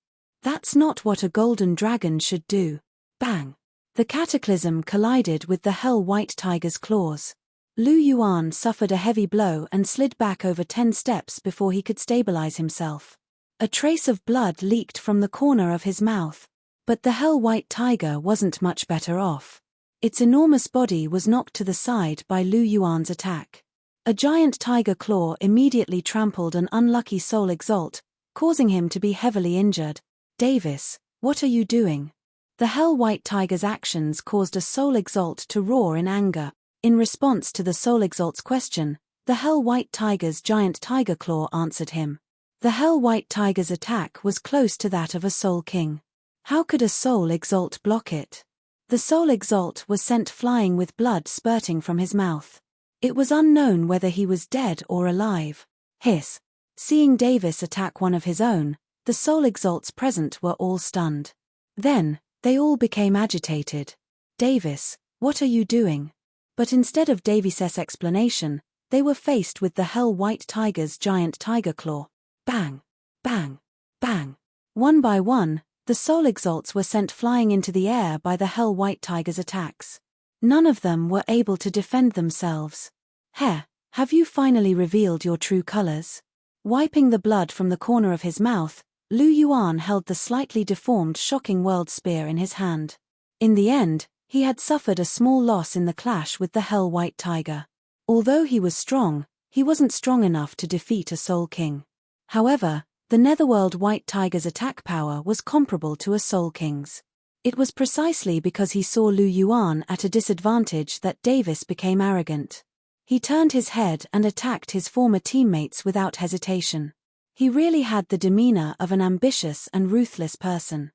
That's not what a golden dragon should do. Bang! The cataclysm collided with the hell-white tiger's claws. Lu Yuan suffered a heavy blow and slid back over 10 steps before he could stabilize himself. A trace of blood leaked from the corner of his mouth. But the hell-white tiger wasn't much better off. Its enormous body was knocked to the side by Lu Yuan's attack. A giant tiger claw immediately trampled an unlucky soul exalt, causing him to be heavily injured. Davis, what are you doing? The hell-white tiger's actions caused a soul exalt to roar in anger. In response to the soul exalt's question, the hell-white tiger's giant tiger claw answered him. The hell-white tiger's attack was close to that of a soul king. How could a soul exalt block it? The soul exalt was sent flying with blood spurting from his mouth. It was unknown whether he was dead or alive. Hiss. Seeing Davis attack one of his own, the soul exalts present were all stunned. Then, they all became agitated. Davis, what are you doing? But instead of Davis's explanation, they were faced with the hell-white tiger's giant tiger claw. Bang! Bang! Bang! One by one, the soul exalts were sent flying into the air by the hell-white tiger's attacks. None of them were able to defend themselves. Heh, have you finally revealed your true colors? Wiping the blood from the corner of his mouth, Lu Yuan held the slightly deformed shocking world spear in his hand. In the end, he had suffered a small loss in the clash with the hell-white tiger. Although he was strong, he wasn't strong enough to defeat a soul king. However, the netherworld white tiger's attack power was comparable to a soul king's. It was precisely because he saw Lu Yuan at a disadvantage that Davis became arrogant. He turned his head and attacked his former teammates without hesitation. He really had the demeanor of an ambitious and ruthless person.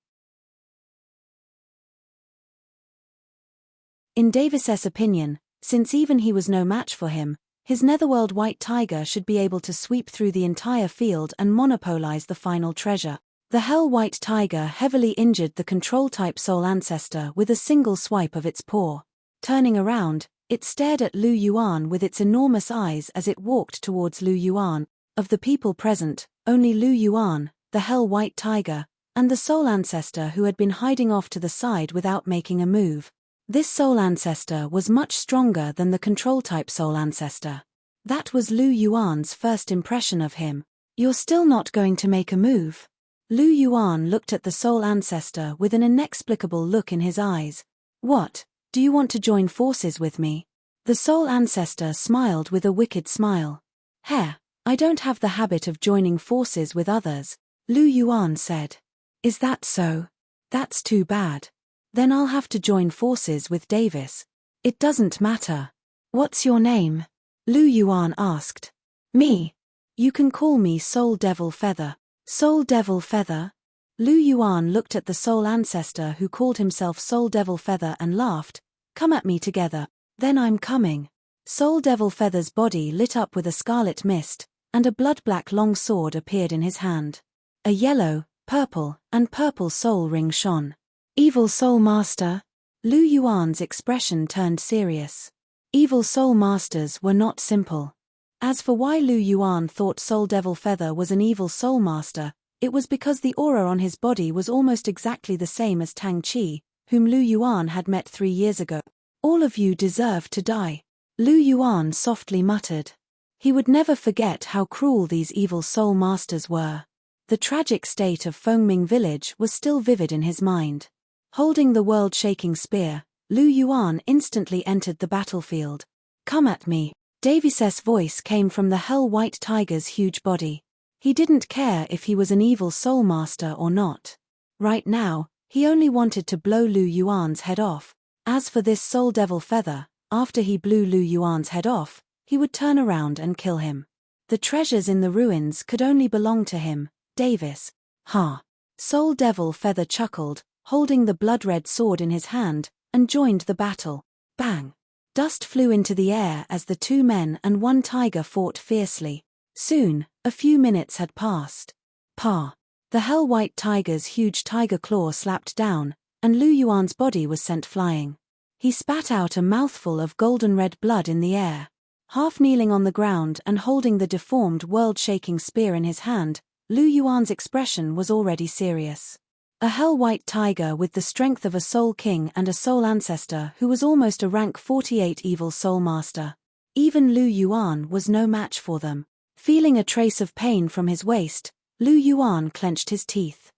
In Davis's opinion, since even he was no match for him, his netherworld white tiger should be able to sweep through the entire field and monopolize the final treasure. The hell-white tiger heavily injured the control-type soul ancestor with a single swipe of its paw. Turning around, it stared at Lu Yuan with its enormous eyes as it walked towards Lu Yuan. Of the people present, only Lu Yuan, the hell-white tiger, and the soul ancestor who had been hiding off to the side without making a move. This soul ancestor was much stronger than the control-type soul ancestor. That was Lu Yuan's first impression of him. You're still not going to make a move? Lu Yuan looked at the soul ancestor with an inexplicable look in his eyes. What, do you want to join forces with me? The soul ancestor smiled with a wicked smile. Heh, I don't have the habit of joining forces with others, Lu Yuan said. Is that so? That's too bad. Then I'll have to join forces with Davis. It doesn't matter. What's your name? Lu Yuan asked. Me. You can call me Soul Devil Feather. Soul Devil Feather? Lu Yuan looked at the soul ancestor who called himself Soul Devil Feather and laughed. Come at me together. Then I'm coming. Soul Devil Feather's body lit up with a scarlet mist, and a blood-black long sword appeared in his hand. A yellow, purple, and purple soul ring shone. Evil Soul Master? Lu Yuan's expression turned serious. Evil Soul Masters were not simple. As for why Lu Yuan thought Soul Devil Feather was an evil soul master, it was because the aura on his body was almost exactly the same as Tang Qi, whom Lu Yuan had met 3 years ago. All of you deserve to die. Lu Yuan softly muttered. He would never forget how cruel these evil soul masters were. The tragic state of Fengming village was still vivid in his mind. Holding the world-shaking spear, Lu Yuan instantly entered the battlefield. Come at me. Davis's voice came from the hell-white tiger's huge body. He didn't care if he was an evil soul master or not. Right now, he only wanted to blow Lu Yuan's head off. As for this soul devil feather, after he blew Lu Yuan's head off, he would turn around and kill him. The treasures in the ruins could only belong to him, Davis. Ha! Soul devil feather chuckled, holding the blood-red sword in his hand, and joined the battle. Bang! Dust flew into the air as the 2 men and 1 tiger fought fiercely. Soon, a few minutes had passed. Pa! The hell-white tiger's huge tiger claw slapped down, and Lu Yuan's body was sent flying. He spat out a mouthful of golden-red blood in the air. Half kneeling on the ground and holding the deformed world-shaking spear in his hand, Lu Yuan's expression was already serious. A hell-white tiger with the strength of a soul king and a soul ancestor who was almost a rank 48 evil soul master. Even Lu Yuan was no match for them. Feeling a trace of pain from his waist, Lu Yuan clenched his teeth.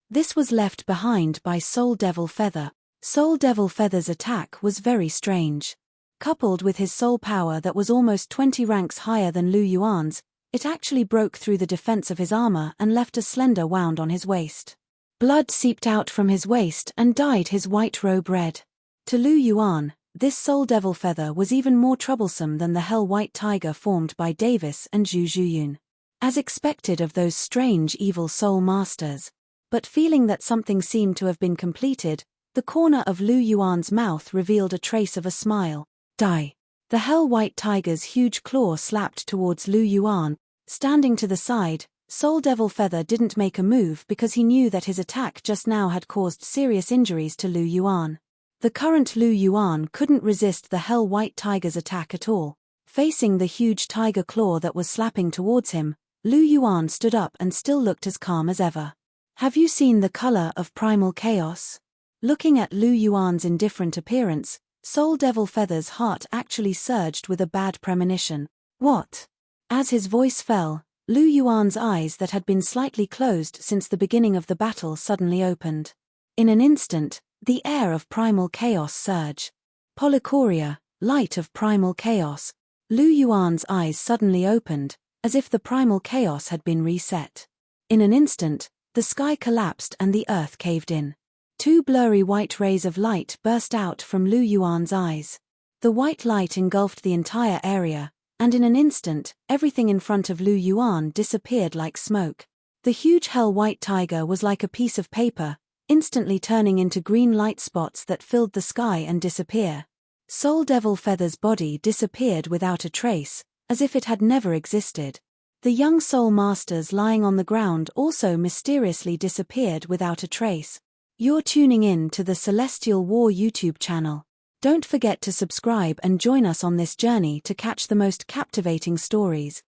This was left behind by Soul Devil Feather. Soul Devil Feather's attack was very strange. Coupled with his soul power that was almost 20 ranks higher than Lu Yuan's, it actually broke through the defense of his armor and left a slender wound on his waist. Blood seeped out from his waist and dyed his white robe red. To Lu Yuan, this Soul Devil Feather was even more troublesome than the hell-white tiger formed by Davis and Zhu Zhuyun. As expected of those strange evil soul masters. But feeling that something seemed to have been completed, the corner of Lu Yuan's mouth revealed a trace of a smile. Die! The hell-white tiger's huge claw slapped towards Lu Yuan. Standing to the side, Soul Devil Feather didn't make a move because he knew that his attack just now had caused serious injuries to Lu Yuan. The current Lu Yuan couldn't resist the hell-white tiger's attack at all. Facing the huge tiger claw that was slapping towards him, Lu Yuan stood up and still looked as calm as ever. Have you seen the color of primal chaos? Looking at Lu Yuan's indifferent appearance, Soul Devil Feather's heart actually surged with a bad premonition. What? As his voice fell, Lu Yuan's eyes that had been slightly closed since the beginning of the battle suddenly opened. In an instant, the air of primal chaos surged. Polychoria, light of primal chaos. Lu Yuan's eyes suddenly opened, as if the primal chaos had been reset. In an instant, the sky collapsed and the earth caved in. 2 blurry white rays of light burst out from Lu Yuan's eyes. The white light engulfed the entire area, and in an instant, everything in front of Lu Yuan disappeared like smoke. The huge hell-white tiger was like a piece of paper, instantly turning into green light spots that filled the sky and disappear. Soul Devil Feather's body disappeared without a trace, as if it had never existed. The young soul masters lying on the ground also mysteriously disappeared without a trace. You're tuning in to the Celestial War YouTube channel. Don't forget to subscribe and join us on this journey to catch the most captivating stories.